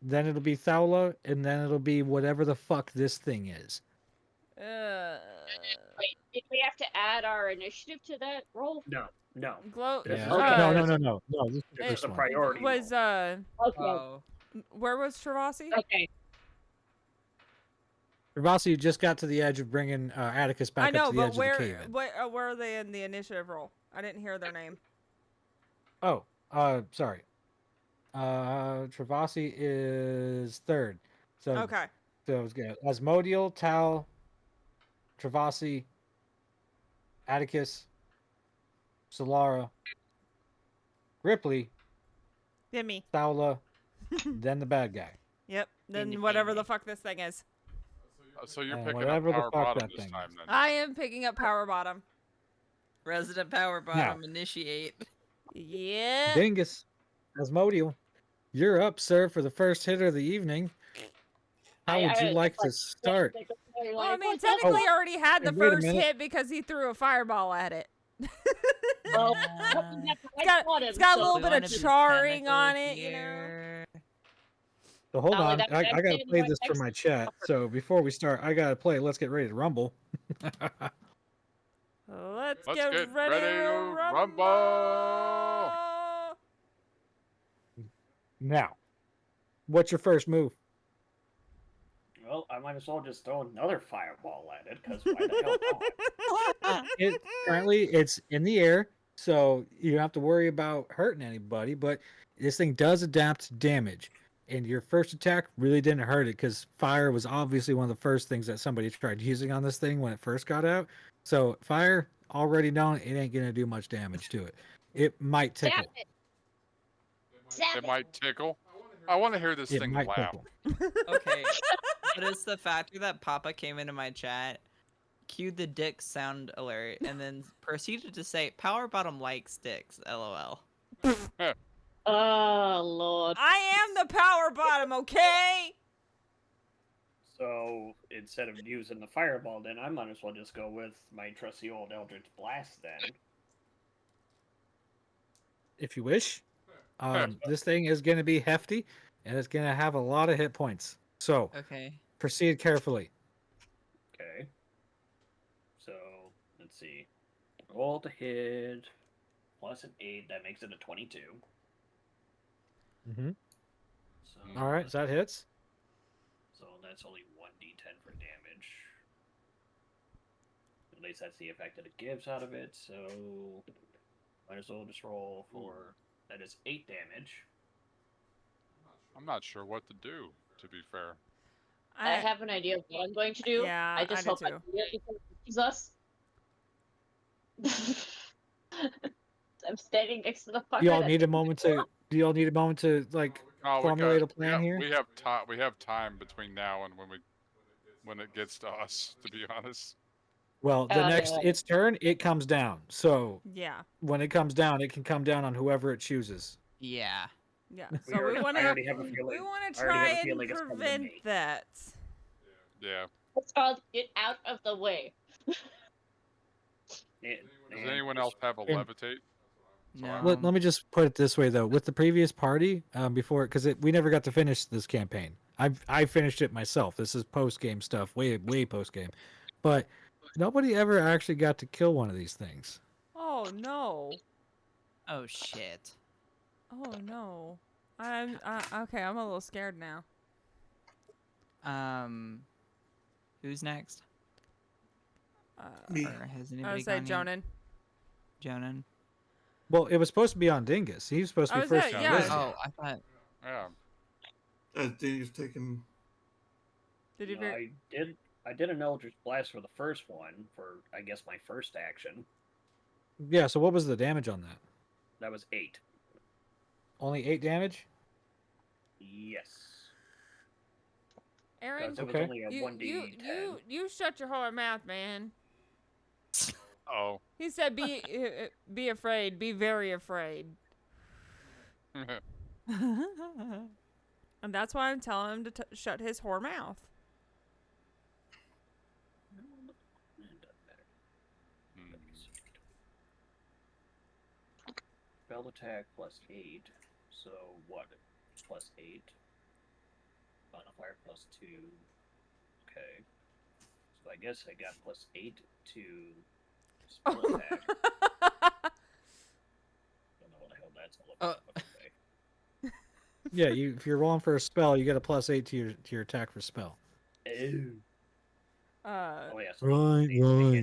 then it'll be Thaula, and then it'll be whatever the fuck this thing is. Wait, did we have to add our initiative to that roll? No. glow. This is- No, this is- no. This is This this is a one. priority Was Okay. where was Travasi? Okay. Travasi just got to the edge of bringing Atticus back I know, up to the but edge of the cave. where are they in the initiative roll? I didn't hear their name. Oh, sorry. Travasi is third. So Okay. So it's good. Asmodeal, Tal, Travasi, Atticus, Solara, Ripley, Then me. Thaula, then the bad guy. Yep. Then whatever the fuck this thing is. So you're And picking up whatever the power fuck bottom that this thing time then. I am picking up power bottom. Resident Power Bottom, initiate. Yeah. Dingus, Asmodeal, you're up, sir, for the first hit of the evening. How would you like to start? Well, I mean, technically, I already had the Hey, wait a first minute. hit because he threw a fireball at it. Well, It's got a little bit of charring on it, you know. So hold Dolly, on, that- I that's gotta in play my this for next my chat. So before we start, I gotta play Let's Get Ready to Rumble. Let's Let's get ready to rumble. Now, what's your first move? Well, I might as well just throw another fireball at it, because why the hell not? Currently, it's in the air, so you don't have to worry about hurting anybody. But this thing does adapt to damage, and your first attack really didn't hurt it because fire was obviously one of the first things that somebody tried using on this thing when it first got out. So fire, already known, it ain't gonna do much damage to it. It might tickle. It might tickle. I want to hear this It thing might laugh. tickle. Okay. But it's the factor that Papa came into my chat, cued the dick sound alert, and then proceeded to say, Power Bottom likes dicks, lol. Oh, Lord. I am the power bottom, okay? So instead of using the fireball, then I might as well just go with my trusty old Eldritch Blast then. If you wish. This thing is going to be hefty, and it's going to have a lot of hit points. So Okay. proceed carefully. Okay. So let's see. Roll to hit plus an 8. That makes it a 22. Mm-hmm. So All right, so that hits. So that's only 1d10 for damage. At least that's the effect that it gives out of it. So might as well just roll for that is 8 damage. I'm not sure what to do, to be fair. I have an idea of what I'm going to do. Yeah, I just do hope too. it sees us. I'm standing next to the fucker. Do y'all that- need a moment to like No, formulate a plan here? We have time. We have time between now and when it gets to us. To be honest. Well, the next its turn, it comes down. So Yeah. when it comes down, it can come down on whoever it chooses. Yeah. Yeah. We So already- we want I to already have a feeling- we want I to already try have a and feeling it's coming to prevent me. that. Yeah. It's called get out of the way. Does anyone else have a And- levitate? No. Let me just put it this way though, with the previous party, before because we never got to finish this campaign. I finished it myself. This is post game stuff, way post game, but nobody ever actually got to kill one of these things. Oh no. Oh shit. Oh no. I'm okay. I'm a little scared now. Who's next? Me. Or has I anybody would say gone yet? Jonan. Jonan. Well, it was supposed to be on Dingus. He was supposed to I be was first. at- on yeah. list. Oh, I thought. Yeah. Dingus taken. Did you? No, I did an Eldritch Blast for the first one for I guess my first action. Yeah. So what was the damage on that? That was 8. Only 8 damage. Yes. Aaron, Because it was Okay. only a 1d10. you shut your whore mouth, man. Oh. He said, "Be afraid. Be very afraid." And that's why I'm telling him to shut his whore mouth. Spell attack plus 8. So what? Plus 8. Modifier plus 2. Okay. So I guess I got plus 8 to spell attack. Don't know what the hell that's all about. but okay. Yeah. If you're rolling for a spell, you get a +8 to your attack for spell. Ew. Oh yeah. So Right.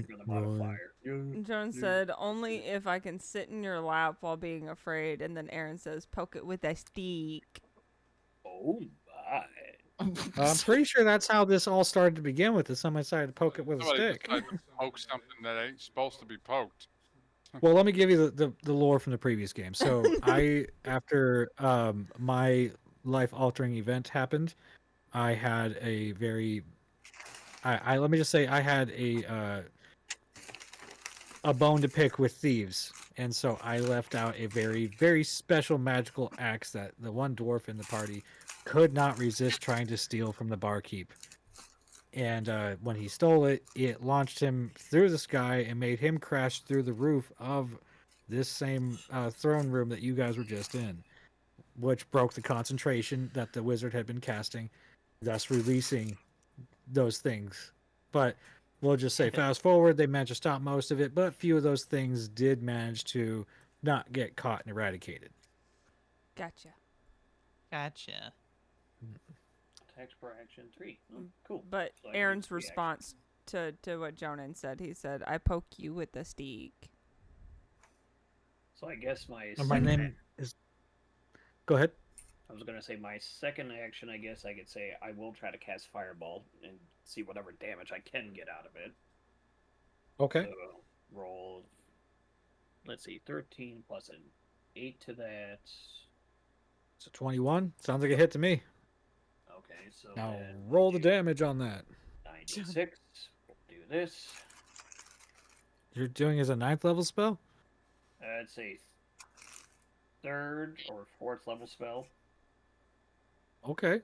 for the modifier. Joan said, "Only if I can sit in your lap while being afraid." And then Aaron says, "Poke it with a stick." Oh my. I'm pretty sure that's how this all started to begin with. Is somebody decided to poke it with a Somebody stick. decided to poke something that ain't supposed to be poked. Well, let me give you the lore from the previous game. So after my life-altering event happened, I had a very, I let me just say I had a bone to pick with thieves, and so I left out a very special magical axe that the one dwarf in the party could not resist trying to steal from the barkeep. And when he stole it, it launched him through the sky and made him crash through the roof of this same throne room that you guys were just in, which broke the concentration that the wizard had been casting, thus releasing those things. But we'll just say, fast forward, they managed to stop most of it, but few of those things did manage to not get caught and eradicated. Gotcha. Gotcha. Attacks per action 3. Oh, cool. But So I can Aaron's use 3 response to what Jonan said, he said, "I poke you with a stick." So I guess my And my second name is. Go ahead. I was gonna say my second action. I guess I could say I will try to cast Fireball and see whatever damage I can get out of it. Okay. So roll. Let's see, 13 plus an 8 to that. So 21. Sounds like a hit to me. Okay, so Now then roll the damage on that. 96. We'll do this. You're doing as a 9th level spell? It's a 3rd or 4th level spell. Okay.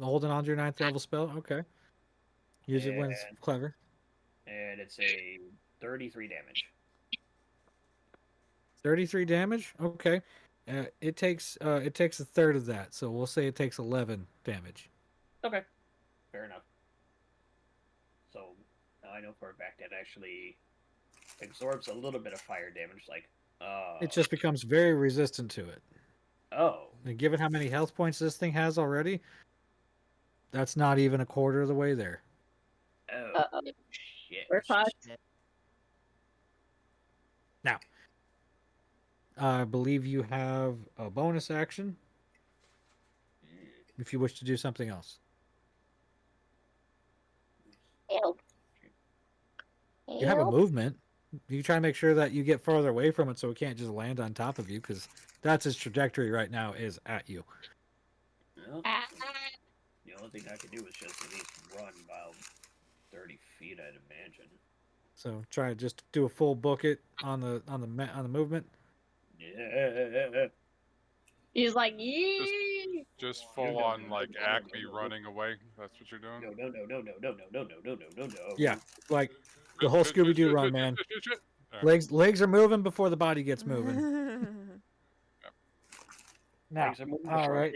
Holding on to your 9th level spell? Okay. Use it when it's And- clever. And it's a 33 damage. 33 damage. Okay. It takes a third of that, so we'll say it takes 11 damage. Okay. Fair enough. So now I know for a fact that actually absorbs a little bit of fire damage. Like, It just becomes very resistant to it. oh, And given how many health points this thing has already, that's not even a quarter of the way there. oh, shit. We're fucked. Now, I believe you have a bonus action if you wish to do something else. Help. You have a movement. You try to make sure that you get farther away from it so it can't just land on top of you, because that's its trajectory right now, is at you. Well, the only thing I could do is just at least run about 30 feet, I'd imagine. So try to just do a full book it on the movement. Yeah. He's like, yee. Just full on like Acme running away. That's what you're doing. No. Yeah, like the whole Scooby Doo run, man. Legs are moving before the body gets moving. Now, all right.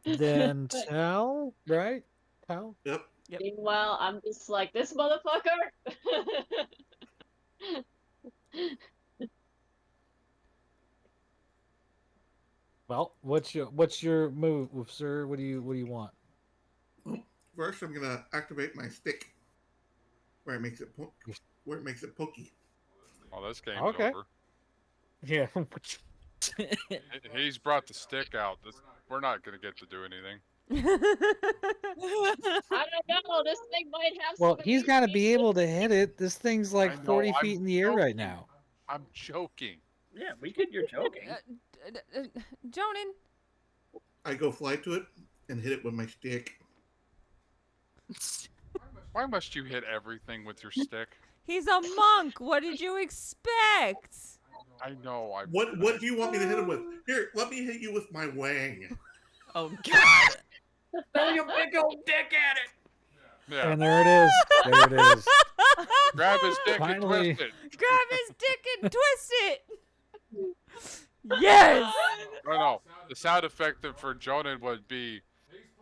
Then Tal, right? Tal. Yep. Meanwhile, I'm just like, this motherfucker. Well, what's your move, sir? What do you want? First, I'm gonna activate my stick, where it makes it pokey. Oh, this game's Okay. over. Yeah. He's brought the stick out. We're not gonna get to do anything. I don't know. This thing might have. Well, some he's got to be able to hit it. This thing's I like know, 40 I'm feet in the air right now. I'm joking. Yeah, we get you're joking. Jonan. I go fly to it and hit it with my stick. Why must you hit everything with your stick? He's a monk. What did you expect? I know. What do you want me to hit him with? Here, let me hit you with my wang. Oh God! Throw your big old dick at it. Yeah. And there it is. There it is. Grab his dick Finally. and twist it. Grab his dick and twist it. Yes. No. The sound effect for Jonan would be,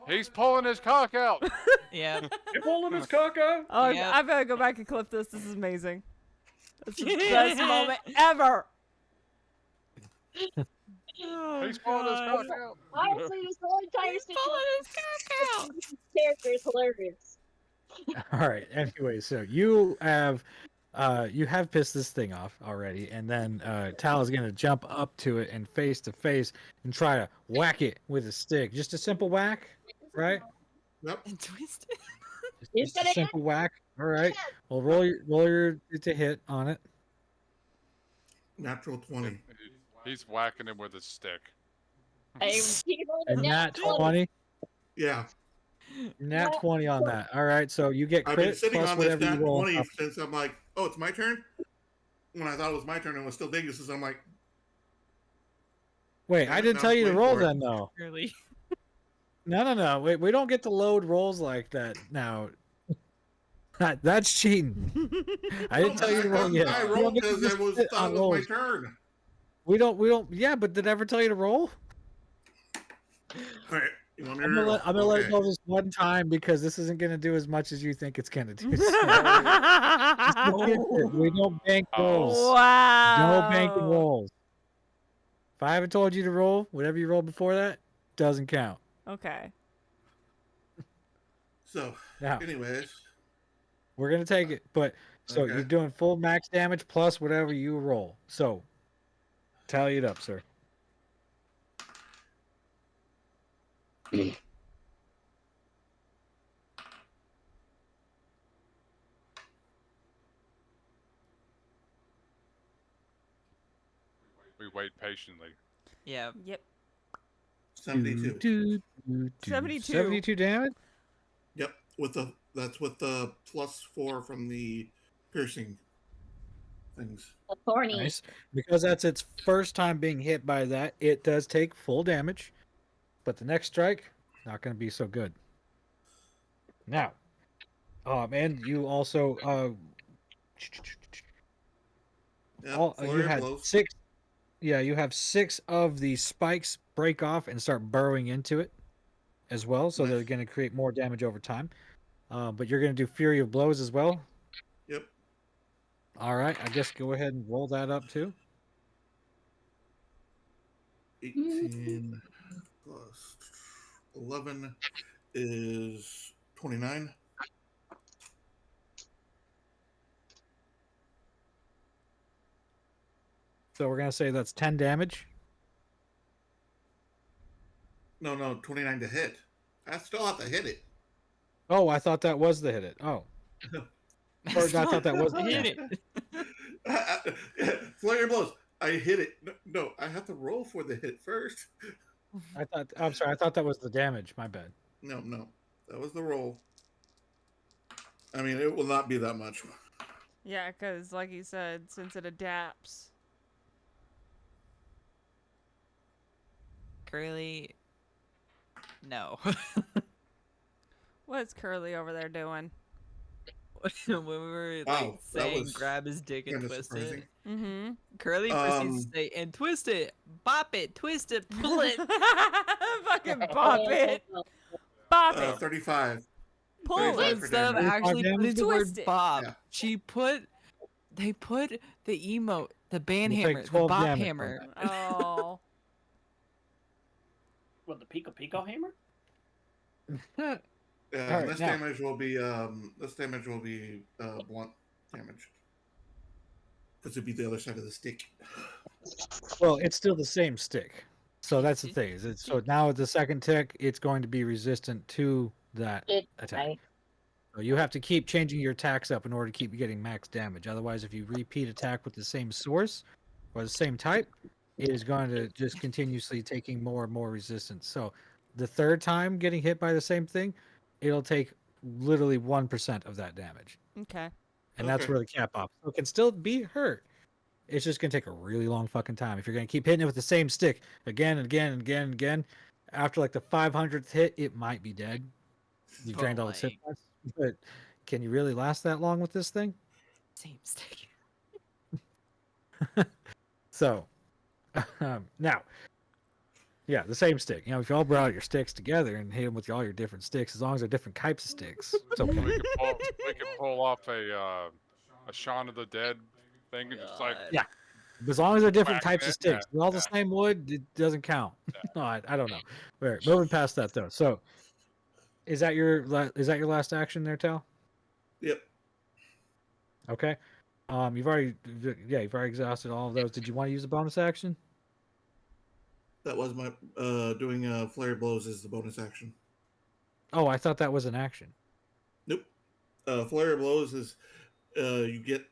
he's pulling his cock out. Yeah. You're pulling his cock out. Oh, Yep. I better go back and clip this. This is amazing. This is the best moment ever. He's pulling his cock out. Honestly, this whole entire character is hilarious. All right. Anyway, so you have pissed this thing off already, and then Tal is gonna jump up to it and face to face and try to whack it with a stick. Just a simple whack, right? Yep. And twist it. He's Just a gonna simple whack. All right. Well, roll your to hit on it. Natural 20. He's whacking him with his stick. And nat 20. Yeah. Nat 20 on that. All right. So you get I've been crit sitting plus on this whatever nat you roll. 20 up. since I'm like, oh, it's my turn? When I thought it was my turn, it was still Digus's. I'm like, Wait, I didn't Now tell you to wait roll for it. then, though. Really? No. Wait, we don't get to load rolls like that now. That's cheating. I didn't tell you to roll yet. I We don't rolled get to because just it was sit thought on it was my rolls. turn. We don't. Yeah, but did I ever tell you to roll? All right. You want me to I'm gonna roll? let it Okay. go this one time because this isn't gonna do as much as you think it's gonna do. So, we don't bank rolls. Wow. No banking rolls. If I haven't told you to roll, whatever you rolled before that doesn't count. Okay. So, Now anyways, we're gonna take it, but so Okay. you're doing full max damage plus whatever you roll. So tally it up, sir. We wait patiently. Yeah. Yep. 72. 72. 72 damage. Yep. That's with the +4 from the piercing things. Thorny. Nice. Because that's its first time being hit by that, it does take full damage. But the next strike, not going to be so good. Now, and you also Yep, you flurry of had blows. 6. Yeah, you have 6 of the spikes break off and start burrowing into it as well, so they're going to create more damage over time. But you're going to do Fury of Blows as well. Yep. All right, I guess go ahead and roll that up too. 18 plus 11 is 29. So we're going to say that's 10 damage. No, 29 to hit. I still have to hit it. Oh, I thought that was the hit it. Oh. Or I thought that was the hit it. Flurry of blows. I hit it. No, I have to roll for the hit first. I'm sorry. I thought that was the damage. My bad. No, that was the roll. I mean, it will not be that much. Yeah, because like you said, since it adapts. Curly, no. What's Curly over there doing? When we were like Wow, that saying was grab his dick and kinda twist surprising. it, Mm-hmm. Curly proceeds to say, and twist it, bop it, twist it, pull it. Fucking bop it. Bop it. 35. Pull 35 it. for Instead of damage. actually putting the word Twist it. bop, Yeah. they put the emote, the band You hammer, take the 12 bop damage from hammer. Oh. What, the Pico Pico hammer? All right, This now- damage will be blunt damage. Because it'd be the other side of the stick. Well, it's still the same stick. So that's the thing. So now with the second tick, it's going to be resistant to that attack. So you have to keep changing your attacks up in order to keep getting max damage. Otherwise, if you repeat attack with the same source or the same type, it is going to just continuously taking more and more resistance. So the third time getting hit by the same thing, it'll take literally 1% of that damage. Okay. And that's Okay. where the cap off. So it can still be hurt. It's just going to take a really long fucking time. If you're going to keep hitting it with the same stick again and again and again and again, after like the 500th hit, it might be dead. You've drained all its hit points. But can you really last that long with this thing? Same stick. So, now, yeah, the same stick. You know, if you all brought out your sticks together and hit them with all your different sticks, as long as they're different types of sticks, it's okay. We could pull off a Shaun of the Dead thing and just like Yeah. As long as they're different Whack types it, of sticks, yeah, they're all the same wood, it doesn't count. No, I don't know. All right, moving past that though. So, is that your last action there, Tal? Yep. Okay. You've already exhausted all of those. Did you want to use a bonus action? That was my doing flare blows is the bonus action. Oh, I thought that was an action. Nope. Flare blows is you get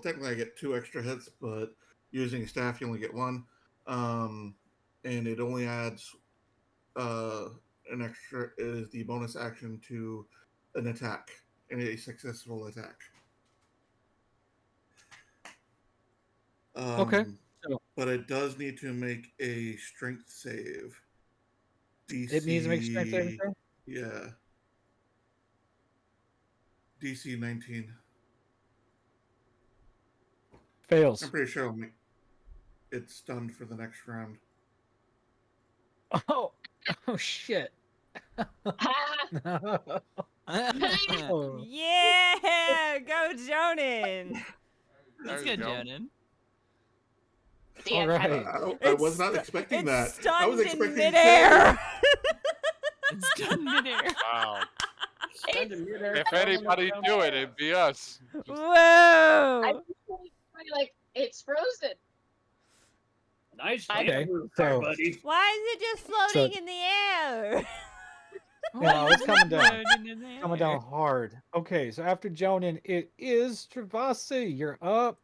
technically I get 2 extra hits, but using staff you only get 1. And it only adds an extra is the bonus action to an attack in a successful attack. Okay. But it does need to make a strength save. DC, It needs to make a strength saving throw? Yeah. DC 19. Fails. I'm pretty sure it's stunned for the next round. Oh shit. Oh. Yeah, go Jonan. Let's There you go, go. Jonan. All right. I was not expecting that. I was Stunned in expecting midair. It's done midair. Wow. Stand in midair, If falling anybody around. do it, it'd be us. Whoa. Like it's frozen. Nice Okay, move, so- buddy. Why is it just floating in the air? No, it's coming down. Floating in the Coming air. down hard. Okay, so after Jonan, it is Travasi. You're up.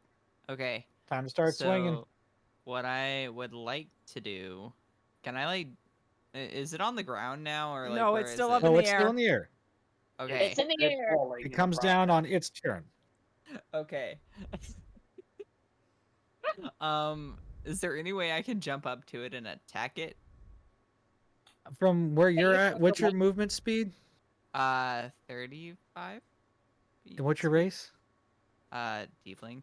Okay. Time to start swinging. So, what I would like to do, can I like, is it on the ground now or like? No, where it's is still it? up in No, the it's air. still in the air. Okay. It's in the air. It comes down on its turn. Okay. Is there any way I can jump up to it and attack it? From where you're at, what's your movement speed? 35. And what's your race? Tiefling.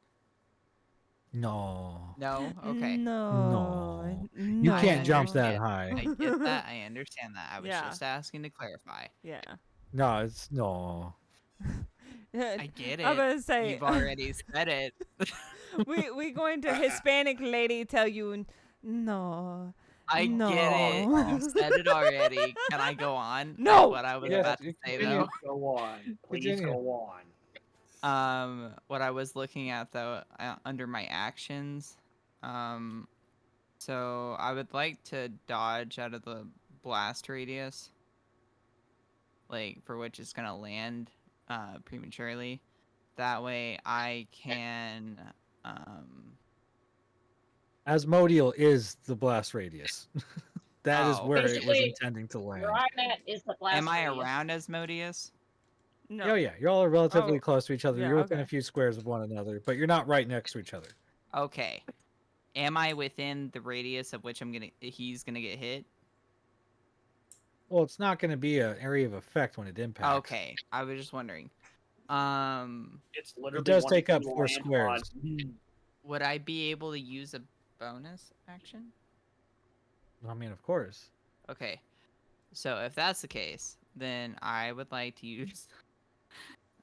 No. No. Okay. No. You No. can't jump I that understand. high. I get that. I understand that. I was Yeah. just asking to clarify. Yeah. No, it's no. I get it. I'm gonna say You've already said it. we going to Hispanic lady tell you no. I no. get it. You said it already. Can I go on? No! That's what I was Yes, about to you say continue. though. Go on. Please Continue. go on. What I was looking at though, under my actions, so I would like to dodge out of the blast radius, like for which it's gonna land, prematurely. That way I can, Asmodeal is the blast radius. That is Oh. where it was Basically, intending to land. Where I'm at is the blast am I radius. around Asmodeus? No. Oh yeah, y'all are relatively Oh, close to each other. yeah, You're within okay. a few squares of one another, but you're not right next to each other. Okay. Am I within the radius of which he's gonna get hit? Well, it's not going to be an area of effect when it impacts. Okay, I was just wondering. It's literally It does one take if up you 4 land squares. Would I be able to use a bonus action? I mean, of course. Okay. So if that's the case, then I would like to use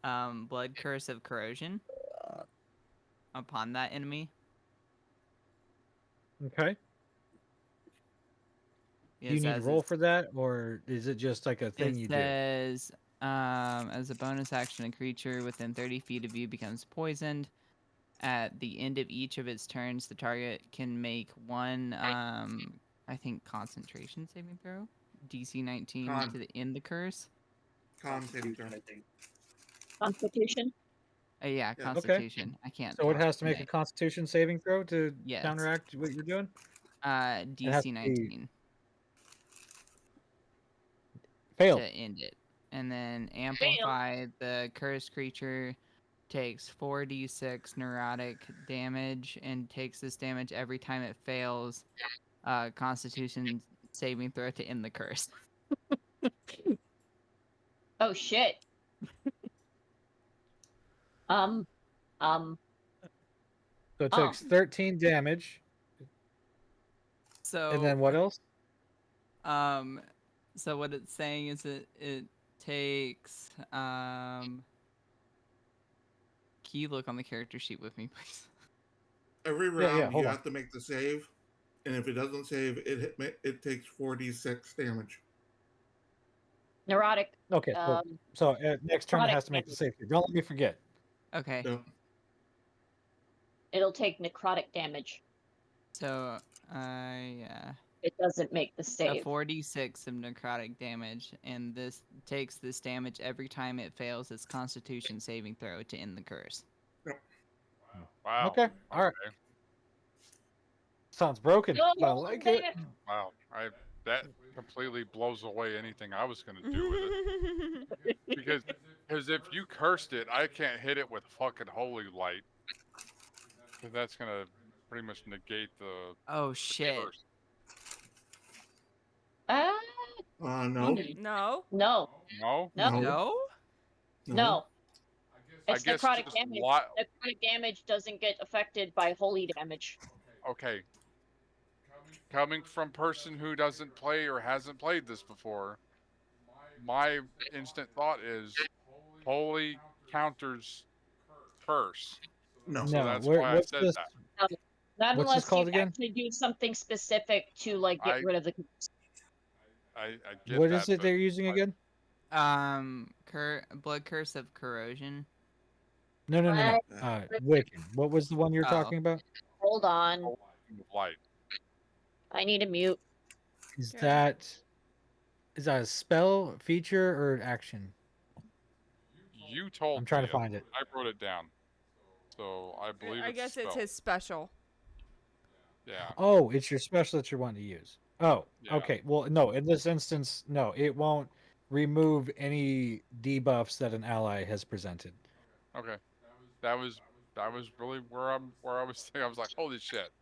Blood Curse of Corrosion upon that enemy. Okay. Do you Yes, need to as roll it's- for that, or is it just like a thing It you do? says, as a bonus action, a creature within 30 feet of you becomes poisoned. At the end of each of its turns, the target can make one, I think, concentration saving throw. DC 19 Con. to end the curse. Con saving throw. Constitution. Yeah, Yeah. Okay. Constitution. I can't. So it talk has to make a today. Constitution saving throw to Yes. counteract what you're doing? has DC to be- 19 Fail. to end it. And then amplify the cursed creature takes 4d6 neurotic damage and takes this damage every time it fails Constitution saving throw to end the curse. Oh shit. So it Oh. takes 13 damage. So And then what else? So what it's saying is it takes can you look on the character sheet with me, please? Every Yeah, round hold you on. have to make the save, and if it doesn't save, it takes 4d6 damage. Neurotic. Okay, so next turn it necrotic has to make the damage. save. Don't let me forget. Okay. So, It'll take necrotic damage. So yeah. It doesn't make the A save. 4d6 of necrotic damage, and this takes this damage every time it fails its Constitution saving throw to end the curse. Wow. Okay, all right. Sounds broken. No, but I like it. Wow. That completely blows away anything I was gonna do with it. Because if you cursed it, I can't hit it with fucking holy light. 'Cause that's gonna pretty much negate the Oh shit. curse. no. No. No? No. No. No? No. I It's guess necrotic just damage. lot- Necrotic damage doesn't get affected by holy damage. Okay. Coming from person who doesn't play or hasn't played this before, my instant thought is holy counters curse. No. So No, that's where- why I what's said this? that. Not What's this unless called you again? actually do something specific to like get I- rid of the. I get What that, is it but they're using again? Blood Curse of Corrosion. No. Wiccan. What was the one you're Oh. talking about? Hold on. light. I need a mute. Is Okay. that a spell, feature, or an action? You told I'm trying me to find it. I wrote it down. So I believe I it's guess a it's spell. his special. Yeah. Oh, it's your special that you're wanting to use. Oh, Yeah. okay. Well, no, in this instance, no, it won't remove any debuffs that an ally has presented. Okay. That was really where I was thinking. I was like, holy shit.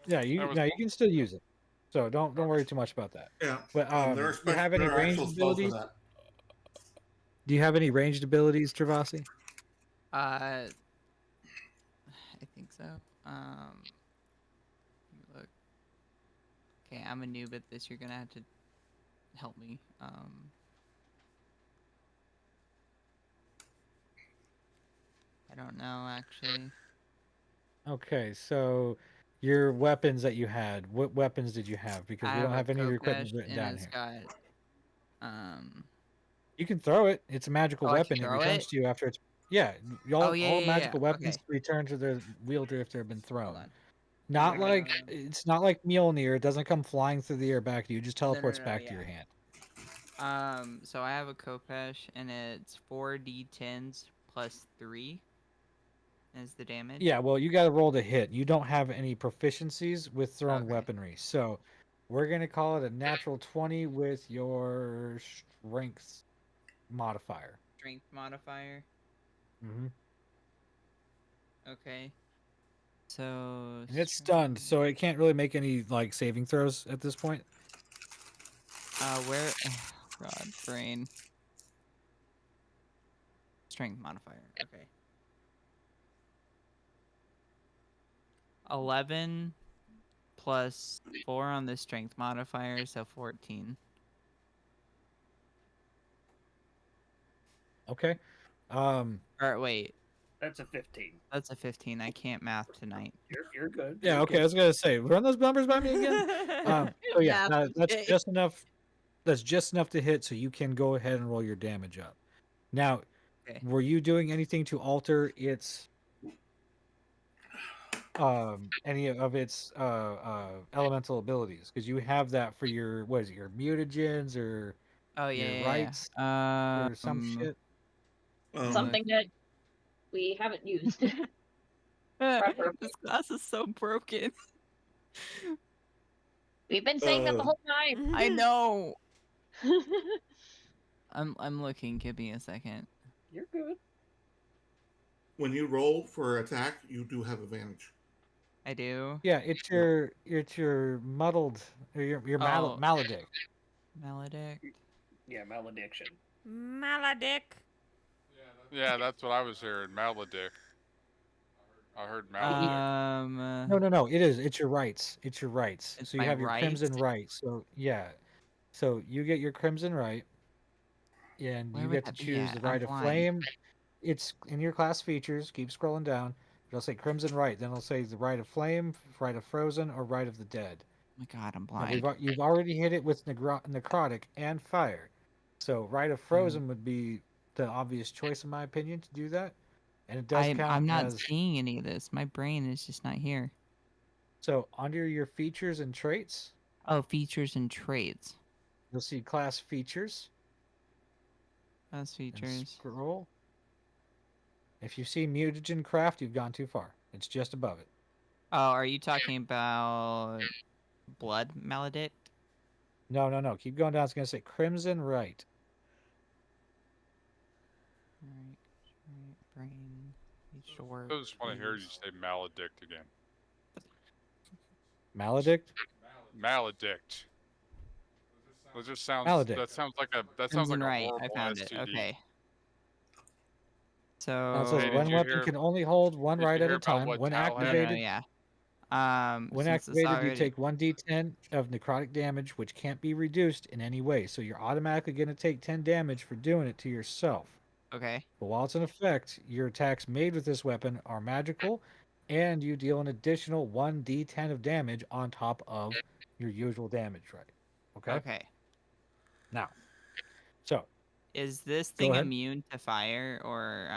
Yeah, you That was no, you cool. can still use it. So don't worry too much about that. Yeah. But there are you have any there are ranged actual spells for abilities? that. Do you have any ranged abilities, Travasi? I think so. Look. Okay, I'm a noob at this. You're gonna have to help me. I don't know actually. Okay, so your weapons that you had, what weapons did you have? Because I we don't have a have any of your Kokesh, equipment written and down it's here. got You can throw it. It's a magical Oh, I can weapon. It throw returns it? to you after it's. Yeah, Oh, yeah, all yeah, yeah. magical weapons Okay. return to their wielder if they've been thrown. on. Not like it's not like Mjolnir. It doesn't come flying through the air back to you. It just teleports back to your hand. So I have a Kopesh, and it's 4d10s plus 3 is the damage. Yeah, well, you got to roll to hit. You don't have any proficiencies with thrown Okay. weaponry, so we're gonna call it a natural 20 with your strength modifier. Strength modifier. Mm-hmm. Okay. So. And it's stunned, so it can't really make any like saving throws at this point. Where? Oh, God, brain. Strength modifier. Okay. 11 plus 4 on the strength modifier, so 14. Okay. Or wait. That's a 15. That's a 15. I can't math tonight. You're good. Yeah. You're Okay. good. I was gonna say, run those numbers by me again. So yeah, that's okay. just enough. That's just enough to hit, so you can go ahead and roll your damage up. Now, were you doing anything to alter its any of its elemental abilities? Because you have that for your what is it, your mutagens or your rights or some shit. Something that we haven't used. This class is so broken. We've been saying that the whole time. I know. I'm looking. Give me a second. You're good. When you roll for attack, you do have advantage. I do. Yeah, it's your muddled or your maledict. Maledict. Yeah, malediction. Maledict. Yeah, that's what I was hearing. Maledict. I heard maledict. No. It's your rights. It's your rights. It's So you my have your crimson rights? right. So yeah. So you get your crimson right, and Where you would get to that be choose at? the I'm right of blind. flame. It's in your class features. Keep scrolling down. It'll say crimson right. Then it'll say the right of flame, right of frozen, or right of the dead. Oh my God, I'm Now, blind. you've already hit it with necrotic and fire. So right of frozen would be the obvious choice, in my opinion, to do that. And it does count I'm not as. seeing any of this. My brain is just not here. So under your features and traits. Oh, features and traits. You'll see class features. Class features. Scroll. If you see mutagen craft, you've gone too far. It's just above it. Oh, are you talking about blood maledict? No. Keep going down. It's going to say crimson right. Right, brain. Short. I just want to hear you say maledict again. Maledict? Maledict. That just sounds. Maledict. That sounds like a. That Crimson sounds like a right. horrible I found STD. it. Okay. So. Now it says Hey, one did you weapon hear- can only hold one did you right at hear a about time. what When Tal had? activated, yeah. when Since it's activated, you already- take 1d10 of necrotic damage, which can't be reduced in any way. So you're automatically going to take 10 damage for doing it to yourself. Okay. But while it's in effect, your attacks made with this weapon are magical, and you deal an additional 1d10 of damage on top of your usual damage, right? Okay? Okay. Now, so Is this Go thing ahead. immune to fire or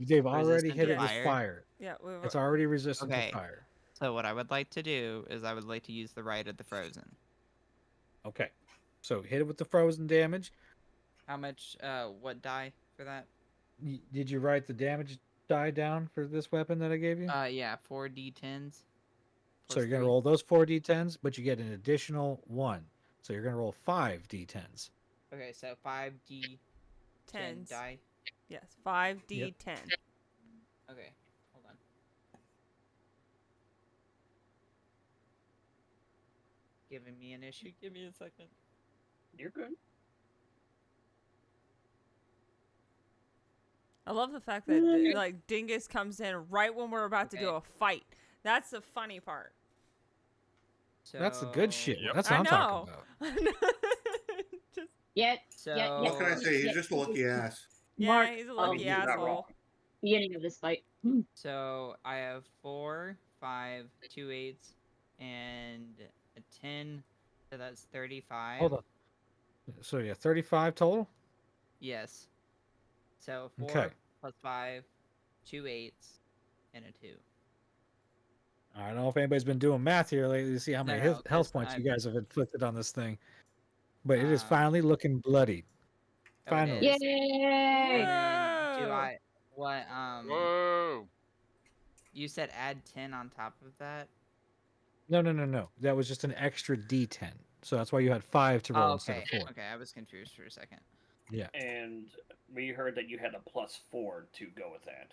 they've already resistant hit to it with fire. Yeah, It's already resistant Okay. to fire. So what I would like to do is I would like to use the right of the frozen. Okay. So hit it with the frozen damage. How much? What die for that? Did you write the damage die down for this weapon that I gave you? Yeah, 4d10s. So you're going to roll those 4d10s, but you get an additional 1. So you're going to roll 5d10s. Okay, so 5d10 Tens. die. Yes, 5d10. Okay, hold on. Giving me an issue. Give me a second. You're good. I love the fact that like Dingus comes in right when we're about to do a fight. That's the funny part. So, That's the good shit. Yep. That's what I'm talking about. Just, What can I say? He's just a lucky ass. yeah, he's a lucky he's not asshole. Beginning of this fight. So I have 4, 5, 2 8s, and a 10. So that's 35. Hold on. So yeah, 35 total. Yes. So 4 Okay. plus 5, 2 8s, and a 2. I don't know if anybody's been doing math here lately to see how many No, health points you I'm- guys have inflicted on this thing. But it is Um, finally looking bloody. Oh, it Finally. is. Yay! And then do Whoa. I what Whoa! you said add 10 on top of that? No. That was just an extra D10. So that's why you had 5 to roll Oh, instead okay. of 4. Okay, I was confused for a second. Yeah. And we heard that you had a +4 to go with that.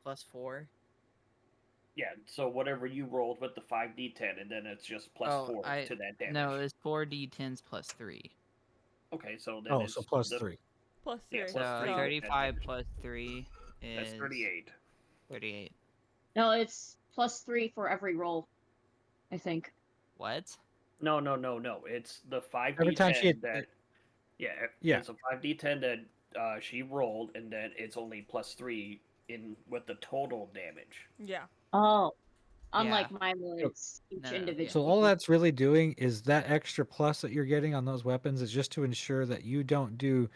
Plus 4? Yeah, so whatever you rolled with the 5d10, and then it's just +4 to that damage. No, it's 4d10s plus 3. Okay, so then Oh, it's so plus the, 3. Plus Yeah, 3. So plus 3. 35 plus 3 is That's 38. 38. No, it's +3 for every roll, I think. What? No. It's the 5d10 Every time she- that. Yeah. Yeah. It's a 5d10 that she rolled, and then it's only +3 in with the total damage. Yeah. Oh. Unlike Yeah. mine where it's each No, individual. So all that's really doing is that extra plus that you're getting on those weapons is just to ensure that you don't do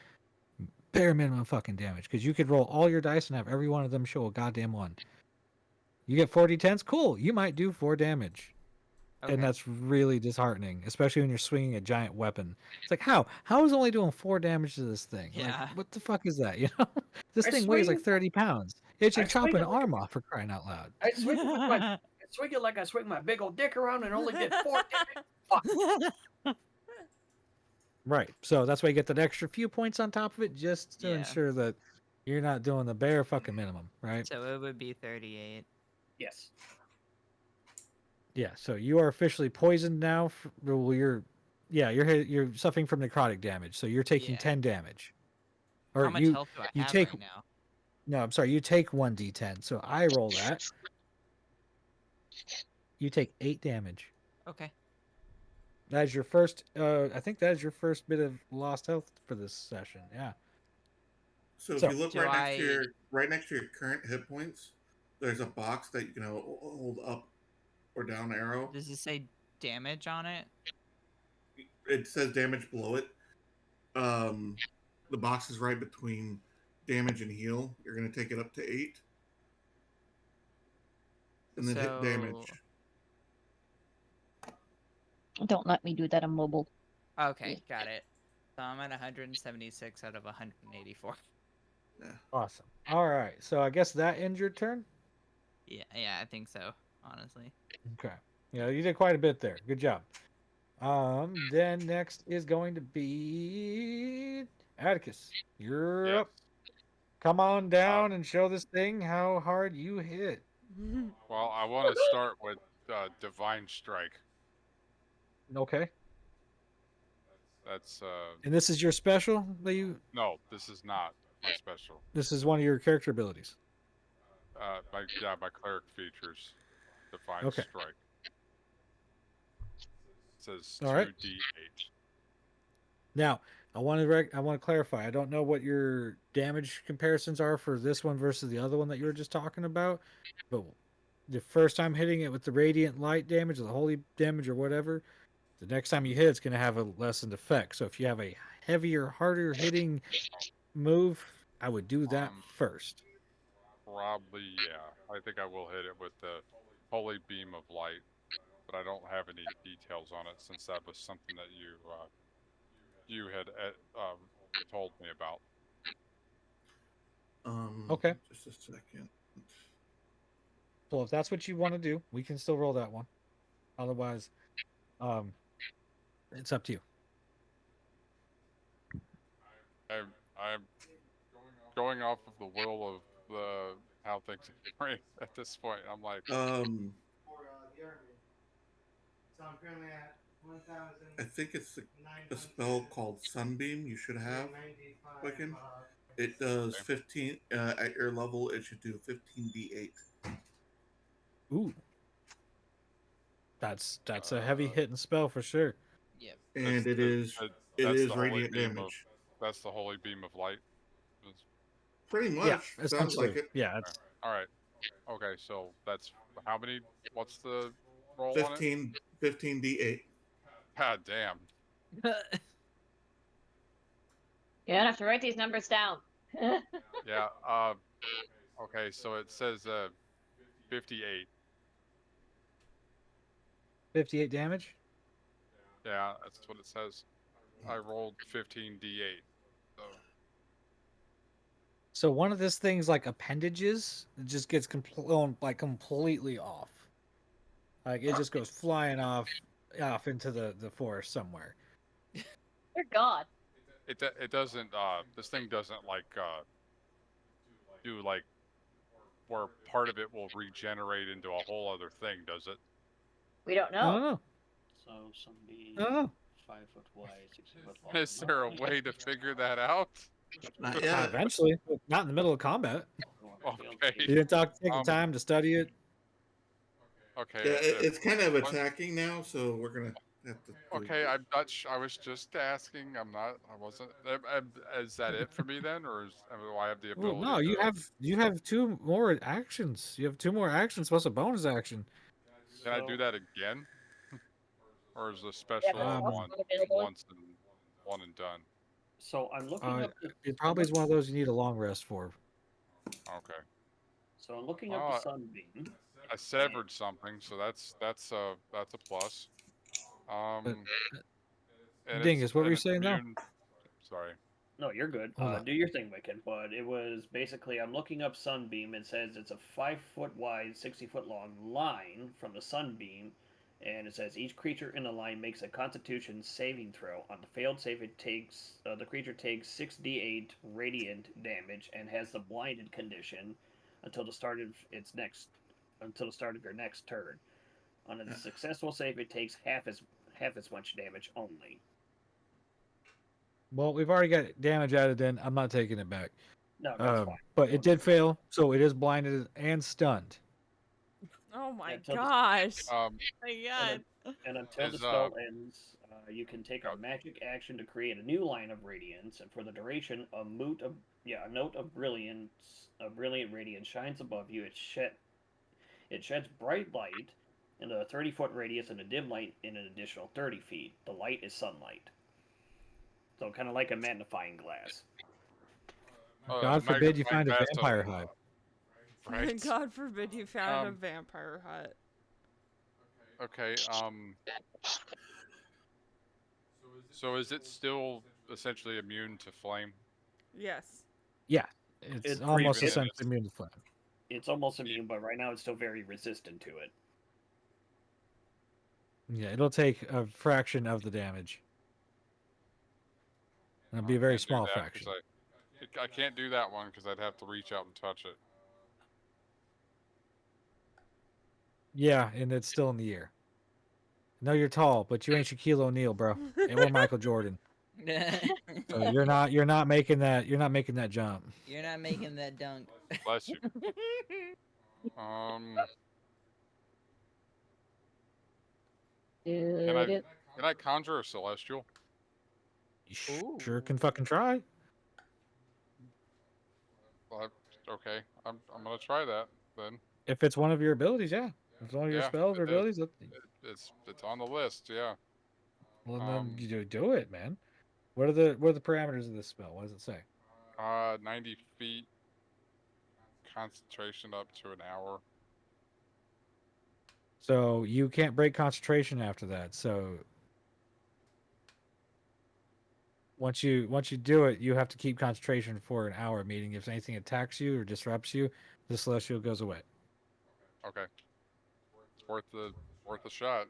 bare minimum fucking damage. Because you could roll all your dice and have every one of them show a goddamn 1. You get 40 10s, cool. You might do 4 damage. Okay. And that's really disheartening, especially when you're swinging a giant weapon. It's like, how? How is only doing 4 damage to this thing? Yeah. Like, what the fuck is that? You know, this I thing weighs swing- like 30 pounds. It should I chop swing an it like arm off for crying out loud. I swing it like I swing my big old dick around and only did 4 damage. Fuck. Right. So that's why you get that extra few points on top of it, just to Yeah. ensure that you're not doing the bare fucking minimum, right? So it would be 38. Yes. Yeah. So you are officially poisoned now. Well, you're you're suffering from necrotic damage, so you're taking Yeah. 10 damage. Or How much you health do I you have take right now? no, I'm sorry, you take 1d10. So I roll that. You take 8 damage. Okay. That is your first. I think that is your first bit of lost health for this session. Yeah. So if So- you look Do right next to your current hit points, there's a box that you can hold up or down arrow. Does it say damage on it? It says damage below it. The box is right between damage and heal. You're gonna take it up to 8, and then hit damage. Don't let me do that. I'm mobile. Okay, got it. So I'm at 176 out of 184. Awesome. All right. So I guess that ends your turn. Yeah, I think so, honestly. Okay. Yeah, you did quite a bit there. Good job. Then next is going to be Atticus. You're Yes. up. Come on down and show this thing how hard you hit. Well, I want to start with Divine Strike. Okay. That's And this is your special that you. no, this is not my special. This is one of your character abilities. My cleric features Divine Okay. Strike. It says All right. 2d8. Now, I want to clarify. I don't know what your damage comparisons are for this one versus the other one that you were just talking about, but the first time hitting it with the radiant light damage or the holy damage or whatever, the next time you hit it's going to have a lessened effect. So if you have a heavier, harder hitting move, I would do that first. Probably, yeah. I think I will hit it with the Holy Beam of Light, but I don't have any details on it since that was something that you had told me about. Okay. Just a second. So if that's what you want to do, we can still roll that one. Otherwise, it's up to you. I'm going off of the will of how things are going at this point. I'm like, I think it's a spell called Sunbeam you should have, Wiccan. It does 15 at your level. It should do 15d8. Ooh, that's a heavy hitting spell for sure. Yep. And it is the holy radiant beam damage. That's the holy beam of light. Pretty much. Yeah, Sounds essentially. like it. Yeah, it's All right. Okay, so that's how many? What's the roll on it? 15d8. God damn. You don't have to write these numbers down. Yeah. Okay, so it says 58. 58 damage. Yeah, that's what it says. I rolled 15d8. So So one of this thing's like appendages, it just gets completely off. Like it just goes flying off into the forest somewhere. Dear God. it doesn't. This thing doesn't like do like where part of it will regenerate into a whole other thing, does it? We don't I don't know. know. So somebody I don't know. 5 foot wide, 6 foot long. Is there a way to figure that out? Not yet. Eventually, but not in the middle of combat. Okay. You didn't take the time to study it. Okay. Yeah, it's kind of attacking now, so we're gonna have to. Okay, I'm not. I was just asking. I'm not. I wasn't. Is that it for me then, or do I have the Well, ability? no, you have 2 more actions. You have 2 more actions plus a bonus action. Can I do that again, or is the special Yeah, once and one and done? So I'm looking up. It probably is one of those you need a long rest for. Okay. So I'm looking up the sunbeam. I severed something, so that's a plus. And Dingus, what were you saying now? Sorry. No, you're good. Do your thing, Wicked. But it was basically, I'm looking up sunbeam. It says it's a 5 foot wide, 60 foot long line from the sunbeam, and it says each creature in the line makes a Constitution saving throw. On the failed save, it takes the creature takes 6d8 radiant damage and has the blinded condition until the start of your next turn. On a successful save, it takes half as much damage only. Well, we've already got damage added in. I'm not taking it back. No, that's fine. But it did fail, so it is blinded and stunned. Oh my Until the- gosh. Oh my God. And until the Is, spell ends, you can take a magic action to create a new line of radiance, and for the duration, a note of brilliant radiance shines above you. It sheds bright light in a 30-foot radius and a dim light in an additional 30 feet. The light is sunlight, so kind of like a magnifying glass. God forbid you find a vampire hive. Right. God forbid you found a vampire hut. Okay. So is it still essentially immune to flame? Yes. Yeah, it's almost essentially immune to flame. It's almost immune, but right now it's still very resistant to it. Yeah, it'll take a fraction of the damage. It'll be a very small fraction. I can't do that one because I'd have to reach out and touch it. Yeah, and it's still in the air. No, you're tall, but you ain't Shaquille O'Neal, bro. And we're Michael Jordan. So you're not making that jump. You're not making that dunk. Bless you. Can I conjure a celestial? You sure can fucking try. Well, okay, I'm gonna try that then. If it's one of your abilities, yeah. If it's one of your spells or abilities, it's on the list, yeah. Well, then you do it, man. What are the parameters of this spell? What does it say? 90 feet, concentration up to an hour. So you can't break concentration after that. So once you do it, you have to keep concentration for an hour. Meaning, if anything attacks you or disrupts you, the celestial goes away. Okay, it's worth a shot.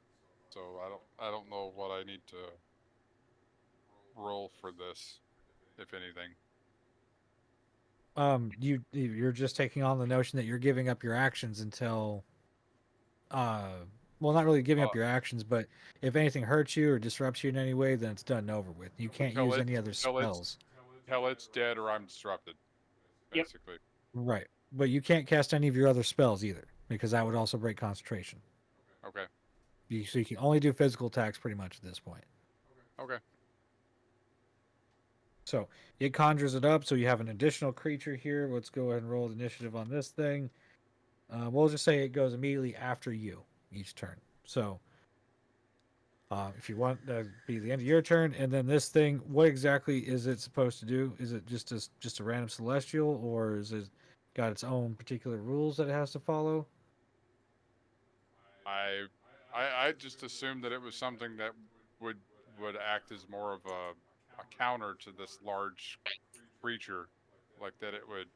So I don't know what I need to roll for this, if anything. You're just taking on the notion that you're giving up your actions until well, not really giving up your actions, but if anything hurts you or disrupts you in any way, then it's done and over with. You can't use any other spells. until it's dead or I'm disrupted. Yep. Basically. Right. But you can't cast any of your other spells either, because that would also break concentration. Okay. So you can only do physical attacks pretty much at this point. Okay. So it conjures it up, so you have an additional creature here. Let's go ahead and roll the initiative on this thing. We'll just say it goes immediately after you each turn. So if you want that to be the end of your turn, and then this thing, what exactly is it supposed to do? Is it just a random celestial, or is it got its own particular rules that it has to follow? I just assumed that it was something that would act as more of a counter to this large creature, like that it would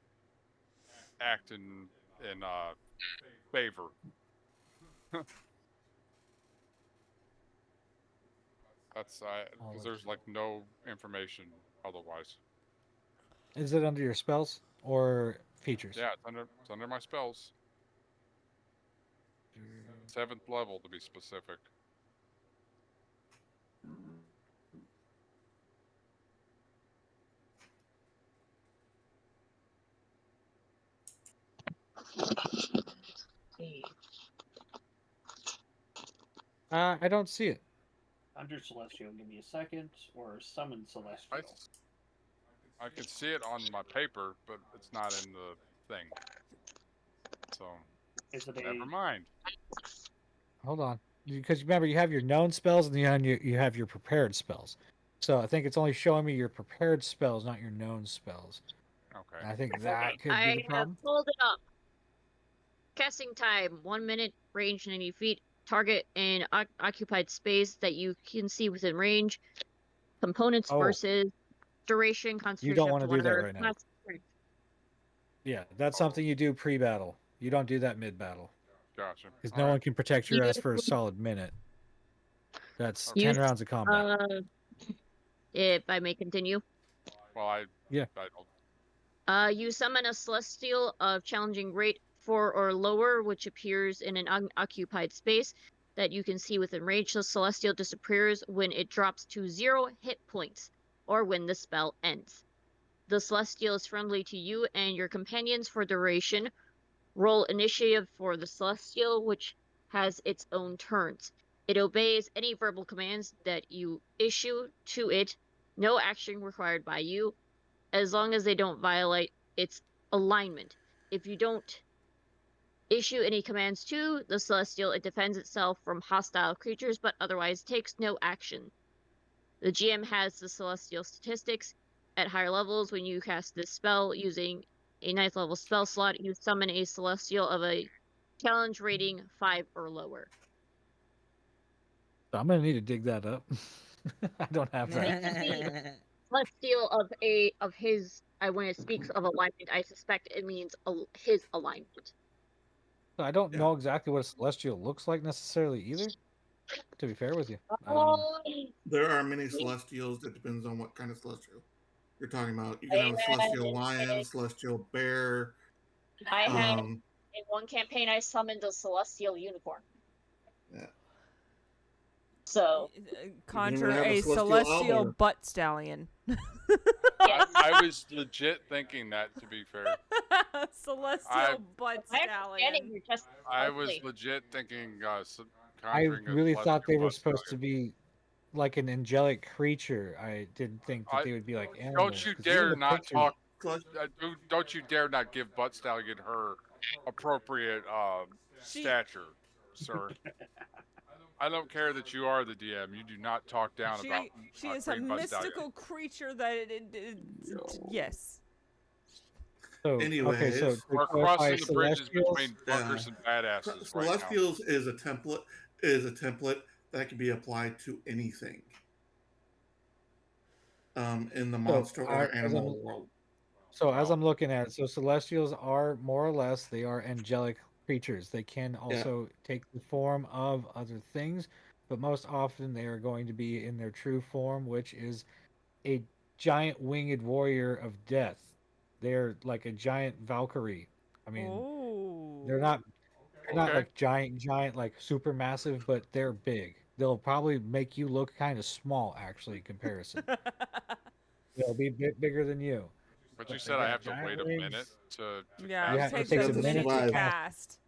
act in favor. That's because there's like no information otherwise. Is it under your spells or features? Yeah, it's under my spells. 7th level to be specific. I don't see it. Under Celestial, give me a second, or Summon Celestial. I can see it on my paper, but it's not in the thing. So, never mind. Hold on. Because remember, you have your known spells and you have your prepared spells. So I think it's only showing me your prepared spells, not your known spells. Okay. And I think that could be the I have problem. pulled it up. Casting time, 1 minute, range 90 feet. Target in occupied space that you can see within range. Components versus duration, concentration. You don't want to do that 100. right now. Yeah, that's something you do pre-battle. You don't do that mid-battle. Gotcha. Because no one can protect your ass for a solid minute. That's 10 rounds of combat. If I may continue. Well, I don't. You summon a celestial of challenging rate 4 or lower, which appears in an unoccupied space that you can see within range. The celestial disappears when it drops to 0 hit points, or when the spell ends. The celestial is friendly to you and your companions for duration. Roll initiative for the celestial, which has its own turns. It obeys any verbal commands that you issue to it. No action required by you, as long as they don't violate its alignment. If you don't issue any commands to the celestial, it defends itself from hostile creatures, but otherwise takes no action. The GM has the celestial statistics. At higher levels, when you cast this spell using a 9th level spell slot, you summon a celestial of a challenge rating 5 or lower. I'm going to need to dig that up. I don't have that. Celestial of his, when it speaks of alignment, I suspect it means his alignment. I don't know exactly what a celestial looks like necessarily either, to be fair with you. There are many celestials. That depends on what kind of celestial you're talking about. You can have a celestial lion, celestial bear. I had in one campaign I summoned a celestial unicorn. Yeah. So conjure a celestial butt stallion. I was legit thinking that, to be fair. Celestial butt stallion. I was legit thinking I really thought they were supposed to be like an angelic creature. I didn't think that they would be like animals. Don't you dare not talk. Don't you dare not give Butt Stallion her appropriate stature, sir. I don't care that you are the DM. You do not talk down about. She is a mystical creature that yes. So, anyways, so we're crossing the bridges between bunkers and badasses. Celestials is a template. Is a template that can be applied to anything. In the monster or animal world. So as I'm looking at it, so celestials are more or less they are angelic creatures. They can also take the form of other things, but most often they are going to be in their true form, which is a giant winged warrior of death. They're like a giant Valkyrie. I mean, they're not like giant, like super massive, but they're big. They'll probably make you look kind of small, actually, in comparison. It'll be a bit bigger than you. But you But said they I got have to giant wait a wings. minute to Yeah, Yeah, it it takes takes a a minute minute to to cast.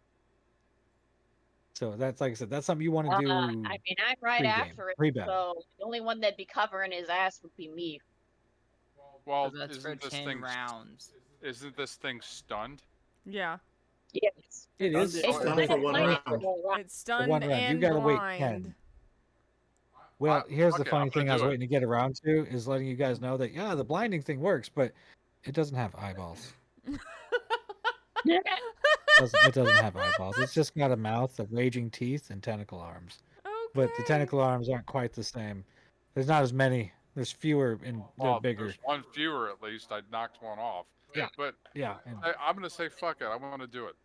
So that's like I said, that's something you want to do. I mean, I'm right pre-game, after it, pre-battle. so the only one that'd be covering his ass would be me. Well, So that's for isn't this 10 thing rounds. isn't this thing stunned? Yeah. Yes. It is. It's Stunned for one round. It's stunned one round. You and gotta wait blind. 10. Well, here's the fuck it, funny I'm thing gonna I was do it. waiting to get around to is letting you guys know that yeah, the blinding thing works, but it doesn't have eyeballs. It doesn't have eyeballs. It's just got a mouth, a raging teeth, and tentacle arms. But the tentacle arms aren't quite the same. There's not as many. There's fewer and they're Well, bigger. there's one fewer at least. I knocked one off. Yeah. But Yeah. And I'm gonna say fuck it. I want to do it.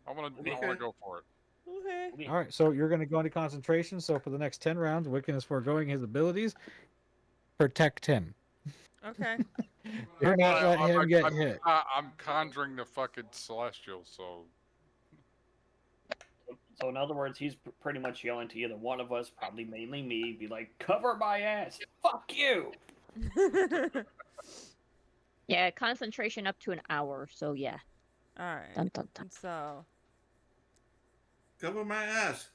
I want to go for it. Okay. all right, so you're going to go into concentration. So for the next 10 rounds, Wiccan is foregoing his abilities. Protect him. Okay. You're not letting him get hit. I'm conjuring the fucking celestial, so So in other words, he's pretty much yelling to either one of us, probably mainly me, be like, "Cover my ass! Fuck you!" Yeah, concentration up to an hour, so yeah. Alright. Dun, dun, dun. So Cover my ass.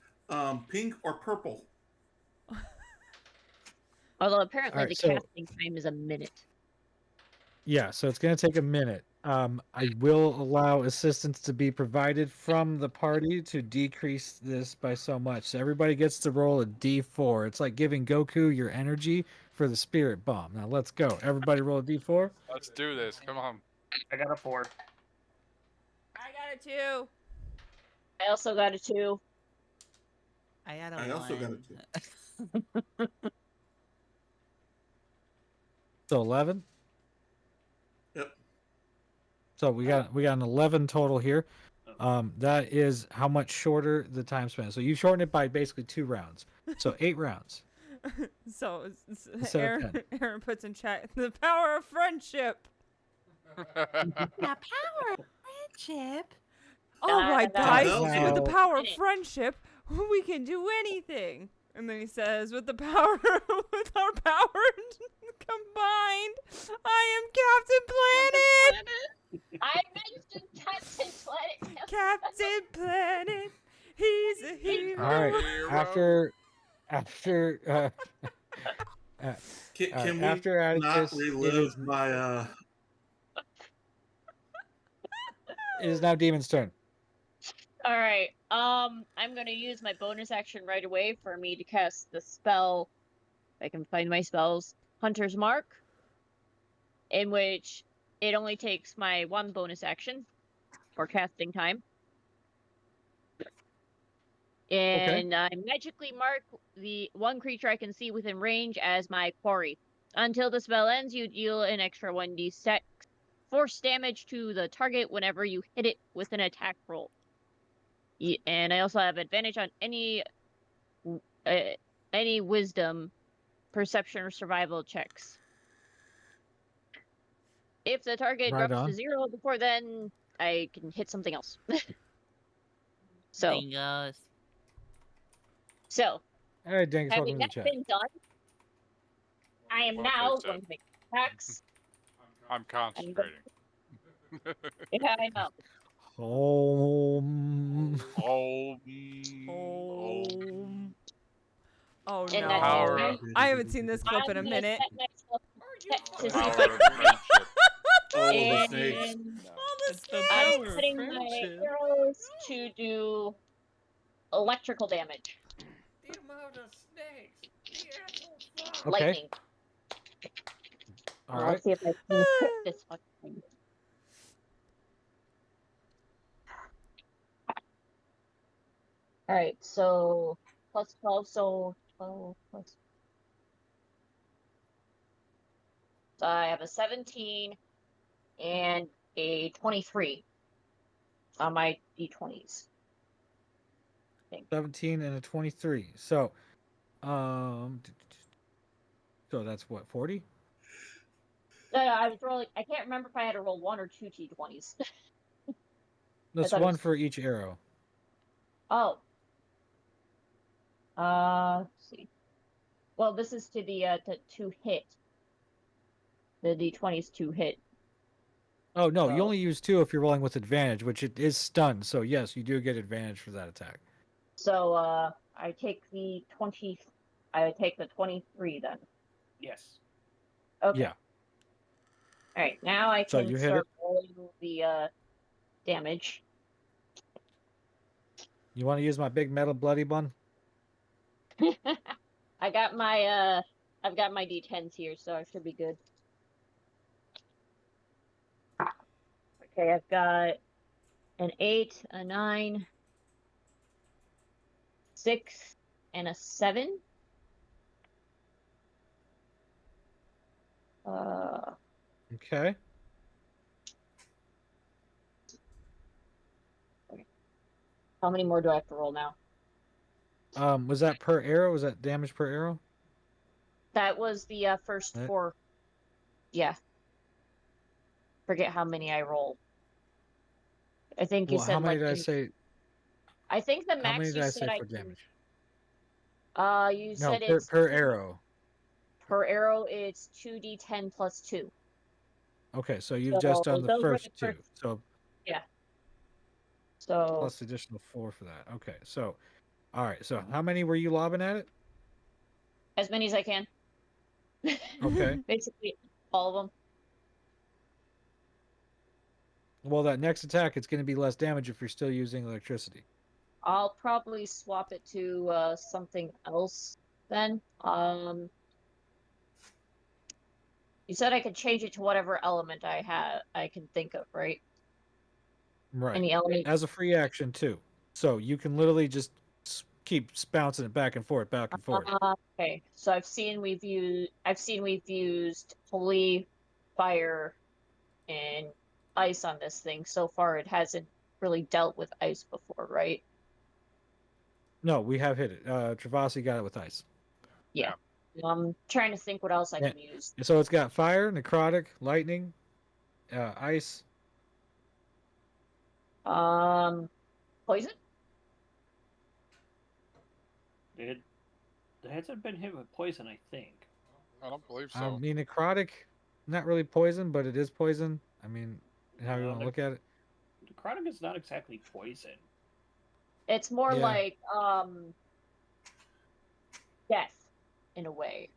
Pink or purple? Although apparently Alright, the so- casting time is a minute. Yeah, so it's going to take a minute. I will allow assistance to be provided from the party to decrease this by so much. So everybody gets to roll a d4. It's like giving Goku your energy for the spirit bomb. Now let's go. Everybody roll a d4. let's do this. Come on. I got a 4. I got it too. I also got a 2. I got a I also got one. So 11. Yep. So we got an 11 total here. That is how much shorter the time span. So you shorten it by basically 2 rounds. So 8 rounds. So Instead of Aaron puts in chat the power of friendship. The power of friendship. All right, Nah, guys, nah. with the No. power of friendship, we can do anything. And then he says, with the power, with our power combined, I am Captain Planet. I mentioned Captain Planet. Captain Planet, he's a hero. All right. After Can we after not Atticus, relive my it is now Demon's turn. All right. I'm gonna use my bonus action right away for me to cast the spell. If I can find my spells, Hunter's Mark, in which it only takes my 1 bonus action for casting time, and I magically mark the 1 creature I can see within range as my quarry. Until the spell ends, you deal an extra 1d6 force damage to the target whenever you hit it with an attack roll. And I also have advantage on any wisdom, perception, or survival checks. If the target Right drops on. to 0 before then, I can hit something else. So, Bingos. All right, Dingus, welcome having to the that chat. been done, I am Well, now that's it. going to make attacks. I'm concentrating. Yeah, I know. Home. Oh, Oh And no. that's Power it. of- I haven't seen this clip in a I'm gonna minute. set myself to see if Power I of friendship. oh the snakes? And That's the I'm power of setting my friendship. arrows to do electrical damage. Okay. Lightning. All Let's right. see if I can hit this fucking thing. Alright, so plus 12, so 12 plus. So I have a 17 and a 23 on my d20s. 17 and a 23. So, so that's what, 40? No, I was rolling. I can't remember if I had to roll 1 or 2 d20s. That's thought it one was- for each arrow. Oh. Let's see. Well, this is to the to hit. the d20s to hit. Oh no, you So- only use 2 if you're rolling with advantage, which it is stunned. So yes, you do get advantage for that attack. So I take the 20. I take the 23 then. Yes. Okay. Yeah. All right. Now I So can you hit start rolling the damage. You want to use my big metal bloody one? I got my I've got my d10s here, so I should be good. Okay, I've got an 8, a 9, 6, and a 7. Okay. How many more do I have to roll now? Was that per arrow? Was that damage per arrow? That was the first Right. 4. Yeah. Forget how many I rolled. I think you Well, said how many like did I say? I think the How max many you did I said say I for can. damage? You No, said per it's per 2 arrow. Per arrow, it's 2d10 plus 2. Okay, so you've just done the those were first the 2. first- So Yeah. So plus additional 4 for that. Okay, so all right. So how many were you lobbing at it? as many as I can. Okay. Basically, all of them. Well, that next attack, it's going to be less damage if you're still using electricity. I'll probably swap it to something else then. You said I could change it to whatever element I can think of, right? Right. Any element. As a free action too. So you can literally just keep bouncing it back and forth, back and forth. Okay, so I've seen we've used holy fire and ice on this thing. So far, it hasn't really dealt with ice before, right? No, we have hit it. Travasi got it with ice. Yeah. I'm trying to think what else I Yeah. can use. So it's got fire, necrotic, lightning, ice. Poison? It hasn't been hit with poison, I think. I don't believe I so. mean, necrotic, not really poison, but it is poison. I mean, how you want to look at it? Necrotic is not exactly poison. It's more Yeah. like death in a way.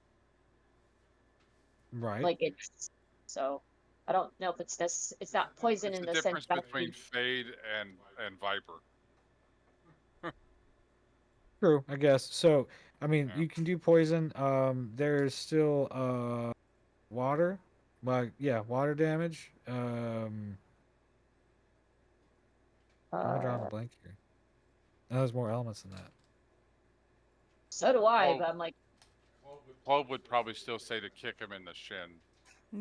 Right. Like it's so I don't know if it's this. It's not poison It's in the the sense difference that between Fade and Viper. True, I guess. So, I mean, you can do poison. There's still water. Well, yeah, water damage. I'm drawing a blank here. No, there's more elements than that. So do I, Well- but I'm like, Club would probably still say to kick him in the shin.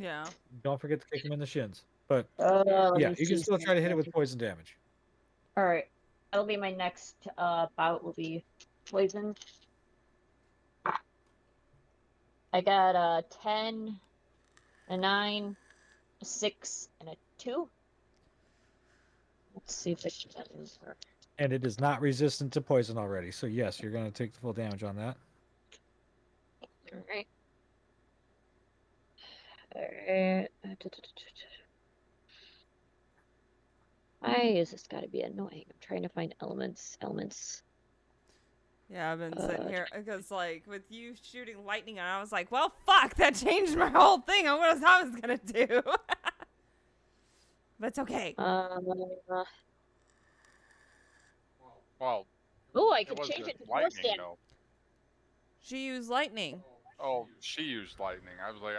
Yeah. Don't forget to kick him in the shins. But let yeah, me you can see still try to hit it with something. poison damage. All right, that'll be my next bout. Will be poison. I got a 10, a 9, a 6, and a 2. Let's see if it can work. And it is not resistant to poison already. So yes, you're going to take the full damage on that. All right. Alright. Why is this gotta be annoying? I'm trying to find elements. Yeah, I've been sitting here because, like, with you shooting lightning, and I was like, well, fuck, that changed my whole thing on what I was gonna do. But it's okay. Well, Oh, I it could change wasn't it to force lightning damage. though. She used lightning. Oh, she used lightning. I was like,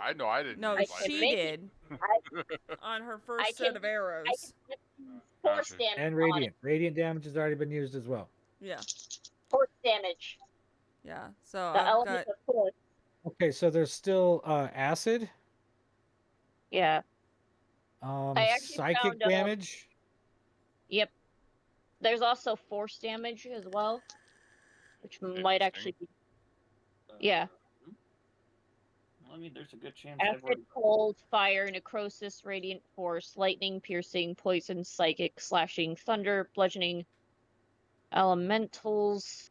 I know I didn't. No, use she lightning. did. On her first can- set of arrows. Force Gotcha. damage And on it. radiant. Radiant damage has already been used as well. Yeah. Force damage. Yeah. So The I've element got. of force. Okay, so there's still acid, Yeah. I actually psychic found, damage. Yep. There's also force damage as well, which might actually be. Yeah. I mean, there's a good chance Acid, cold, fire, necrosis, radiant force, lightning, piercing, poison, psychic, slashing, thunder, bludgeoning, elementals,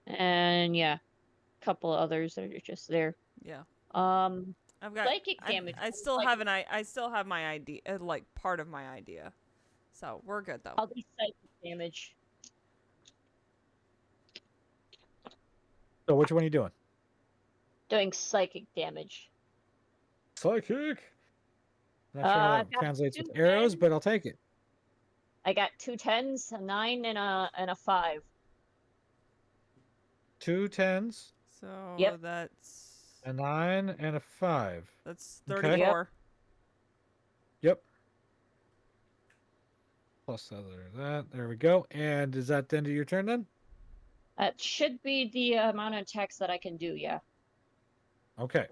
and yeah, a couple others that are just there. Yeah. I've got psychic damage. I still have I still have my idea, like part of my idea. So we're good though. I'll do psychic damage. So which one are you doing? Doing psychic damage. Psychic. Not sure how I've that got translates with 2 arrows, 10s. but I'll take it. I got 2 10s, a 9, and a 5. 2 10s, So Yep. that's a 9, and a 5. that's Okay. 34. Yep. Plus other that. There we go. And is that the end of your turn then? That should be the amount of attacks that I can do, yeah. Okay.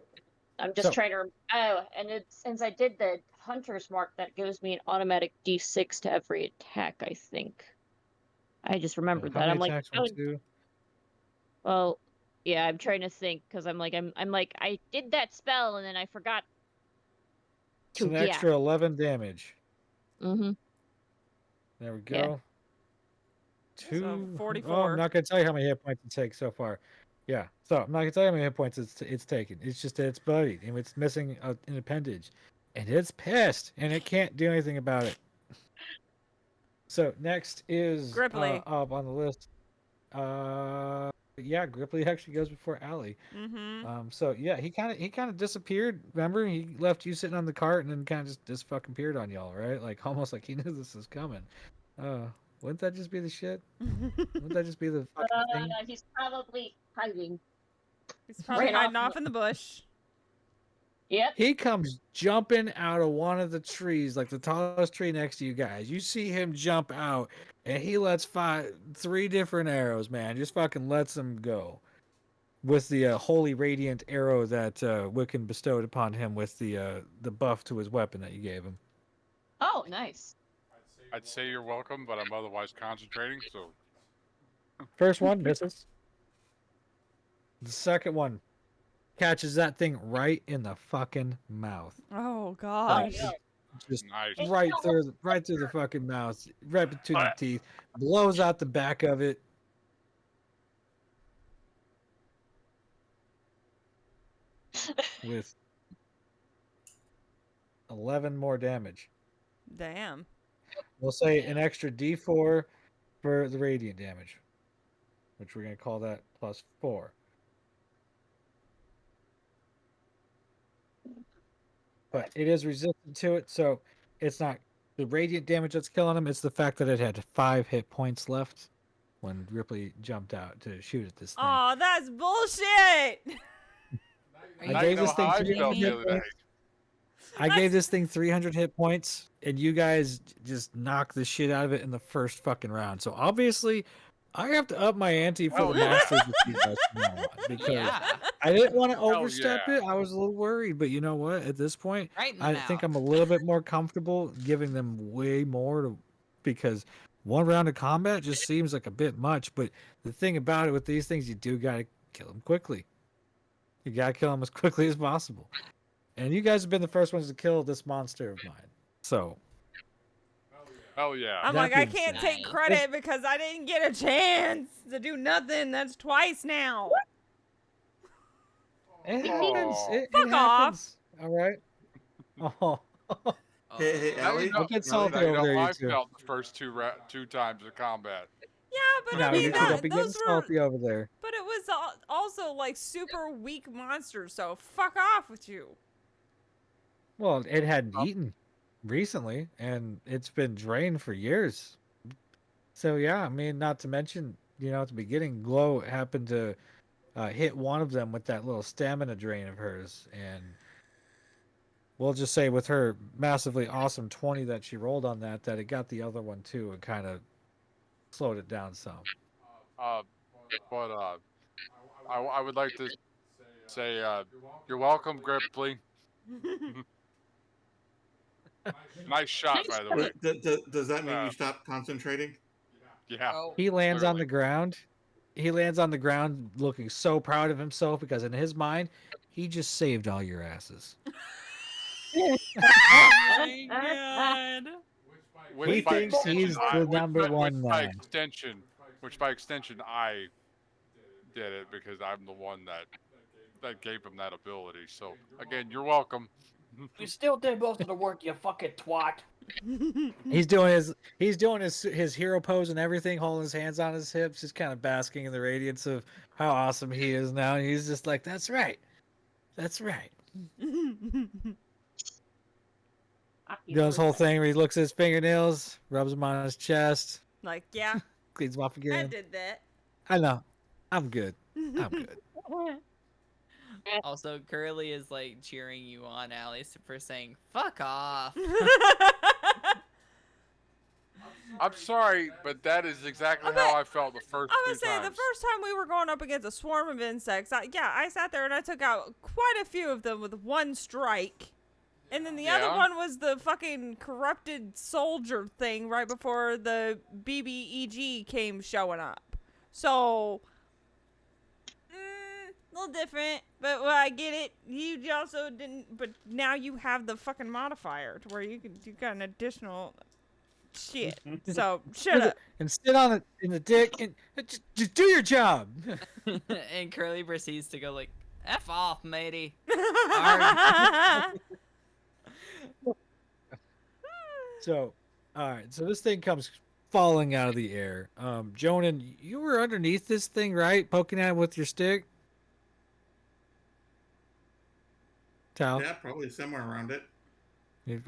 I'm just So- trying to. Oh, and since I did the Hunter's Mark, that gives me an automatic D6 to every attack, I think. I just remembered How that. many I'm like, attacks? oh, 1, 2. well, yeah, I'm trying to think, because I'm like, I did that spell, and then I forgot It's to, an yeah. extra 11 damage. Mm-hmm. There we Yeah. go. 2. So Oh, 44. I'm not going to tell you how many hit points it takes so far. Yeah. So I'm not going to tell you how many hit points it's taken. It's just that it's bloodied and it's missing an appendage. And it's pissed and it can't do anything about it. So next is Gripply. up on the list. Yeah, Gripply actually goes before Allie. Mm-hmm. So yeah, he kind of disappeared. Remember, he left you sitting on the cart and then kind of just fucking appeared on y'all, right? Like almost like he knew this was coming. Wouldn't that just be the shit? Wouldn't that just be the fucking thing? He's probably hiding. He's probably Right hiding off off in the bush. Yep. He comes jumping out of one of the trees, like the tallest tree next to you guys. You see him jump out, and he lets 3 different arrows, man. Just fucking lets them go. With the holy radiant arrow that Wiccan bestowed upon him with the buff to his weapon that you gave him. Oh, nice. I'd say you're welcome, but I'm otherwise concentrating, so. First one misses. The second one catches that thing right in the fucking mouth. Oh gosh. Just Nice. right through the fucking mouth, right between the teeth, blows out the back of it. With 11 more damage. Damn. We'll say an extra D4 for the radiant damage, which we're going to call that +4. But it is resistant to it, so it's not the radiant damage that's killing him. It's the fact that it had 5 hit points left when Ripley jumped out to shoot at this thing. Oh, that's bullshit. I gave this thing 300 hit other day. points. I gave this thing 300 hit points, and you guys just knocked the shit out of it in the first fucking round. So obviously, I have to up my ante for the masters with you guys from now on, because Yeah. I didn't want to Hell overstep yeah. it. I was a little worried, but you know what? At this point, Right in the I think mouth. I'm a little bit more comfortable giving them way more because one round of combat just seems like a bit much. But the thing about it with these things, you do got to kill them quickly. You got to kill them as quickly as possible. And you guys have been the first ones to kill this monster of mine. So, Hell yeah. I'm That like, I being can't said- take credit because I didn't get a chance to do nothing. That's twice now. it happens. It Fuck happens. All right. Oh. Hey, Now Allie. you know, Look at now Salty you over know there, how you I two. felt the first two times of combat. Yeah, but Now I mean, you two don't be getting those were. salty over there. But it was also like super weak monsters. So fuck off with you. Well, it hadn't eaten recently, and it's been drained for years. So yeah, I mean, not to mention, at the beginning, Glow happened to hit one of them with that little stamina drain of hers, and we'll just say with her massively awesome 20 that she rolled on that it got the other one too, and kind of slowed it down some. But I would like to say you're welcome, Gripply. Nice shot, by the way. Does that mean you stop concentrating? Yeah. He lands on Clearly. the ground. He lands on the ground looking so proud of himself because in his mind, he just saved all your asses. Oh my god. He thinks he's the number one man. Which by extension, I did it because I'm the one that that gave him that ability. So again, you're welcome. You still did most of the work, you fucking twat. He's doing his hero pose and everything, holding his hands on his hips, just kind of basking in the radiance of how awesome he is now. And he's just like, "That's right, that's right." Does his whole thing where he looks at his fingernails, rubs them on his chest, Like, yeah, cleans them off I again. did that. I know, I'm good. I'm good. Also, Curly is like cheering you on, Alice, for saying "fuck off." I'm sorry, but that is exactly how I felt the first I two would say times. the first time we were going up against a swarm of insects, I sat there and I took out quite a few of them with one strike. And then the other Yeah. one was the fucking corrupted soldier thing right before the BBEG came showing up. So, a little different, but well, I get it. You also didn't, but now you have the fucking modifier to where you got an additional shit. So, shut up. And sit on it in the dick and just do your job. And Curly proceeds to go like, "F off, matey." So, all right. So this thing comes falling out of the air. Jonan, you were underneath this thing, right? Poking at it with your stick. Tal, Yeah, probably somewhere around it.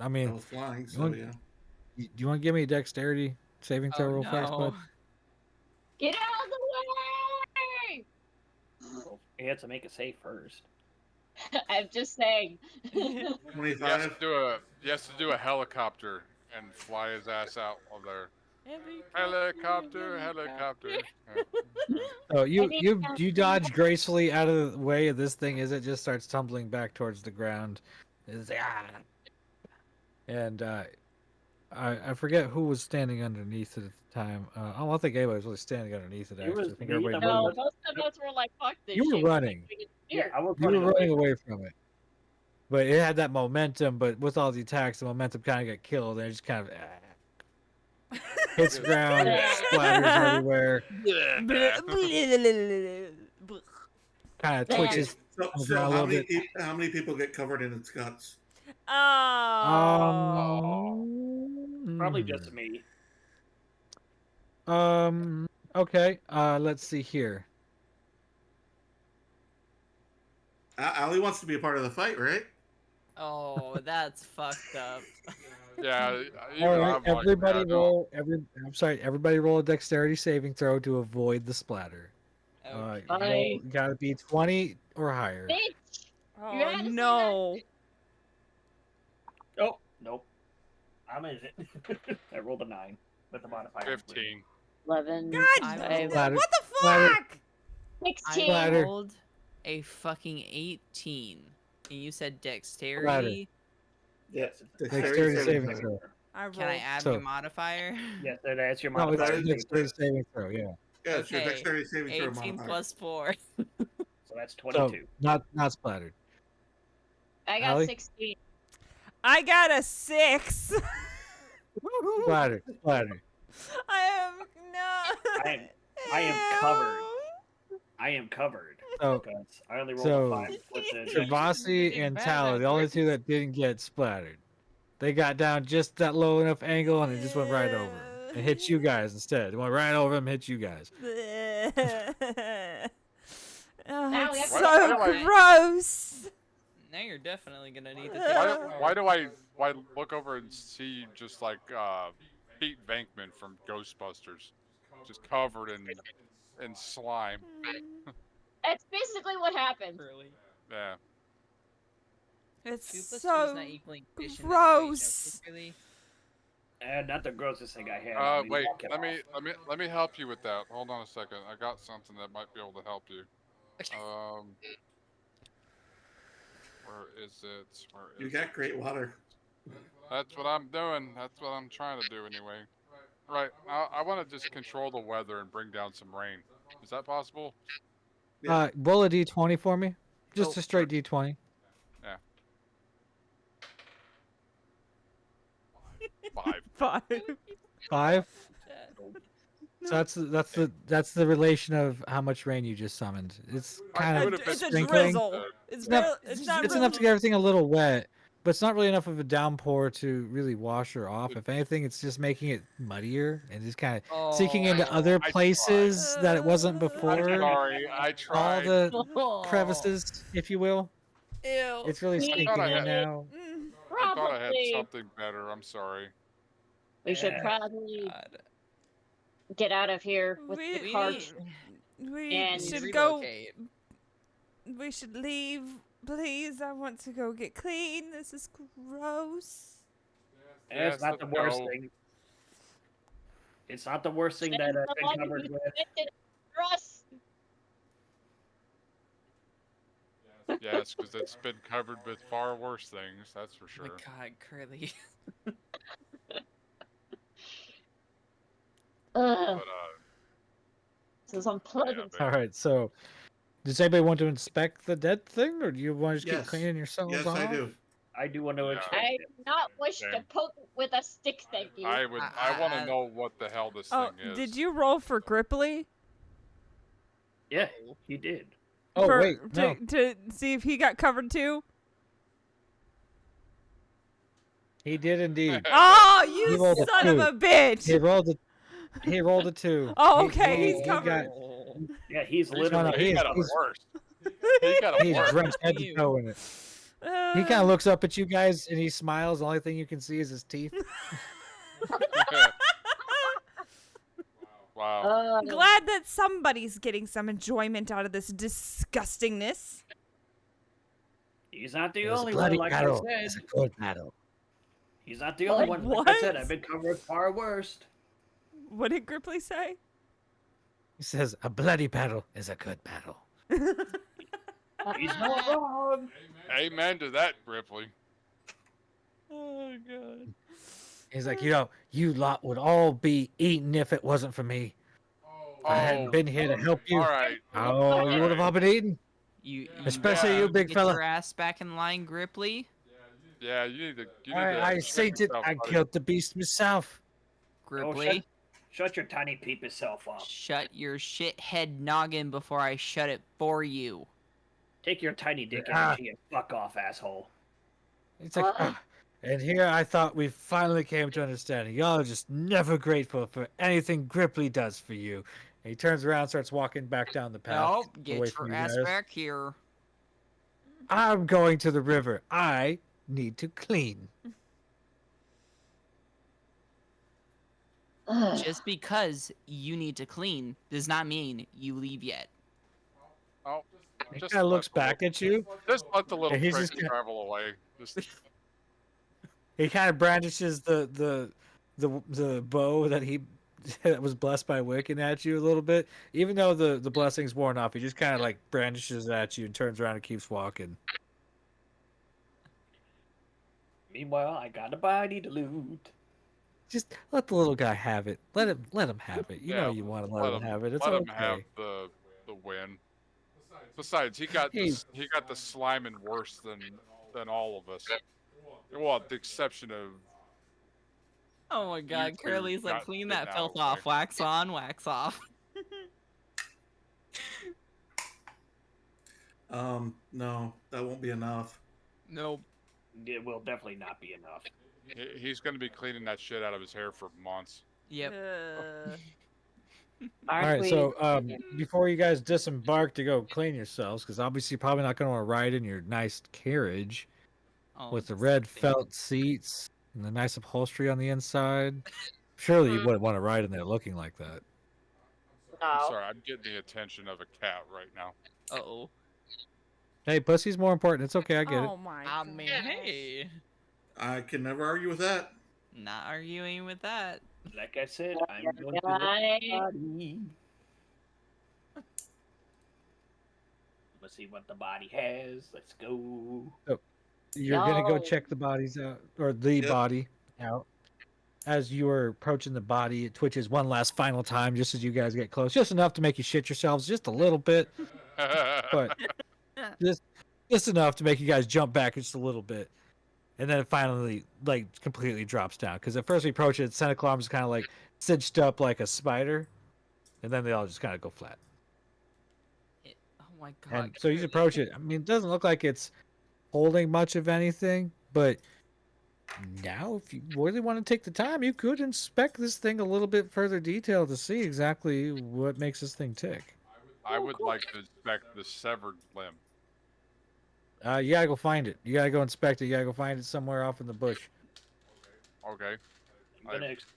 I mean, I was flying, you so want- yeah. do you want to give me a dexterity saving throw real fast, bud? Get out of the way! Well, you have to make a save first. I'm just saying. He has to do a helicopter and fly his ass out of there. Helicopter. Oh, you dodge gracefully out of the way of this thing as it just starts tumbling back towards the ground. It's like, ah. And I forget who was standing underneath it at the time. I don't think anybody was really standing underneath it. It Actually, was I think me, everybody. No, moved. most of us were like, fuck this You were shit. running. Yeah, I was You were running running away. away from it, but it had that momentum. But with all the attacks, the momentum kind of got killed, and it just kind of hits the ground, splatters everywhere, kind of twitches. So, on the so ground a how, little many, bit. how many people get covered in its guts? Probably Hmm. just me. Okay. Let's see here. Ali wants to be a part of the fight, right? Oh, that's fucked up. Yeah. All right, everybody roll. Everybody roll a dexterity saving throw to avoid the splatter. Okay. Got to be 20 or higher. Bitch! Oh, You had to say no. Oh, nope. I'm in it. I rolled a 9 with the modifier. 15. 11. God, I Splatter. what the Splatter. fuck? 16. I Splatter. rolled a fucking 18. And you said dexterity. Yes. Dexterity saving throw. Can I add So- my modifier? Yes, that's your No, it's modifier. a dexterity saving throw. Yeah. Yeah, it's your Okay, dexterity saving throw 18 modifier. plus 4. So that's So 22. not splattered. I got Allie? 16. I got a 6. Splattered. Splattered. I am no. I am covered. I am covered. So, Because I only rolled so a 5. Which is Travasi and Tala, the only two that didn't get splattered. They got down just that low enough angle and it just went right over. It hit you guys instead. It went right over them, hit you guys. Oh, Now it's we have so to- gross. Now you're definitely gonna need to Why do I look over and see just like Pete Venkman from Ghostbusters, just covered in slime? That's basically what happened. Yeah. It's Toothless so was not equaling fish in that equation, gross. okay, Curly? not the grossest thing I had. I mean, Wait. walk it off. Let me help you with that. Hold on a second. I got something that might be able to help you. Where is it? You got great water. That's what I'm doing. That's what I'm trying to do anyway. Right. I want to just control the weather and bring down some rain. Is that possible? Roll a d20 for me. Just Oh, a straight d20. Yeah. 5. 5. So that's the relation of how much rain you just summoned. It's kind of It's a sprinkling. drizzle. It's enough, It's not it's really. enough to get everything a little wet, but it's not really enough of a downpour to really wash her off. If anything, it's just making it muddier and just kind of sinking into other places that it wasn't before. I'm sorry, I All tried. the crevices, if you will. Ew. It's really sinking in now. I thought I had Probably. something better. I'm sorry. We should Yeah. probably get out of here with We- the carts. We And should go. We should leave, please. I want to go get clean. This is gross. And it's Yes, not the let's worst go. thing. It's not the worst thing that I've been covered with. Russ. Yes, because it's been covered with far worse things. That's for Oh my sure. God, Curly. Ugh, But this is unpleasant. All right, so does anybody want to inspect the dead thing, or do you want to just Yes. keep cleaning yourselves Yes, off? I do. I do want to Yeah. inspect I it. do not wish to Same. poke it with a stick, thank you. I would. I want to know what the hell this Oh, thing is. did you roll for Gripply? Yeah, he did. Oh For- wait, no. to see if he got covered too? He did indeed. Oh, He you rolled a son of 2. a bitch! He rolled a. He rolled a 2. Oh, He- okay, he- he's he covered. Yeah, he's He's literally. got, he got a he's- worse. He got a He's worse. drenched head to toe in it. He kind of looks up at you guys and he smiles. The only thing you can see is his teeth. Wow. Glad that somebody's getting some enjoyment out of this disgustingness. He's not the It was a only bloody one, like I battle. said. It's a good battle. He's not the only Like one. Like I said, what? I've been covered far worse. What did Gripply say? He says a bloody battle is a good battle. He's not wrong. Amen to that, Ripley. Oh God. He's like, you lot would all be eaten if it wasn't for me. If I hadn't been here to help you, All right. oh, you would have all been eaten. You Especially Yeah. you, big get fella. your ass back in line, Gripply. Yeah, you need to. You need to I check seen it. yourself, I buddy. killed the beast myself. Gripply, Shut your tiny peepus self up. shut your shithead noggin before I shut it for you. Take your tiny dick Ah. energy and fuck off, asshole. It's like, and here I thought we finally came to understanding. Y'all are just never grateful for anything Gripply does for you. And he turns around, and starts walking back down the path. No, away get from your you ass guys. back here. I'm going to the river. I need to clean. Ugh. Just because you need to clean does not mean you leave yet. Oh, He just kind of let looks the little- back at you. Just let the little And he's prick just gonna- travel away. Just He kind of brandishes the bow that he that was blessed by Wiccan at you a little bit. Even though the blessing's worn off, he just kind of like brandishes it at you and turns around and keeps walking. Meanwhile, I got a body to loot. Just let the little guy have it. Let him have it. You know Yeah, you want to let him have it. It's let okay. him have the win. Besides, he got Hey. the sliming worse than all of us. Well, with the exception of Oh my God, two Curly's like, got clean bitten that out, filth okay. off, wax on, wax off. No, that won't be enough. Nope. It will definitely not be enough. he's going to be cleaning that shit out of his hair for months. Yep. All right, so before you guys disembark to go clean yourselves, because obviously you're probably not going to want to ride in your nice carriage Oh, with the red felt seats and the nice upholstery on the inside. Surely you wouldn't want to ride in there looking like that. I'm sorry, I'm getting the attention of a cat right now. Uh-oh. Hey, pussy's more important. It's okay, I get it. Oh my I mean, hey. I can never argue with that. Not arguing with that. Like I said, I'm going to Bye. the body. Let's see what the body has. Let's go. You're gonna go No. check the bodies out, or the Yep. body out. As you are approaching the body, it twitches one last final time, just as you guys get close, just enough to make you shit yourselves, just a little bit, but just enough to make you guys jump back just a little bit, and then it finally completely drops down. Because at first we approach it, Santa Claus is kind of like cinched up like a spider, and then they all just kind of go flat. Oh my god. And so you approach it. I mean, it doesn't look like it's holding much of anything, but now, if you really want to take the time, you could inspect this thing a little bit further detail to see exactly what makes this thing tick. I would like to inspect the severed limb. You gotta go find it. You gotta go inspect it. You gotta go find it somewhere off in the bush. Okay.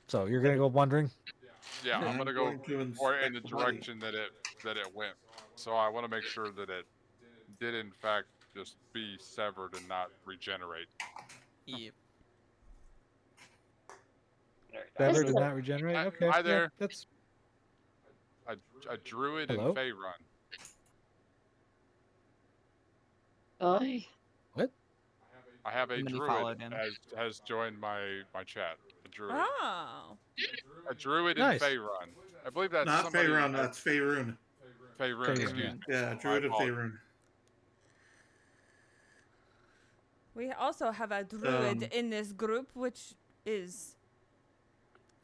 So you're gonna go wandering. Yeah, I'm gonna go going to more in the inspect the body. direction that it went. So I want to make sure that it did in fact just be severed and not regenerate. Yep. Severed did not regenerate. Okay. Hi yeah, there. that's A druid Hello? in Faerun. Oi. What? I have a Somebody druid followed him. has joined my chat. A druid. Oh. A druid Nice. in Faerun. I believe that's Not somebody. Faerun, that's Faerun. Faerun. Faerun. Excuse me. Yeah, Druid of My fault. Faerun. We also have a druid Um, in this group, which is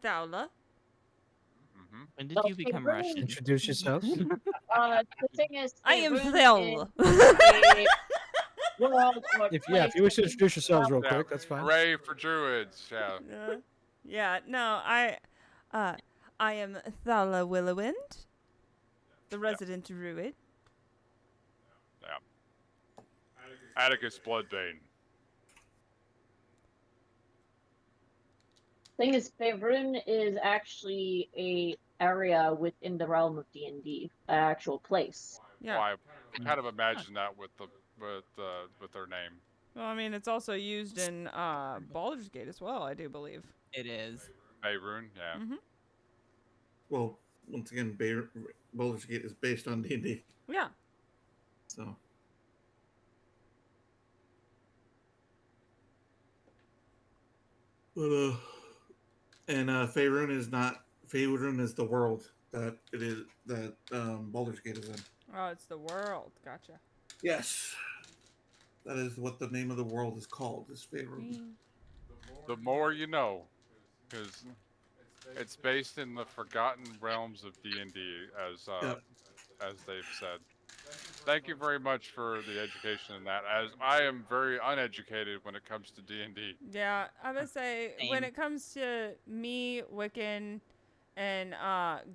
Thaula. Mm-hmm. When did Well, you become Faerun- Russian? introduce yourselves. The thing is, I am Faerun Thel. is a world or If you wish to place introduce yourselves real Yeah. quick, that's fine. Hooray for druids! Yeah. Yeah, no, I am Thala Willowwind, the resident druid. Yeah. Atticus Bloodbane. thing is, Faerun is actually a area within the realm of D&D, an actual place. Yeah. Well, I kind of imagine that with their name. Well, I mean, it's also used in Baldur's Gate as well, I do believe. It is. Faerun, yeah. Mm-hmm. Well, once again, Baldur's Gate is based on D&D. Yeah. So. But, and Faerun is not. Faerun is the world that it is that Baldur's Gate is in. Oh, it's the world. Gotcha. Yes, that is what the name of the world is called. Is Faerun. The more you know, because it's based in the forgotten realms of D&D, as they've said. Thank you very much for the education in that, as I am very uneducated when it comes to D&D. Yeah, I would say when Same. it comes to me, Wiccan, and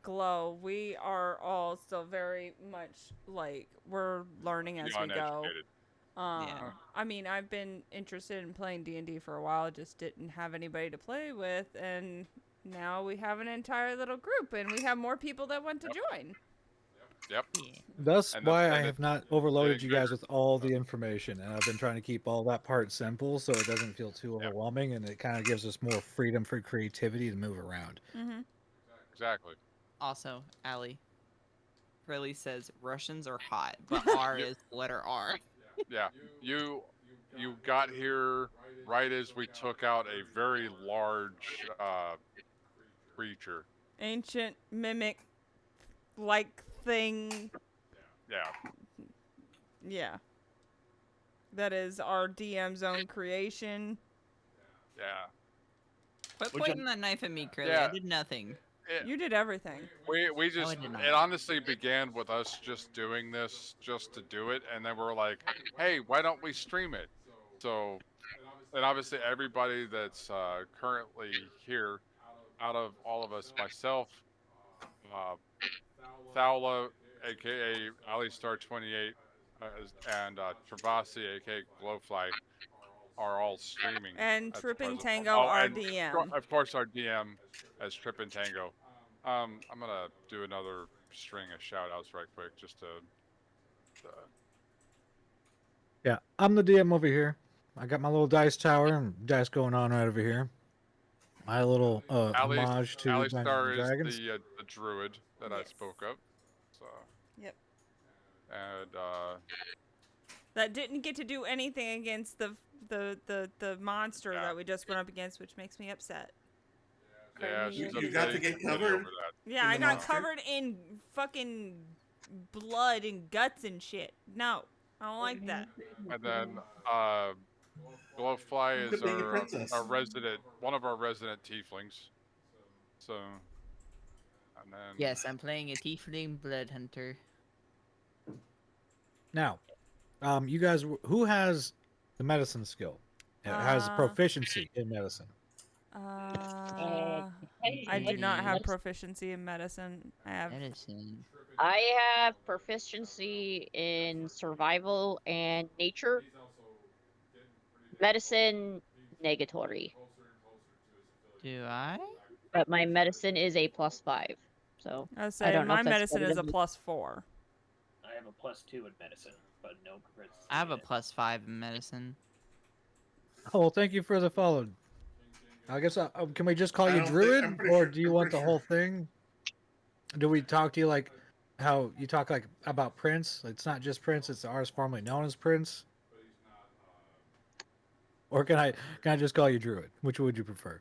Glow, we are all still very much like we're learning as we go. Uneducated. Yeah. I mean, I've been interested in playing D&D for a while, just didn't have anybody to play with, and now we have an entire little group, and we have more people that want to join. Yep. That's And why the- I and have the- not overloaded getting you guys bigger. with all the information, and I've been trying to keep all that part simple so it doesn't feel too Yep. overwhelming, and it kind of gives us more freedom for creativity to move around. Mm-hmm. Exactly. Also, Allie. Prilly says Russians are hot, but R is letter R. Yeah. You got here right as we took out a very large creature. Ancient mimic-like thing. Yeah. Yeah. That is our DM's own creation. Yeah. Quit Which pointing that knife at me, Curly. Yeah. I did nothing. You did everything. We just I did not. it honestly began with us just doing this just to do it, and then we're like, hey, why don't we stream it? So, and obviously everybody that's currently here, out of all of us, myself, Thaula, aka Alistar28, and Travasi, aka Glowfly, are all streaming. And at the Tripping present Tango, moment. our and DM. Of course, our DM as Tripping Tango. I'm gonna do another string of shout outs right quick just to Yeah, I'm the DM over here. I got my little dice tower and dice going on right over here. My little homage to Dungeons and Alistar Dragons. is the druid that I spoke of. So. Yep. And That didn't get to do anything against the monster that we just went up against, which makes me upset. yeah, You she's got to upsetting get everybody covered. over that. Yeah, In I the got monster? covered in fucking blood and guts and shit. No, I don't like that. And then Glowfly You is could be a princess. our resident, one of our resident tieflings. So And then Yes, I'm playing a Tiefling Blood Hunter. Now, you guys, who has the medicine skill? Has proficiency in medicine? I do not have proficiency in medicine. I have medicine. I have proficiency in survival and nature. Medicine, negatory. Do I? But my medicine is a +5. So I I say don't know my if that's medicine is a better +4. I have a +2 in medicine, but no proficiency. I have a in it. +5 in medicine. Oh, well, thank you for the follow. I guess can we just call I you don't think- Druid, I'm pretty or sure- do you I'm want the pretty whole sure. thing? Do we talk to you like how you talk like about Prince? It's not just Prince; it's the artist formerly known as Prince. Or can I just call you Druid? Which would you prefer?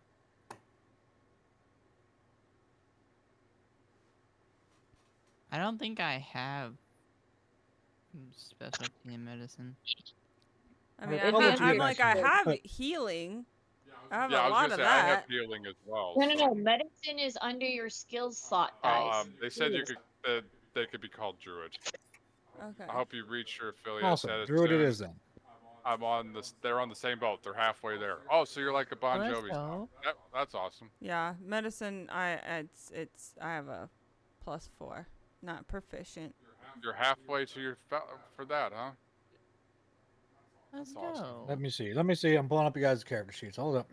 I don't think I have specialty in medicine. I mean, I'll let you I'm get like, back I to that, have but- healing. I have yeah, I a was lot gonna of say I have that. healing as well. No, no, so- no. Medicine is under your skills slot, guys. They said you could. They could be called Druid. Okay. I hope you reach your affiliate Awesome, status Druid it soon. is then. I'm on this. They're on the same boat. They're halfway there. Oh, so you're like a Bon Let's Jovi. go. That's awesome. Yeah, medicine. I have a +4, not proficient. You're halfway to your for that, huh? Let's awesome. go. Let me see. I'm pulling up you guys' character sheets. Hold up.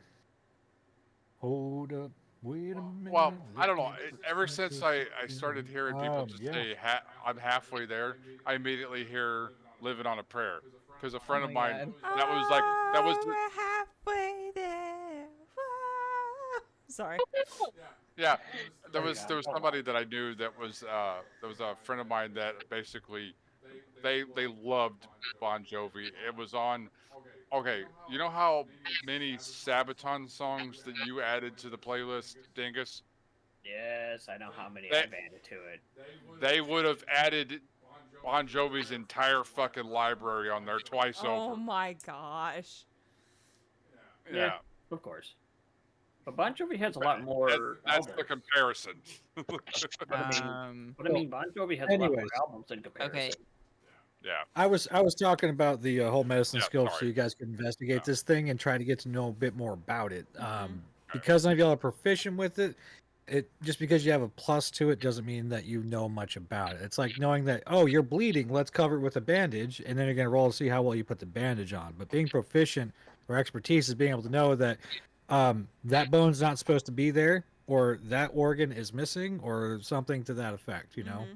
Wait a minute. Well, I don't know. Ever since I started hearing people just yeah. say I'm halfway there, I immediately hear "Living on a Prayer" because a friend Oh of my mine God. that was We're halfway there. Whoa. Sorry. yeah. There was somebody that I knew that was a friend of mine that basically they loved Bon Jovi. It was on. Okay, you know how many Sabaton songs that you added to the playlist, Dingus? Yes, I know how many They- I've added to it. They would have added Bon Jovi's entire fucking library on there twice Oh over. my gosh. Yeah, Of course. But Bon Jovi has a lot more that's the albums. comparison. But I mean, Well, Bon Jovi has a lot more anyways. albums in comparison. Okay. yeah. I was talking about the whole medicine Yeah, skill, so sorry. you guys can investigate this thing and try to get to know a bit more about it. Mm-hmm. Because none of y'all are proficient with it, just because you have a plus to it doesn't mean that you know much about it. It's like knowing that, oh, you're bleeding, let's cover it with a bandage, and then you're gonna roll to see how well you put the bandage on. But being proficient or expertise is being able to know that that bone's not supposed to be there, or that organ is missing, or something to that effect. You know.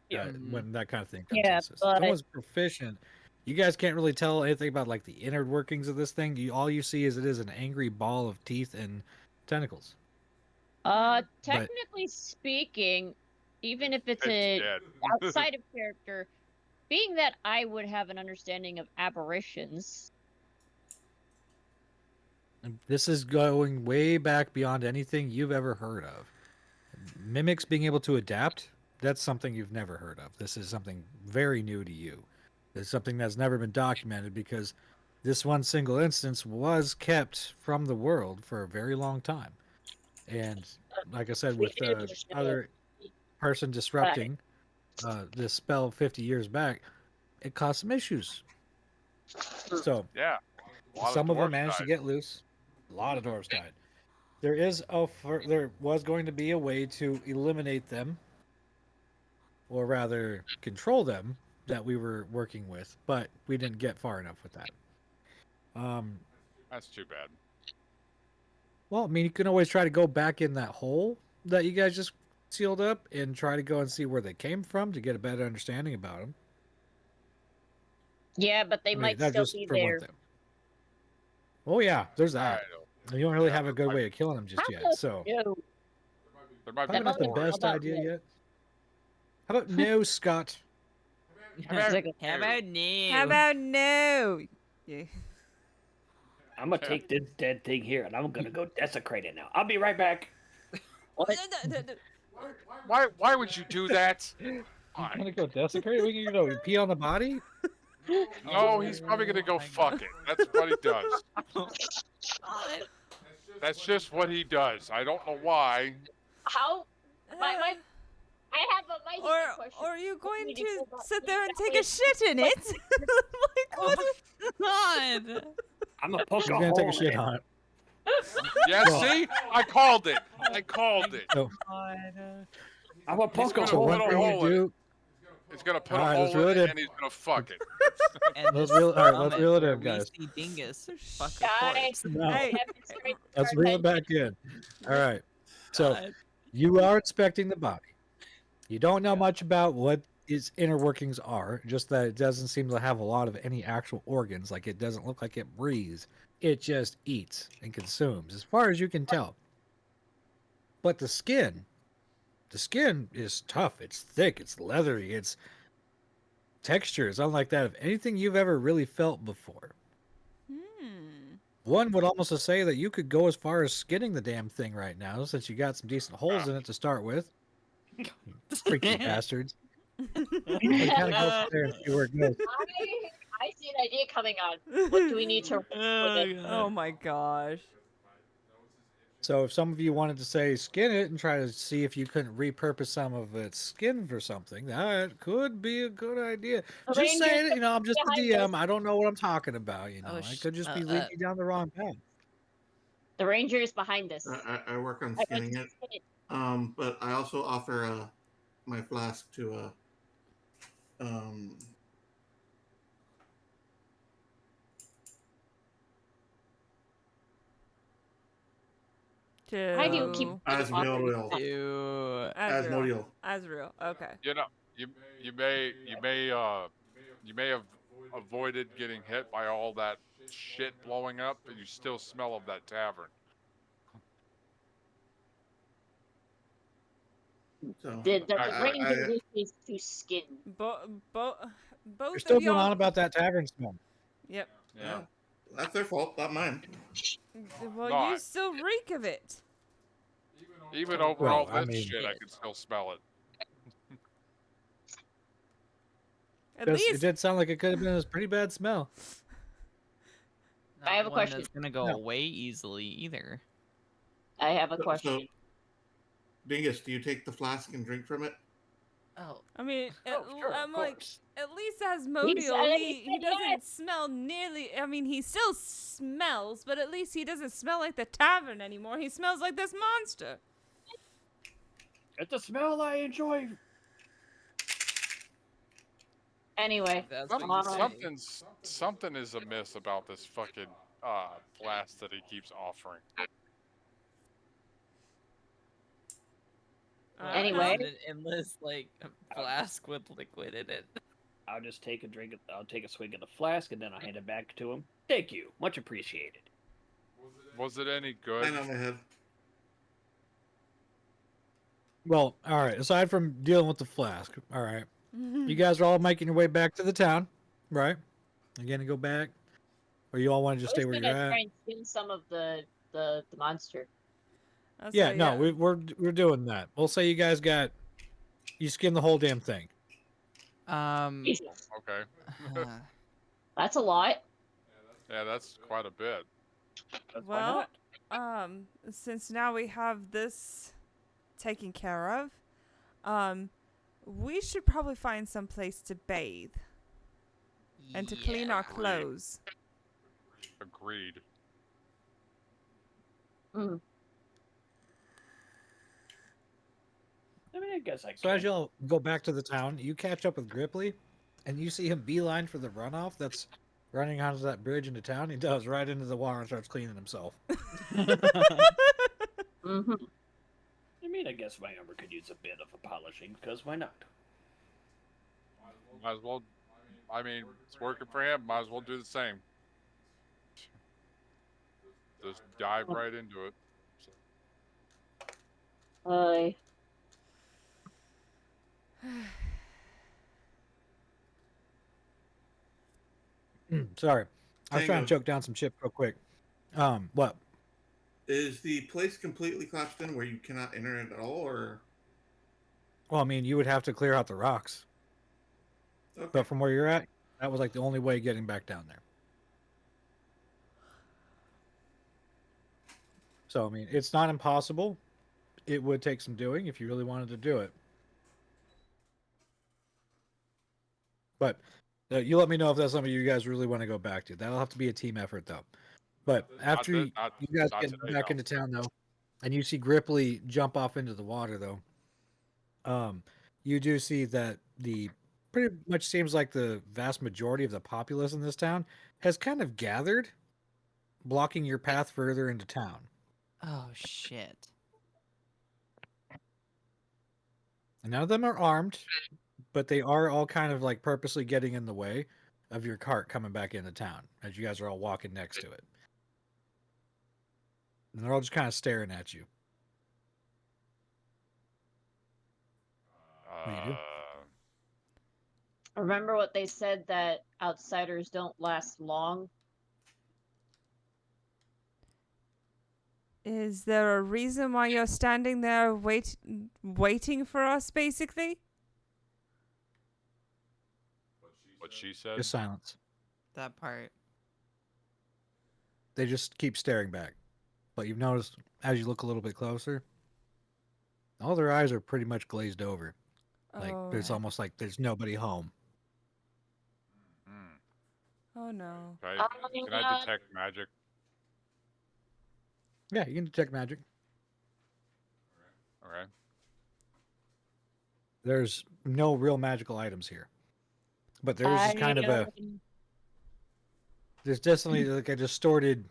Yeah. When that kind of thing comes Yeah, in. If but- someone's proficient, you guys can't really tell anything about like the inner workings of this thing. All you see is it is an angry ball of teeth and tentacles. Technically speaking, even if it's It's a dead. outside of character, being that I would have an understanding of aberrations. And this is going way back beyond anything you've ever heard of. Mimics being able to adapt, that's something you've never heard of. This is something very new to you. It's something that's never been documented because this one single instance was kept from the world for a very long time. And like I said, with the other person disrupting this spell 50 years back, it caused some issues. So Yeah. A lot of some of them dwarves managed to died. get loose. A lot of dwarves died. There was going to be a way to eliminate them, or rather control them, that we were working with, but we didn't get far enough with that. That's too bad. Well, I mean, you can always try to go back in that hole that you guys just sealed up and try to go and see where they came from to get a better understanding about them. Yeah, but they I mean, might that's still just be for one there. thing. Oh yeah, there's that. I You don't really Yeah, have a good I- way of killing them just How yet, about so no? There might probably be not the about- more. best how about idea no? yet. How about no, Scott? How about no? How about no? Yeah. I'm gonna take this dead thing here and I'm gonna go desecrate it now. I'll be right back. Why would you do that? You gonna go desecrate? We can go pee on the body? No, he's probably gonna go fuck it. That's what he does. That's just what he does. I don't know why. How? I have a mighty good question. Or are you going need to to go back sit to there and that take way. a shit in it? Like, what is- God. I'm gonna poke She's a gonna hole take a in shit it. on it. Yeah, Well- see? I called it. I called it. So, I'm gonna poke a gonna so hole one put in a thing it. you hole in it. do. He's gonna put All right, a let's hole reel in it it in. and he's gonna fuck it. And Let's this reel- all right, let's moment reel it where in, we guys. see Dingus fuck a Guys, corpse. No. Hey, Let's reel it back in. All right. So God. you are inspecting the body. You don't know much about what its inner workings are, just that it doesn't seem to have a lot of any actual organs. Like it doesn't look like it breathes. It just eats and consumes, as far as you can tell. But the skin is tough. It's thick. It's leathery. Its texture is unlike that of anything you've ever really felt before. One would almost say that you could go as far as skinning the damn thing right now, since you got some decent holes in it to start with. Freaky bastards. Kind of go from there and see where it goes. I see an idea coming on. What do we need to with it? Oh my gosh. So if some of you wanted to say skin it and try to see if you couldn't repurpose some of its skin for something, that could be a good idea. Just Rangers saying it, you know, I'm just a behind DM. I don't know what I'm talking about, you know. Oh, I could just be leading you down the wrong path. The ranger is behind this. I work on I'd like skinning to it. spin it. But I also offer my flask to Why do you keep Asmodeal. Asriel. Asriel. Okay. You know, you may have avoided getting hit by all that shit blowing up, but you still smell of that tavern. So, The ranger wishes to skin. Both You're still of y'all. going on about that tavern smell. Yep. Yeah. That's their fault, not mine. Well, No, you still reek of it. Even over Well, all I this mean- shit, I can still smell it. At Because it least did sound like it could have been a pretty bad smell. Not I have a one question. That's gonna go No. away easily either. I have a So, question. Dingus, do you take the flask and drink from it? Oh, I mean, sure, I'm of like, course. at least He Asmodeal, said he doesn't smell nearly. I mean, he still smells, but at least he doesn't smell like the tavern anymore. He smells like this monster. It's a smell I enjoy. Anyway, that's what you say. Something is amiss about this fucking blast that he keeps offering. Anyway. An endless like flask with liquid in it. I'll just take a drink. I'll take a swig of the flask and then I'll hand it back to him. Thank you, much appreciated. Was it any good? I know my head. Well, all right. Aside from dealing with the flask, all right. You guys are all making your way back to the town, right? You gonna go back, or you all want to just I stay was where gonna you're try at? and skin some of the monster. Yeah, no, we're doing that. We'll say you guys you skin the whole damn thing. Jesus. Okay. That's a lot. Yeah, that's quite a bit. Well, since now we have this taken care of, we should probably find some place to bathe and to clean our clothes. Agreed. Mm. I mean, I guess I So as can. y'all go back to the town, you catch up with Gripply, and you see him beeline for the runoff that's running onto that bridge into town. He does right into the water and starts cleaning himself. Mm-hmm. I mean, I guess my armor could use a bit of a polishing, because why not? Might as well. I mean, it's working for him. Might as well do the same. Just dive right into it. Sorry, I was trying Tango. to choke down some chip real quick. What? Is the place completely collapsed in where you cannot enter it at all, or? Well, I mean, you would have to clear out the rocks, Okay. but from where you're at, that was like the only way getting back down there. So I mean, it's not impossible. It would take some doing if you really wanted to do it. But you let me know if that's something you guys really want to go back to. That'll have to be a team effort, though. But after you guys get back into town, though, and you see Gripply jump off into the water, though, you do see that the pretty much seems like the vast majority of the populace in this town has kind of gathered, blocking your path further into town. Oh shit. And none of them are armed, but they are all kind of like purposely getting in the way of your cart coming back into town as you guys are all walking next to it. And they're all just kind of staring at you. What do you do? Remember what they said, that outsiders don't last long? Is there a reason why you're standing there waiting for us, basically? What she said? Just silence. That part. They just keep staring back. But you've noticed, as you look a little bit closer, all their eyes are pretty much glazed over. Like, there's almost like there's nobody home. Oh, no. Can I detect magic? Yeah, you can detect magic. Okay. There's no real magical items here. But there's just kind of there's definitely like a distorted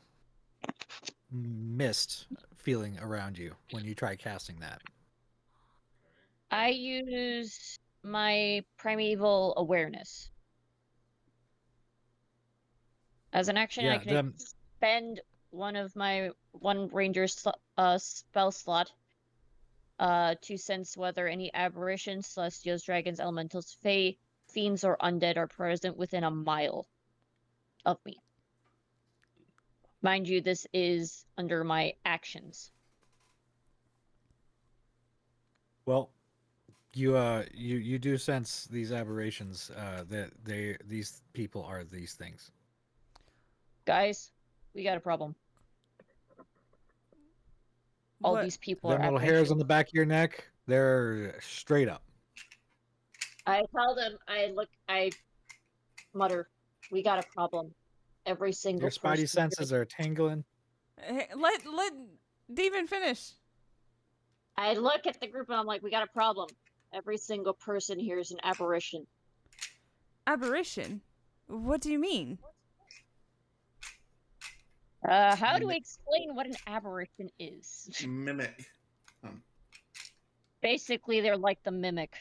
mist feeling around you when you try casting that. I use my primeval awareness. As an action, I can spend one ranger spell slot to sense whether any aberrations, celestials, dragons, elementals, fae, fiends, or undead are present within a mile of me. Mind you, this is under my actions. Well, you do sense these aberrations that these people are these things. Guys, we got a problem. All these people are little hairs on the back of your neck, they're straight up. I tell them, I mutter, we got a problem. Every single Your spidey senses are tingling. Hey, let Demon finish. I look at the group and I'm like, we got a problem. Every single person here is an aberration. Aberration? What do you mean? How do we explain what an aberration is? Mimic. Basically, they're like the mimic.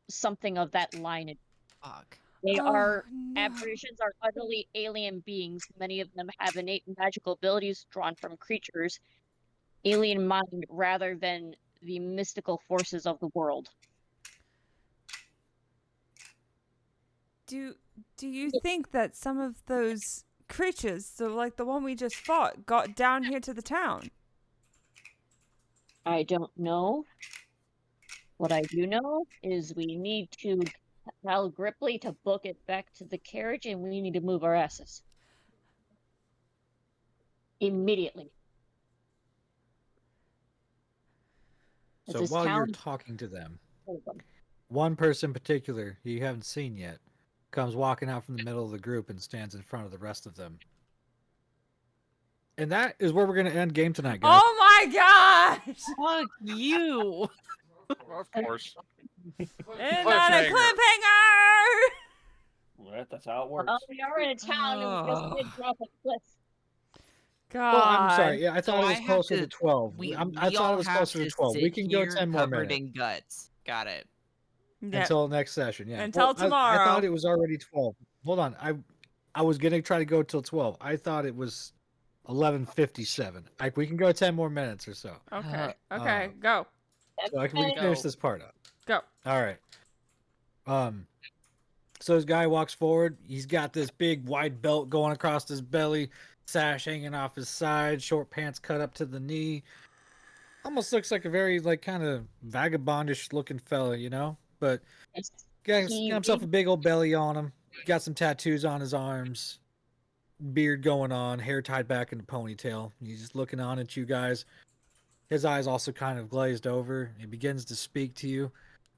Something of that line. Fuck. They are aberrations are utterly alien beings. Many of them have innate magical abilities drawn from creatures, alien mind, rather than the mystical forces of the world. Do you think that some of those creatures, so like the one we just fought, got down here to the town? I don't know. What I do know is we need to tell Gripply to book it back to the carriage, and we need to move our asses. Immediately. So while you're talking to them, one person in particular you haven't seen yet comes walking out from the middle of the group and stands in front of the rest of them. And that is where we're going to end game tonight, guys. Oh my gosh! Fuck you! Of course. And on a cliffhanger! Well, that's how it works. Oh, we are in a town and we just did drop a cliff. God. Well, I'm sorry. Yeah, I thought So it was closer to 12. I thought it was closer to 12. We can go 10 more covered minutes. in guts. Got it. Yep. Until next session, yeah. Until tomorrow. I thought it was already 12. Hold on. I was going to try to go till 12. I thought it was 11:57. We can go 10 more minutes or so. Okay. Okay. Go. So we can finish this part up. Go. All right. So this guy walks forward. He's got this big wide belt going across his belly, sash hanging off his side, short pants cut up to the knee. Almost looks like a very kind of vagabondish looking fella, you know? But got himself a big old belly on him. Got some tattoos on his arms. Beard going on, hair tied back in a ponytail. He's just looking on at you guys. His eyes also kind of glazed over. He begins to speak to you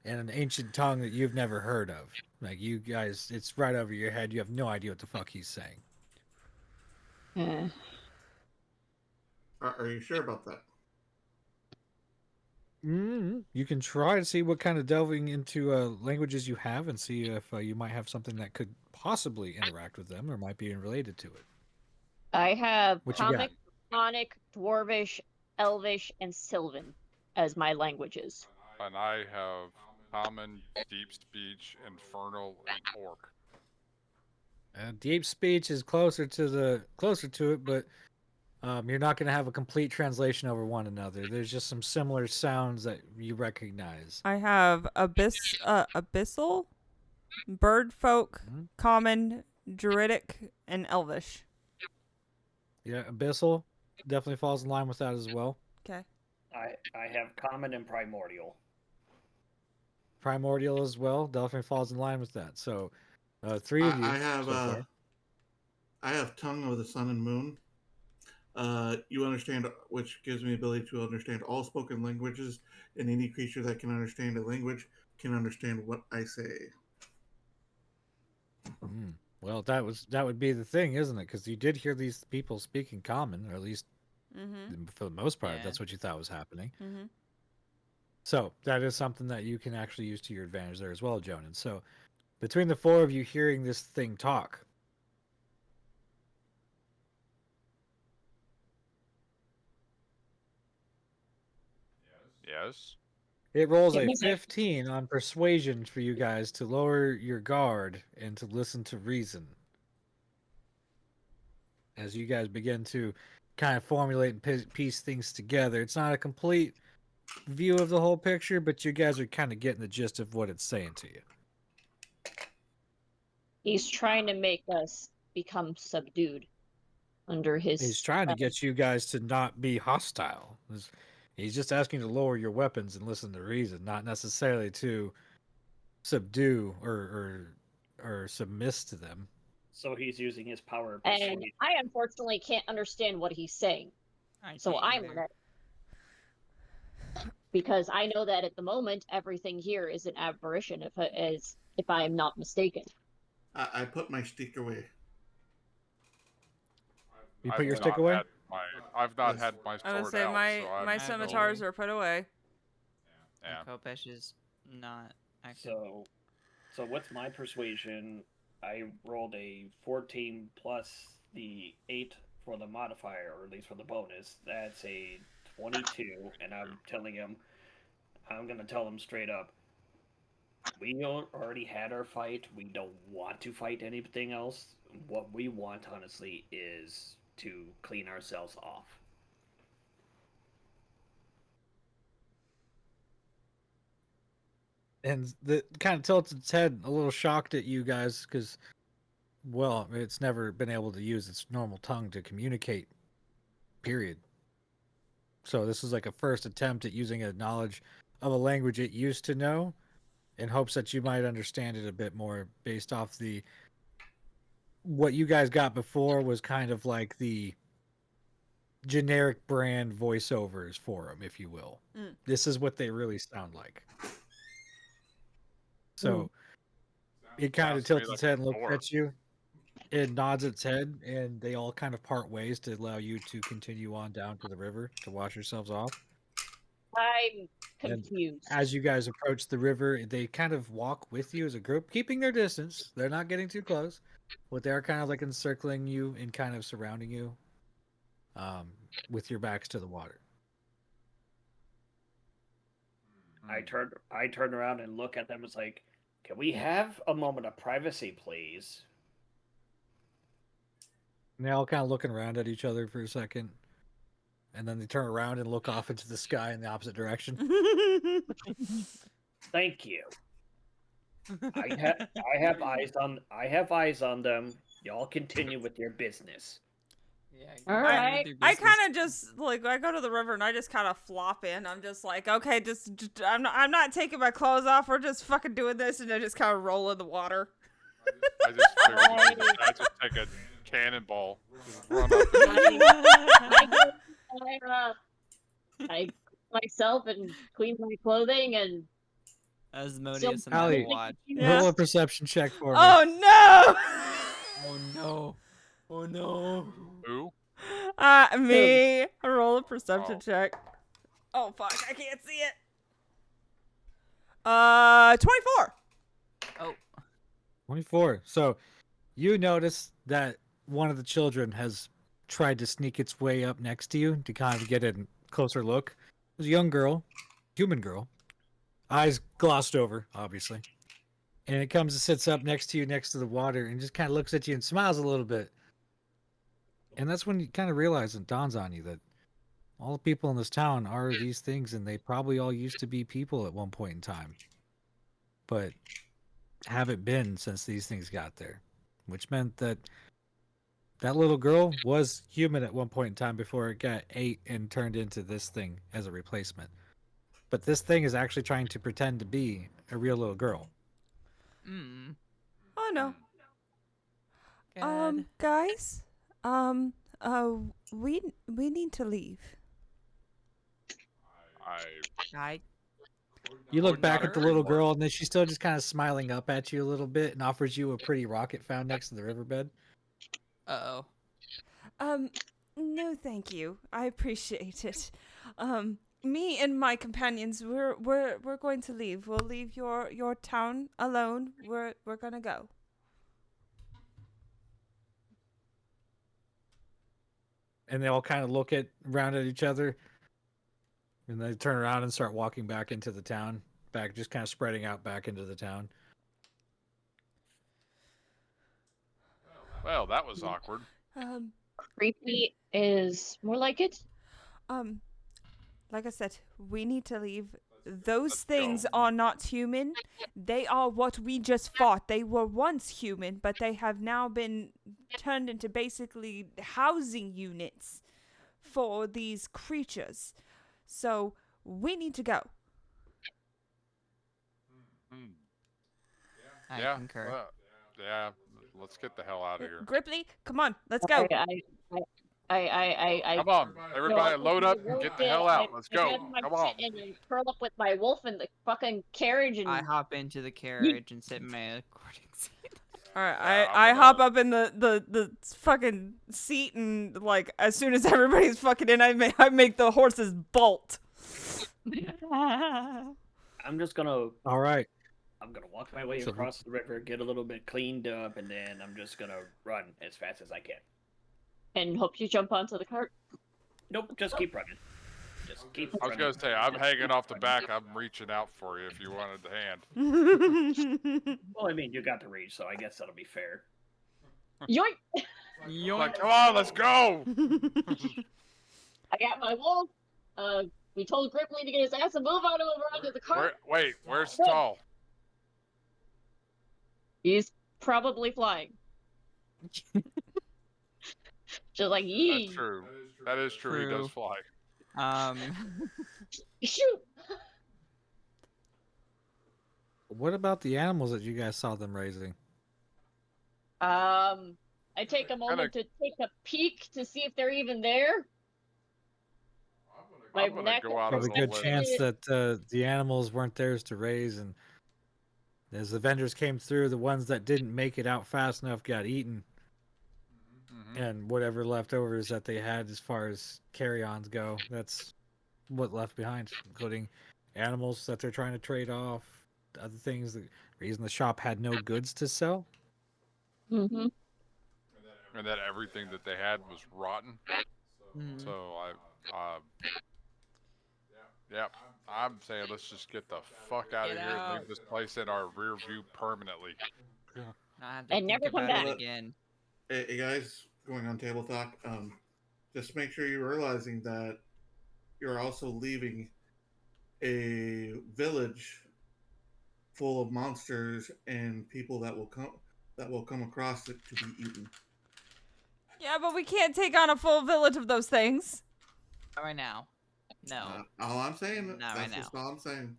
in an ancient tongue that you've never heard of. Like, you guys, it's right over your head. You have no idea what the fuck he's saying. Yeah. Are you sure about that? You can try to see what kind of delving into languages you have and see if you might have something that could possibly interact with them or might be related to it. I have What you got? Comic, Draconic, Dwarvish, Elvish, and Sylvan as my languages. And I have Common, Deep Speech, Infernal, and Orc. Deep speech is closer to it, but you're not going to have a complete translation over one another. There's just some similar sounds that you recognize. I have abyssal, birdfolk, common, druidic, and elvish. Yeah, abyssal definitely falls in line with that as well. Okay. I have common and primordial. Primordial as well definitely falls in line with that. So, 3 of you. I have tongue of the sun and moon. You understand, which gives me ability to understand all spoken languages, and any creature that can understand a language can understand what I say. Well, that would be the thing, isn't it? Because you did hear these people speaking common, or at least for the most part, that's what you thought was happening. So that is something that you can actually use to your advantage there as well, Jonan. So between the 4 of you hearing this thing talk, Yes. it rolls a 15 on persuasion for you guys to lower your guard and to listen to reason. As you guys begin to kind of formulate and piece things together. It's not a complete view of the whole picture, but you guys are kind of getting the gist of what it's saying to you. He's trying to make us become subdued under his... He's trying to get you guys to not be hostile. He's just asking you to lower your weapons and listen to reason, not necessarily to subdue or submiss to them. So he's using his power. And I unfortunately can't understand what he's saying. So I'm ready. Because I know that at the moment everything here is an aberration, if I am not mistaken. I put my stick away. You put your stick away? I've not had my sword I would say out, my scimitars are put away. Yeah. Kopesh is not active. So what's my persuasion? I rolled a 14 plus the 8 for the modifier, or at least for the bonus. That's a 22, and I'm going to tell him straight up, we already had our fight. We don't want to fight anything else. What we want, honestly, is to clean ourselves off. And the kind of tilts its head, a little shocked at you guys, because, well, it's never been able to use its normal tongue to communicate, period. So this is like a first attempt at using a knowledge of a language it used to know, in hopes that you might understand it a bit more, based off what you guys got before was kind of like the generic brand voiceovers for them, if you will. This is what they really sound like. So it kind of tilts its head and looks at you. It nods its head, and they all kind of part ways to allow you to continue on down to the river to wash yourselves off. I'm confused. And as you guys approach the river, they kind of walk with you as a group, keeping their distance. They're not getting too close, but they're kind of like encircling you and kind of surrounding you with your backs to the water. I turn around and look at them. It's like, can we have a moment of privacy, please? And they all kind of looking around at each other for a second, and then they turn around and look off into the sky in the opposite direction. Thank you. I have eyes on them. Y'all continue with your business. Yeah. All right. I kind of just like I go to the river and I just kind of flop in. I'm just like, okay, just I'm not taking my clothes off. We're just fucking doing this, and I just kind of roll in the water. I just figured I just take a cannonball, just run up. I myself and clean my clothing, and Asmodeus and Allie, I will watch. roll a perception check for me. Oh no! Oh no. Oh no. Who? Me. Roll a perception check. Oh fuck, I can't see it. 24. Oh. 24. So you notice that one of the children has tried to sneak its way up next to you to kind of get a closer look. It was a young girl, human girl, eyes glossed over, obviously. And it comes and sits up next to you, next to the water, and just kind of looks at you and smiles a little bit. And that's when you kind of realize it dawns on you that all the people in this town are these things, and they probably all used to be people at one point in time. But haven't been since these things got there. Which meant that that little girl was human at one point in time before it got ate and turned into this thing as a replacement. But this thing is actually trying to pretend to be a real little girl. Oh no. God. Guys, we need to leave. I You look back not at the her little anymore. girl, and then she's still just kind of smiling up at you a little bit and offers you a pretty rocket found next to the riverbed. Uh-oh. No, thank you. I appreciate it. Me and my companions, we're going to leave. We'll leave your town alone. We're gonna go. And they all kind of look around at each other, and they turn around and start walking back into the town, just kind of spreading out back into the town. Well, that was awkward. Creepy is more like it. Like I said, we need to leave. Those Let's things go. are not human. They are what we just fought. They were once human, but they have now been turned into basically housing units for these creatures. So we need to go. I yeah. concur. well, yeah. Let's get the hell out of here. Gripply, come on, let's go. I Come on, everybody, load up and get the hell out. Let's I go. grab my Come on. shit and then curl up with my wolf in the fucking carriage and I hop into the carriage and sit in my recording seat. All right, Yeah, I I'm hop gonna- up in the fucking seat, and like as soon as everybody's fucking in, I make the horses bolt. I'm just gonna All right. I'm gonna walk my way So- across the river, get a little bit cleaned up, and then I'm just gonna run as fast as I can. and hope you jump onto the cart. Nope, just keep running. Just keep I was running. gonna say, I'm hanging off the back. I'm reaching out for you if you wanted the hand. Well, I mean, you got the reach, so I guess that'll be fair. Yoink! Like, come on, let's go. I got my wolf. We told Gripply to get his ass and move on over onto the cart. Where's Tall? He's probably flying. Just like yee. That's true. That is true. He does fly. Shoot. What about the animals that you guys saw them raising? I take a moment to take a peek to see if they're even there. My I'm gonna go out Probably on a a good limb. chance that the animals weren't theirs to raise, and as the vendors came through, the ones that didn't make it out fast enough got eaten, and whatever leftovers that they had as far as carry-ons go, that's what left behind, including animals that they're trying to trade off, other things. The reason the shop had no goods to sell. Mm-hmm. And that everything that they had was rotten. Mhm. So yeah, I'm saying let's just get the fuck out of Get here and out. leave this place in our rear view permanently. I have to And think never come about back. it again. Hey guys, going on table talk. Just make sure you're realizing that you're also leaving a village full of monsters and people that will come across it to be eaten. Yeah, but we can't take on a full village of those things. Not right now. No. All I'm saying. Not That's right just all I'm saying.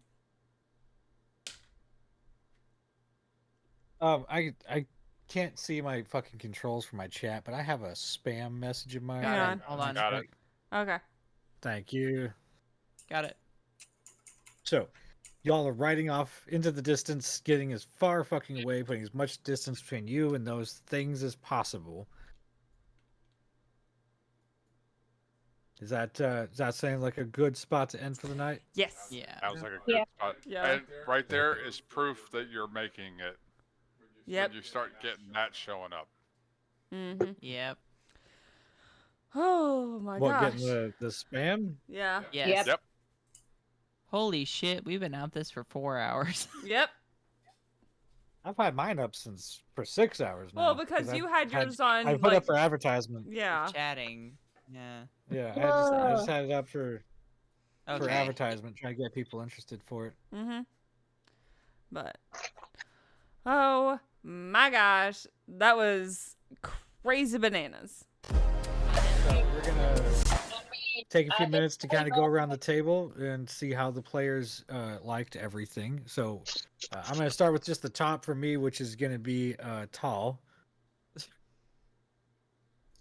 I can't see my fucking controls for my chat, but I have a spam message in my. Hang on. Hold on. Got it. Okay. Thank you. Got it. So, y'all are riding off into the distance, getting as far fucking away, putting as much distance between you and those things as possible. Is that saying like a good spot to end for the night? Yes. Yeah. That was like a good spot. Yeah. And right there is proof that you're making it. Yep. When you start getting that showing up. Mm-hmm. Yep. Oh my What, gosh. getting the spam? Yeah. Yes. Yep. Holy shit, we've been at this for 4 hours. Yep. I've had mine up for 6 hours now. Well, because you had yours on. I put like, up for advertisement. Yeah. Chatting. Yeah. Yeah, I just had it up for Okay. advertisement, trying to get people interested for it. Mm-hmm. But oh my gosh, that was crazy bananas. So we're gonna take a few minutes to kind of go around the table and see how the players liked everything. So I'm gonna start with just the top for me, which is gonna be Tall.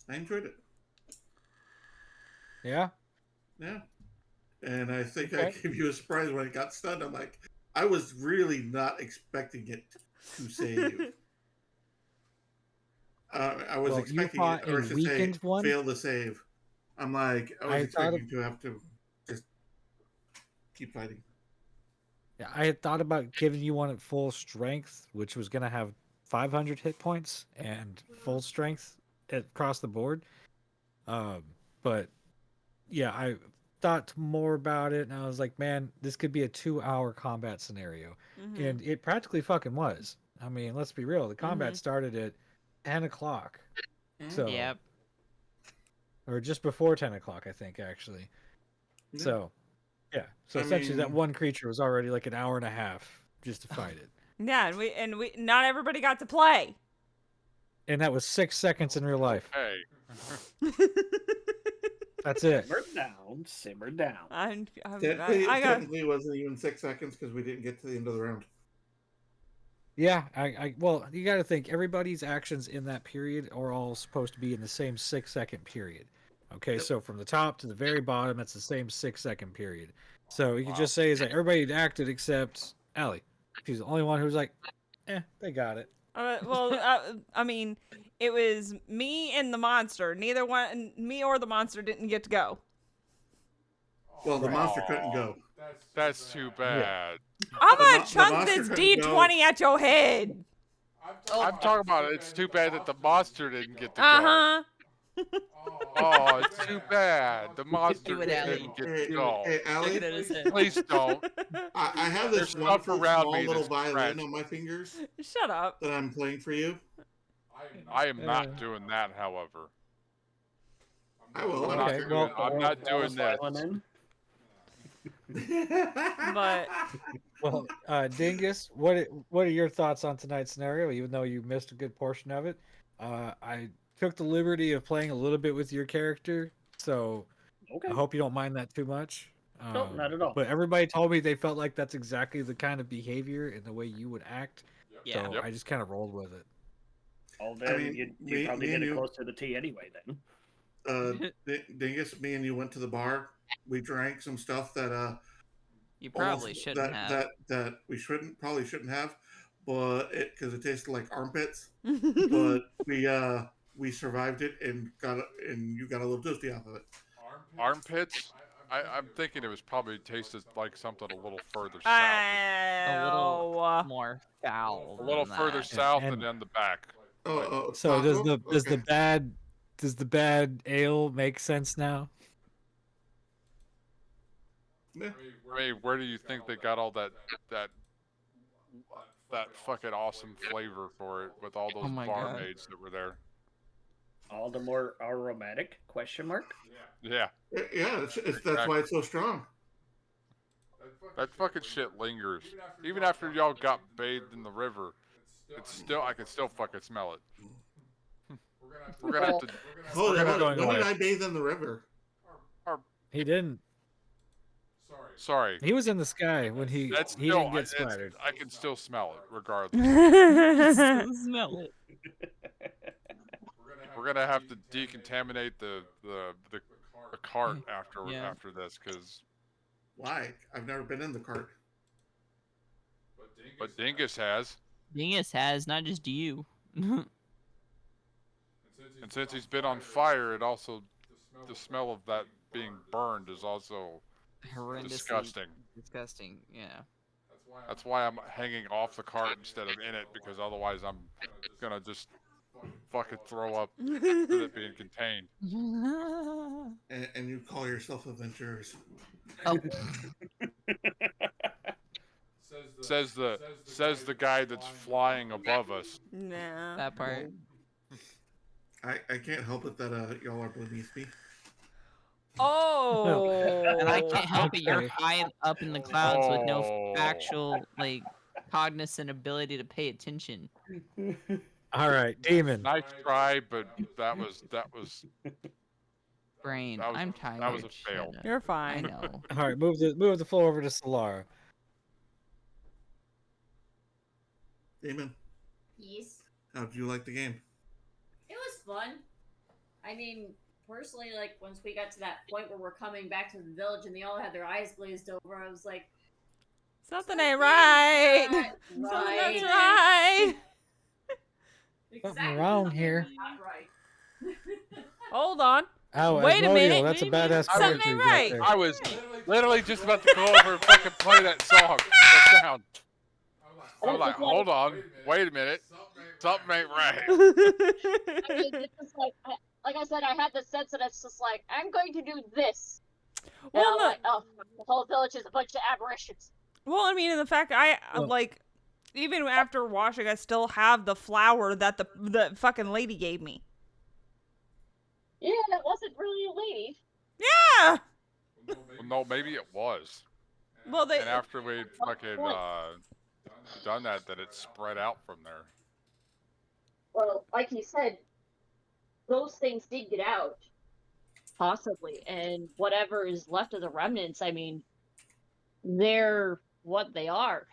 I enjoyed it. Yeah. Yeah. And I think I Okay. gave you a surprise when it got stunned. I'm like, I was really not expecting it to save. I was Well, you expecting fought it, or a I should say, weakened one? fail the save. I'm like, I was I thought expecting to have to just keep fighting. Yeah, I had thought about giving you one at full strength, which was gonna have 500 hit points and full strength across the board. But yeah, I thought more about it, and I was like, man, this could be a 2-hour combat scenario, Mm-hmm. and it practically fucking was. I mean, let's be real. The combat Mhm. started at 10 o'clock, so Yep. or just before 10 o'clock, I think, actually. Yeah. So yeah, so I essentially that mean- one creature was already like an hour and a half just to fight it. Yeah, and we not everybody got to play. And that was 6 seconds in real life. Hey. That's it. Simmer down, simmer down. Technically, I got. technically it wasn't even 6 seconds because we didn't get to the end of the round. Yeah, well, you got to think everybody's actions in that period are all supposed to be in the same 6-second period. Okay, so from the top to the very bottom, it's the same 6-second period. So you could just say is that everybody acted except Allie. She's the only one who's like, they got it. I mean, it was me and the monster. Neither one, me or the monster, didn't get to go. Well, the monster couldn't go. That's too bad. I'm The gonna mo- the chunk monster this couldn't go. D20 at your head. I'm talking about it's too bad that the monster didn't get to go. Uh huh. Oh, it's too bad. The monster do it, Allie. didn't get Hey, to go. hey, Allie, Look at his head. Please don't. I have this There's wonderful stuff around small me little that's violin scratched. on my fingers Shut up. that I'm playing for you. I am not doing that, however. I will. I'm Okay, not, well- I'm not doing this. But Well, Dingus, what are your thoughts on tonight's scenario? Even though you missed a good portion of it, I took the liberty of playing a little bit with your character, so Okay. I hope you don't mind that too much. No, not at all. But everybody told me they felt like that's exactly the kind of behavior and the way you would act. Yeah. So Yep. I just kind of rolled with it. Well, then mean, you me- probably me get and it you- close to the T anyway. Then Dingus, me and you went to the bar. We drank some stuff that You probably almost- shouldn't that, have. that we probably shouldn't have, but because it tasted like armpits. But we survived it and you got a little toasty off of it. Armpits? I'm thinking it was probably tasted like something a little further south. A little Ow. more foul. A little than further that. south And- and then the back. Oh, So does the taco? does the Okay. bad ale make sense now? Yeah. I mean, where do you think they got all that fucking awesome flavor for it with all those Oh my God. barmaids that were there? all the more aromatic? Question mark. Yeah, Yeah, that's why it's so strong. that fucking shit lingers. Even after y'all got bathed in the river, I can still fucking smell it. We're gonna have to. Hold gonna on, going when did away. I bathe in the river? He didn't. Sorry. He was in the sky when he That's he still. didn't get it's- splattered. I can still smell it, regardless. Smell it. We're gonna have to decontaminate the cart after Yeah. after this, because Why? I've never been in the cart. But Dingus has. Dingus has, not just you. And since he's been on fire, it also the smell of that being burned is also Horrendously disgusting. Disgusting, yeah. That's why I'm hanging off the cart instead of in it, because otherwise I'm gonna just fucking throw up with it being contained. And you call yourself Avengers. Oh. Says the guy that's flying above us. Nah. That part. I can't help it that y'all are beneath me. Oh. And I can't help it. You're Okay. high up in the clouds with no Oh. actual, like, cognizant ability to pay attention. All right, Demon. Nice try, but that was Brain, That was- I'm tired. that was a Shut fail. up. You're I fine. know. All right, move the floor over to Solara. Damon, Yes. how do you like the game? It was fun. I mean, personally, like, once we got to that point where we're coming back to the village and they all had their eyes glazed over, I was like, Something ain't right. not Something right. that's right. Exactly, wrong something here. was not right. Hold on. Oh, Wait a Asmodeus, minute. that's a badass Something character ain't you got right. there. I was literally just about to go over and fucking play that song, that sound. I'm like, hold on, wait a minute, something ain't right. I mean, it's just like I said, I had the sense that it's just like, I'm going to do this. And Well, I'm no- like, oh, the whole village is a bunch of aberrations. Well, I mean, in the fact Well- like, even after washing, I still have the flower that the fucking lady gave me. Yeah, that wasn't really a lady. Yeah. Well, no, maybe it was. Well, they. And after we'd fucking done that, it spread out from there. Well, like you said, those things did get out. Possibly. And whatever is left of the remnants, I mean, they're what they are.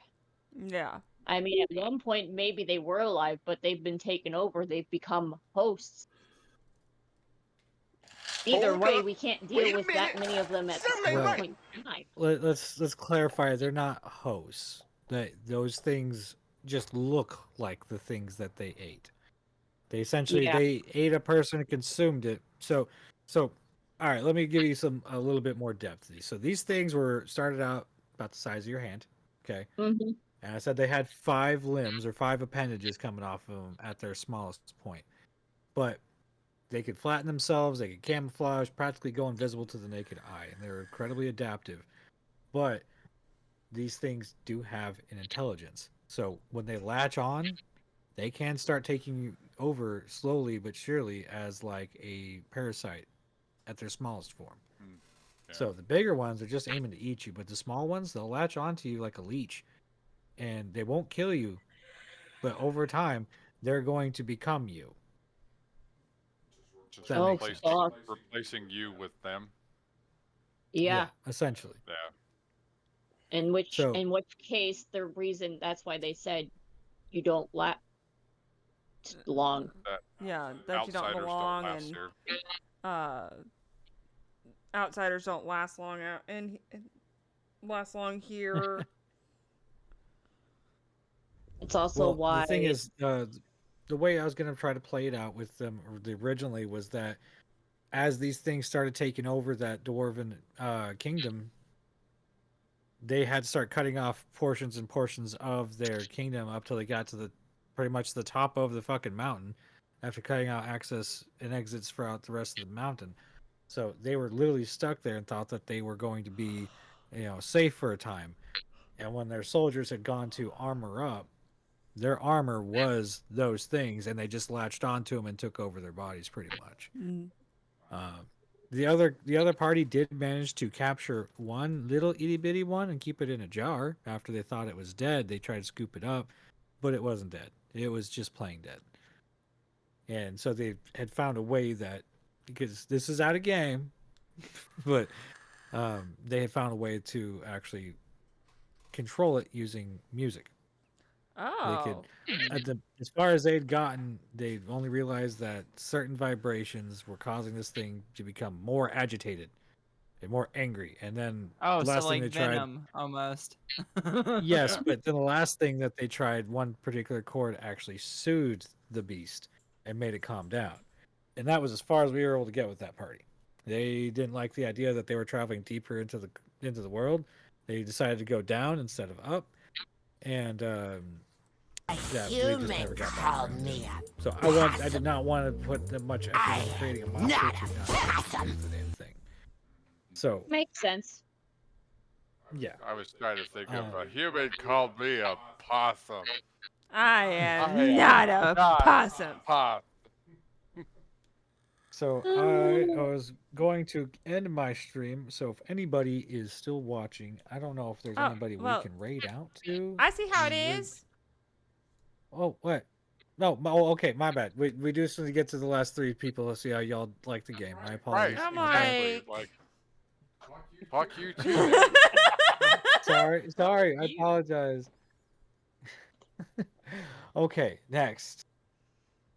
Yeah. I mean, at one point, maybe they were alive, but they've been taken over. They've become hosts. Either Hold way, up. we can't Wait deal a with that minute. many of them at the Something same right. point in time. Let's clarify. They're not hosts. Those things just look like the things that they ate. They essentially Yeah. they ate a person and consumed it. So all right. Let me give you a little bit more depth. So these things were started out about the size of your hand. Okay. Mm-hmm. And I said they had 5 limbs or 5 appendages coming off of them at their smallest point. But they could flatten themselves, they could camouflage, practically go invisible to the naked eye, and they're incredibly adaptive. But these things do have an intelligence. So when they latch on, they can start taking you over slowly but surely as like a parasite at their smallest form. Yeah. So the bigger ones are just aiming to eat you, but the small ones, they'll latch onto you like a leech. And they won't kill you, but over time, they're going to become you. Just That Oh, makes sense. fuck. replacing you with them. Yeah. Essentially. Yeah. In which So- case, the reason that's why they said you don't last long. Yeah, that you don't Outsiders belong, last and here. outsiders don't last long out and last long here. It's also Well, why the thing is, the way I was going to try to play it out with them originally was that as these things started taking over that dwarven kingdom, they had to start cutting off portions and portions of their kingdom up till they got to the pretty much the top of the fucking mountain after cutting out access and exits throughout the rest of the mountain. So they were literally stuck there and thought that they were going to be, safe for a time. And when their soldiers had gone to armor up, their armor was those things, and they just latched onto them and took over their bodies pretty much. The other party did manage to capture one little itty bitty one and keep it in a jar. After they thought it was dead, they tried to scoop it up, but it wasn't dead. It was just plain dead. And so they had found a way that, because this is out of game, but they had found a way to actually control it using music. Oh. As far as they'd gotten, they only realized that certain vibrations were causing this thing to become more agitated more angry. And then Oh, the so last thing like they tried, Venom almost. yes, but then the last thing that they tried, one particular chord actually soothed the beast and made it calm down. And that was as far as we were able to get with that party. They didn't like the idea that they were traveling deeper into the world. They decided to go down instead of up. And yeah, we just never got back around to it. So I did not want to put that much effort into creating a monster to not use the damn thing. So Makes sense. yeah. I was trying to think of a human called me a possum. I am not a possum. So I was going to end my stream. So if anybody is still watching, I don't know if there's anybody we can raid out to. I see how it is. Oh, what? No, okay, my bad. We do just need to get to the last 3 people. Let's see how y'all like the game. I apologize. I'm Exactly. like, Fuck you too. Sorry, I apologize. Okay, next.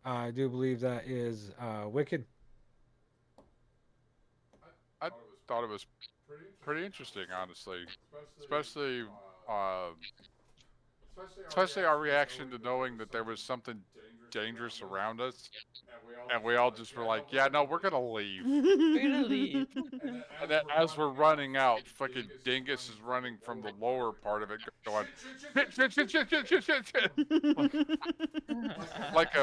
I do believe that is Wicked. I thought it was pretty interesting, honestly, especially our reaction to knowing that there was something dangerous around us, and we all just were like, "Yeah, no, we're gonna leave." We're gonna leave. And then as we're running out, fucking Dingus is running from the lower part of it, going, like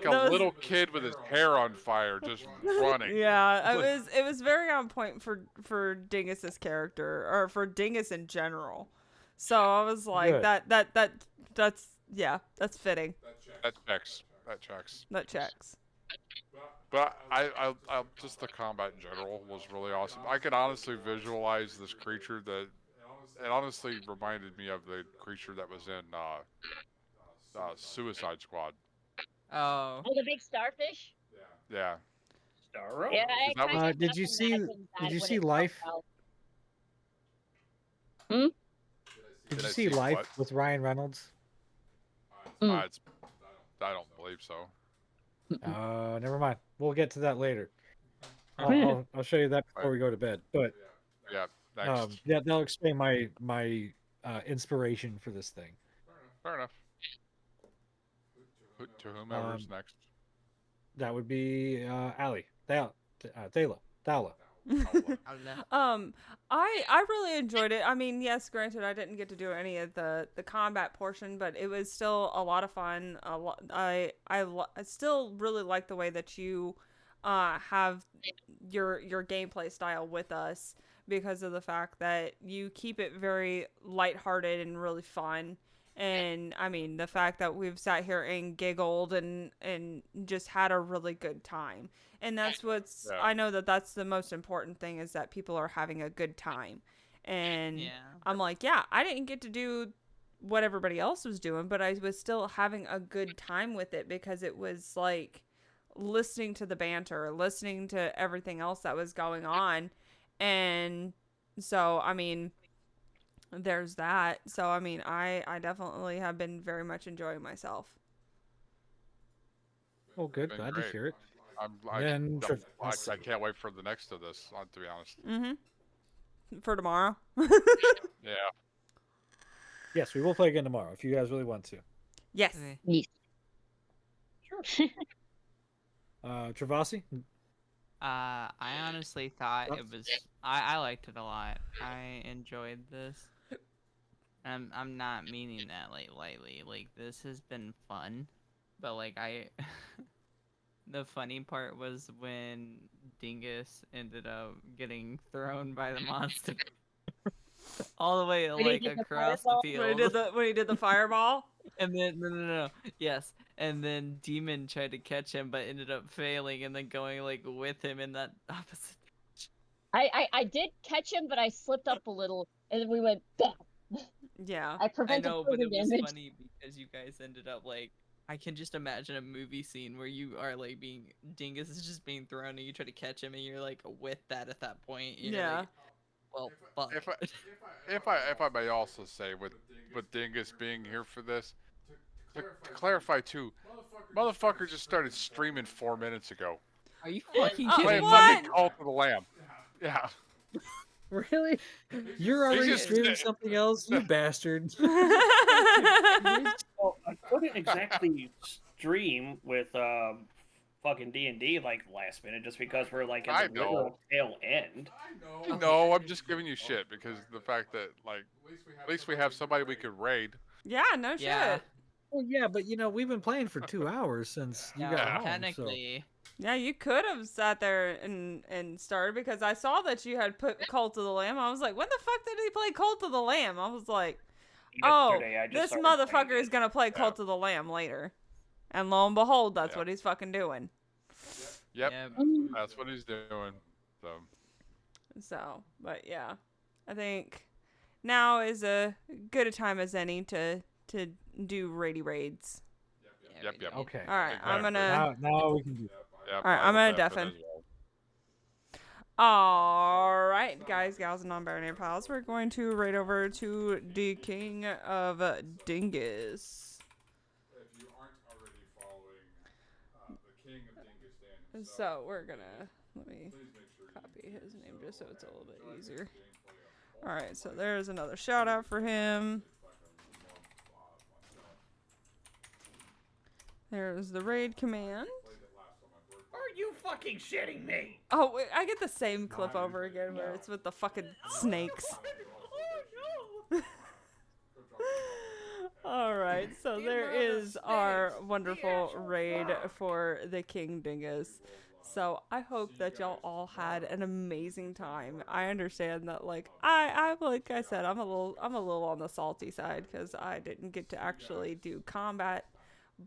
a little kid with his hair on fire, just running. Yeah, it was very on point for Dingus's character, or for Dingus in general. So I was like, that's fitting. That checks. That checks. But I just the combat in general was really awesome. I could honestly visualize this creature that it honestly reminded me of the creature that was in Suicide Squad. Oh. Oh, the big starfish? Yeah. Starro? Yeah, did you see Life? Hmm? Did you I see see Life what? with Ryan Reynolds? I don't believe so. Never mind. We'll get to that later. I'll show you that before we go to bed. But Yeah. Next. yeah, that'll explain my inspiration for this thing. Fair enough. To whomever's next. That would be Allie, Thela. I really enjoyed it. I mean, yes, granted, I didn't get to do any of the combat portion, but it was still a lot of fun. I still really like the way that you have your gameplay style with us, because of the fact that you keep it very lighthearted and really fun. And I mean, the fact that we've sat here and giggled and just had a really good time. And that's what's, I know that's the most important thing, is that people are having a good time. And I'm like, yeah, I didn't get to do what everybody else was doing, but I was still having a good time with it, because it was like listening to the banter, listening to everything else that was going on. And so, I mean, there's that. So, I mean, I definitely have been very much enjoying myself. Oh, good. Glad to hear it. I can't wait for the next of this, to be honest. Mm-hmm. For tomorrow? Yeah. Yes, we will play again tomorrow if you guys really want to. Yes. Yes. Sure. Travasi? I honestly thought it was. I liked it a lot. I enjoyed this. I'm not meaning that lightly. Like, this has been fun, but like the funny part was when Dingus ended up getting thrown by the monster all the way like across the field. When he did the fireball. And then no. Yes. And then Demon tried to catch him, but ended up failing, and then going like with him in that opposite. I did catch him, but I slipped up a little, and then we went back. Yeah. I prevented I know, but it was damage. funny because you guys ended up like. I can just imagine a movie scene where you are like Dingus is just being thrown, and you try to catch him, and you're like with that at that point. You're like, well, fuck. If I may also say, with Dingus being here for this, to clarify too, motherfucker just started streaming 4 minutes ago. Are you fucking Playing kidding me? fucking Call to the Lamb. Yeah. Really? You're already just- streaming something else, you bastard. Well, I couldn't exactly stream with fucking D&D like last minute just because we're like in I the middle know. of tail end. No, I'm just giving you shit because the fact that like at least we have somebody we could raid. Yeah, no Yeah. shit. Well, yeah, but we've been playing for 2 hours since you got home. Technically. Yeah, you could have sat there and started because I saw that you had put Cult of the Lamb. I was like, when the fuck did he play Cult of the Lamb? I was like, Yesterday, I just this started playing motherfucker is gonna play Cult of the Lamb later. And lo and behold, that's what he's fucking doing. Yep, that's what he's doing. So, but yeah, I think now is a good a time as any to do raidy raids. Yep. Okay. All right, I'm gonna. Now we can do. Yep, All right, I'm I gonna will deafen. as well. All right, guys, gals, and non-binary pals, we're going to raid over to the King of Dingus. If you aren't already following the King of Dingus Dan So we're gonna let me copy his name just so it's a little bit easier. All right, so there's another shout out for him. There's the raid command. Are you fucking shitting me? Oh, wait, I get the same clip over again where it's with the fucking snakes. All right, so there is our wonderful raid for the King Dingus. So I hope that y'all all had an amazing time. I understand that, like like I said, I'm a little on the salty side because I didn't get to actually do combat,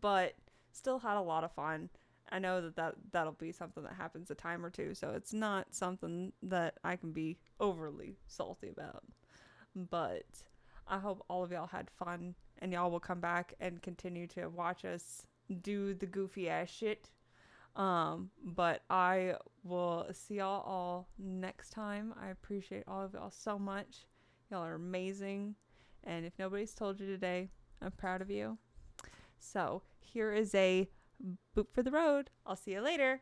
but still had a lot of fun. I know that'll be something that happens a time or two, so it's not something that I can be overly salty about. But I hope all of y'all had fun, and y'all will come back and continue to watch us do the goofy ass shit. But I will see y'all all next time. I appreciate all of y'all so much. Y'all are amazing, and if nobody's told you today, I'm proud of you. So here is a boop for the road. I'll see you later.